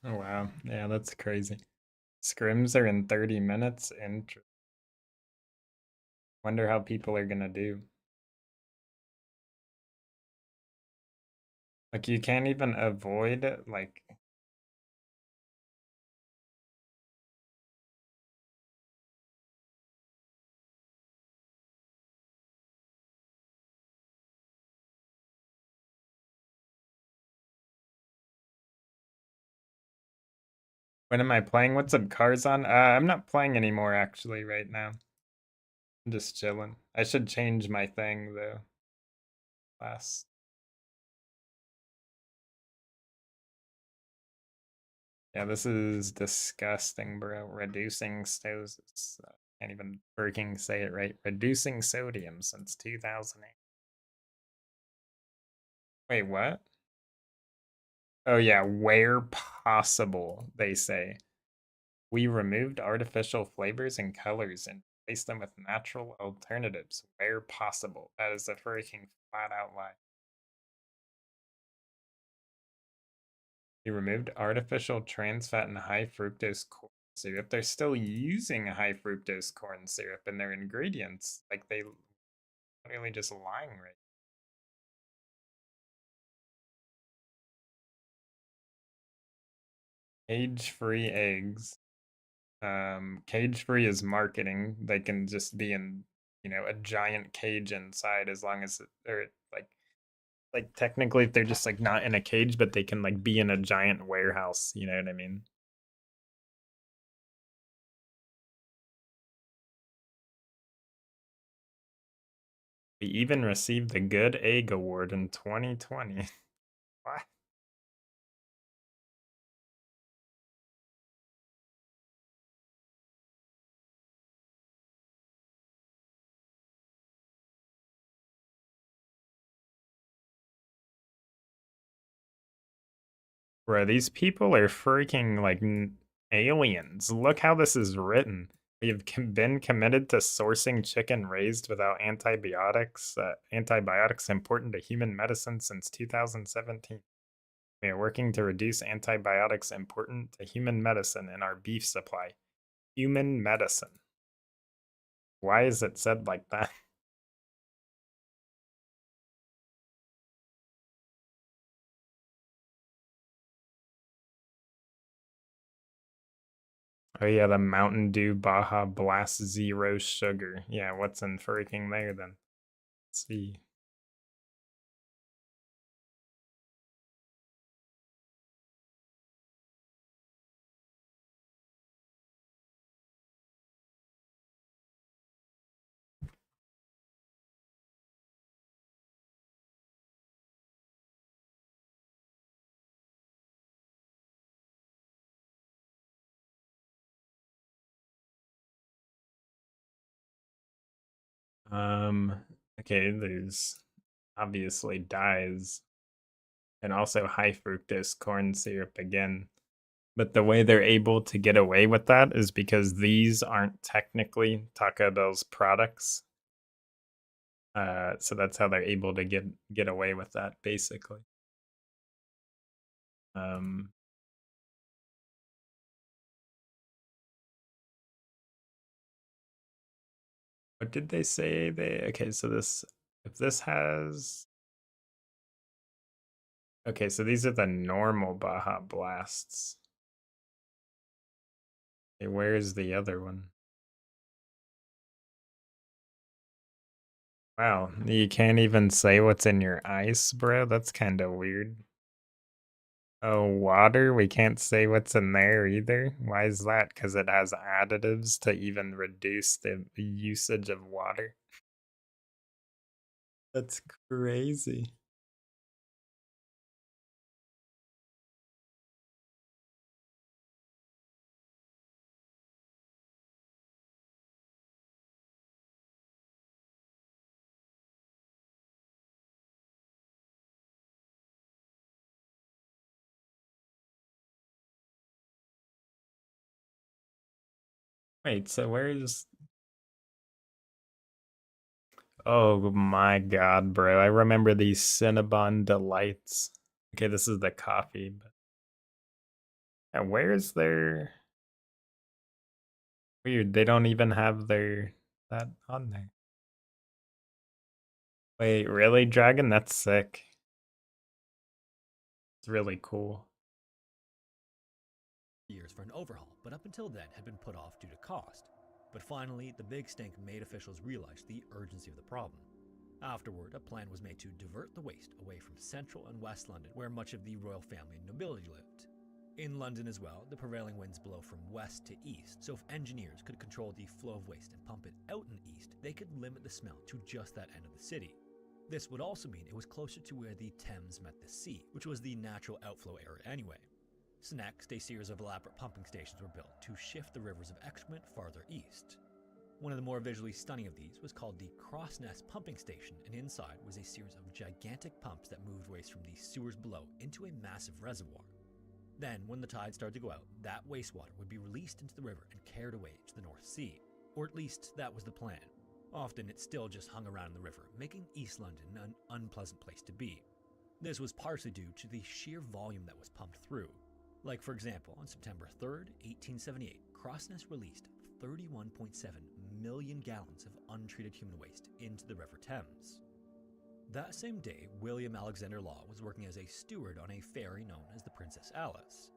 Oh wow, yeah, that's crazy. Scrims are in 30 minutes. Wonder how people are gonna do. Like you can't even avoid like when am I playing? What's up, Carzon? I'm not playing anymore actually right now. I'm just chilling. I should change my thing though. Last. Yeah, this is disgusting, bro. Reducing stoves. Can't even freaking say it right. Reducing sodium since 2008. Wait, what? Oh yeah, where possible, they say. We removed artificial flavors and colors and replaced them with natural alternatives where possible. That is a freaking flat out lie. We removed artificial trans fat and high fructose corn syrup. They're still using high fructose corn syrup in their ingredients. Like they literally just lying right. Cage-free eggs. Cage-free is marketing. They can just be in, a giant cage inside as long as they're like technically they're just like not in a cage, but they can like be in a giant warehouse, you know what I mean? We even received the Good Egg Award in 2020. What? Bro, these people are freaking like aliens. Look how this is written. We have been committed to sourcing chicken raised without antibiotics. Antibiotics important to human medicine since 2017. We are working to reduce antibiotics important to human medicine in our beef supply. Human medicine. Why is it said like that? Oh yeah, the Mountain Dew Baja Blast Zero Sugar. Yeah, what's in freaking there then? Let's see. Okay, there's obviously dyes and also high fructose corn syrup again. But the way they're able to get away with that is because these aren't technically Taco Bell's products. So that's how they're able to get away with that, basically. What did they say? Okay, so if this has, okay, so these are the normal Baja Blasts. Okay, where is the other one? Wow, you can't even say what's in your ice, bro? That's kind of weird. Oh, water? We can't say what's in there either? Why is that? Because it has additives to even reduce the usage of water? That's crazy. Wait, so where's... Oh my god, bro. I remember these Cinnabon Delights. Okay, this is the coffee. But... And where's their... Weird, they don't even have that on there. Wait, really, Dragon? That's sick. It's really cool. Years for an overhaul, but up until then had been put off due to cost. But finally, the big stink made officials realize the urgency of the problem. Afterward, a plan was made to divert the waste away from central and west London, where much of the royal family and nobility lived. In London as well, the prevailing winds blow from west to east, so if engineers could control the flow of waste and pump it out in the east, they could limit the smell to just that end of the city. This would also mean it was closer to where the Thames met the sea, which was the natural outflow area anyway. So next, a series of elaborate pumping stations were built to shift the rivers of excrement farther east. One of the more visually stunning of these was called the Crossness Pumping Station, and inside was a series of gigantic pumps that moved waste from the sewers below into a massive reservoir. Then, when the tide started to go out, that wastewater would be released into the river and carried away to the North Sea. Or at least, that was the plan. Often, it still just hung around in the river, making East London an unpleasant place to be. This was partially due to the sheer volume that was pumped through. Like, for example, on September 3rd, 1878, Crossness released 31.7 million gallons of untreated human waste into the River Thames. That same day, William Alexander Law was working as a steward on a ferry known as the Princess Alice.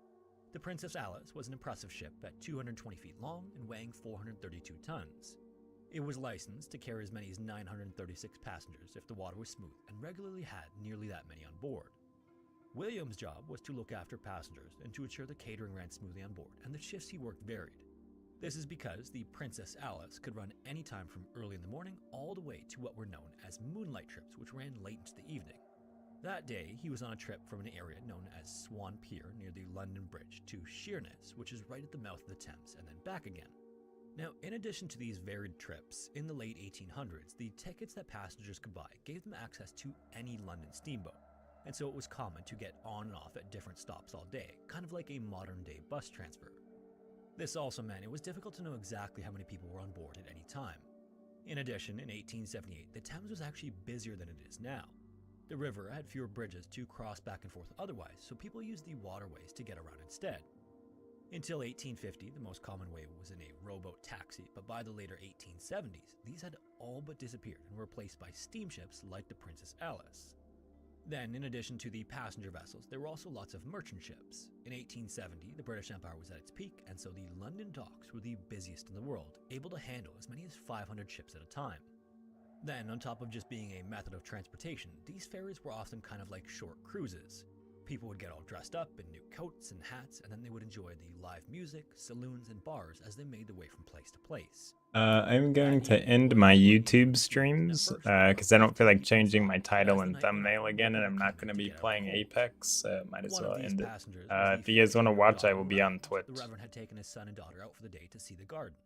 The Princess Alice was an impressive ship at 220 feet long and weighing 432 tons. It was licensed to carry as many as 936 passengers if the water was smooth, and regularly had nearly that many on board. William's job was to look after passengers and to ensure the catering ran smoothly on board, and the shifts he worked varied. This is because the Princess Alice could run any time from early in the morning all the way to what were known as moonlight trips, which ran late into the evening. That day, he was on a trip from an area known as Swan Pier near the London Bridge to Sheerness, which is right at the mouth of the Thames, and then back again. Now, in addition to these varied trips, in the late 1800s, the tickets that passengers could buy gave them access to any London steamboat, and so it was common to get on and off at different stops all day, kind of like a modern-day bus transfer. This also meant it was difficult to know exactly how many people were on board at any time. In addition, in 1878, the Thames was actually busier than it is now. The river had fewer bridges to cross back and forth otherwise, so people used the waterways to get around instead. Until 1850, the most common way was in a rowboat taxi, but by the later 1870s, these had all but disappeared and were replaced by steamships like the Princess Alice. Then, in addition to the passenger vessels, there were also lots of merchant ships. In 1870, the British Empire was at its peak, and so the London docks were the busiest in the world, able to handle as many as 500 ships at a time. Then, on top of just being a method of transportation, these ferries were often kind of like short cruises. People would get all dressed up in new coats and hats, and then they would enjoy the live music, saloons, and bars as they made their way from place to place. I'm going to end my YouTube streams because I don't feel like changing my title and thumbnail again, and I'm not going to be playing Apex, so might as well end it. If you guys want to watch, I will be on Twitch. The Reverend had taken his son and daughter out for the day to see the garden.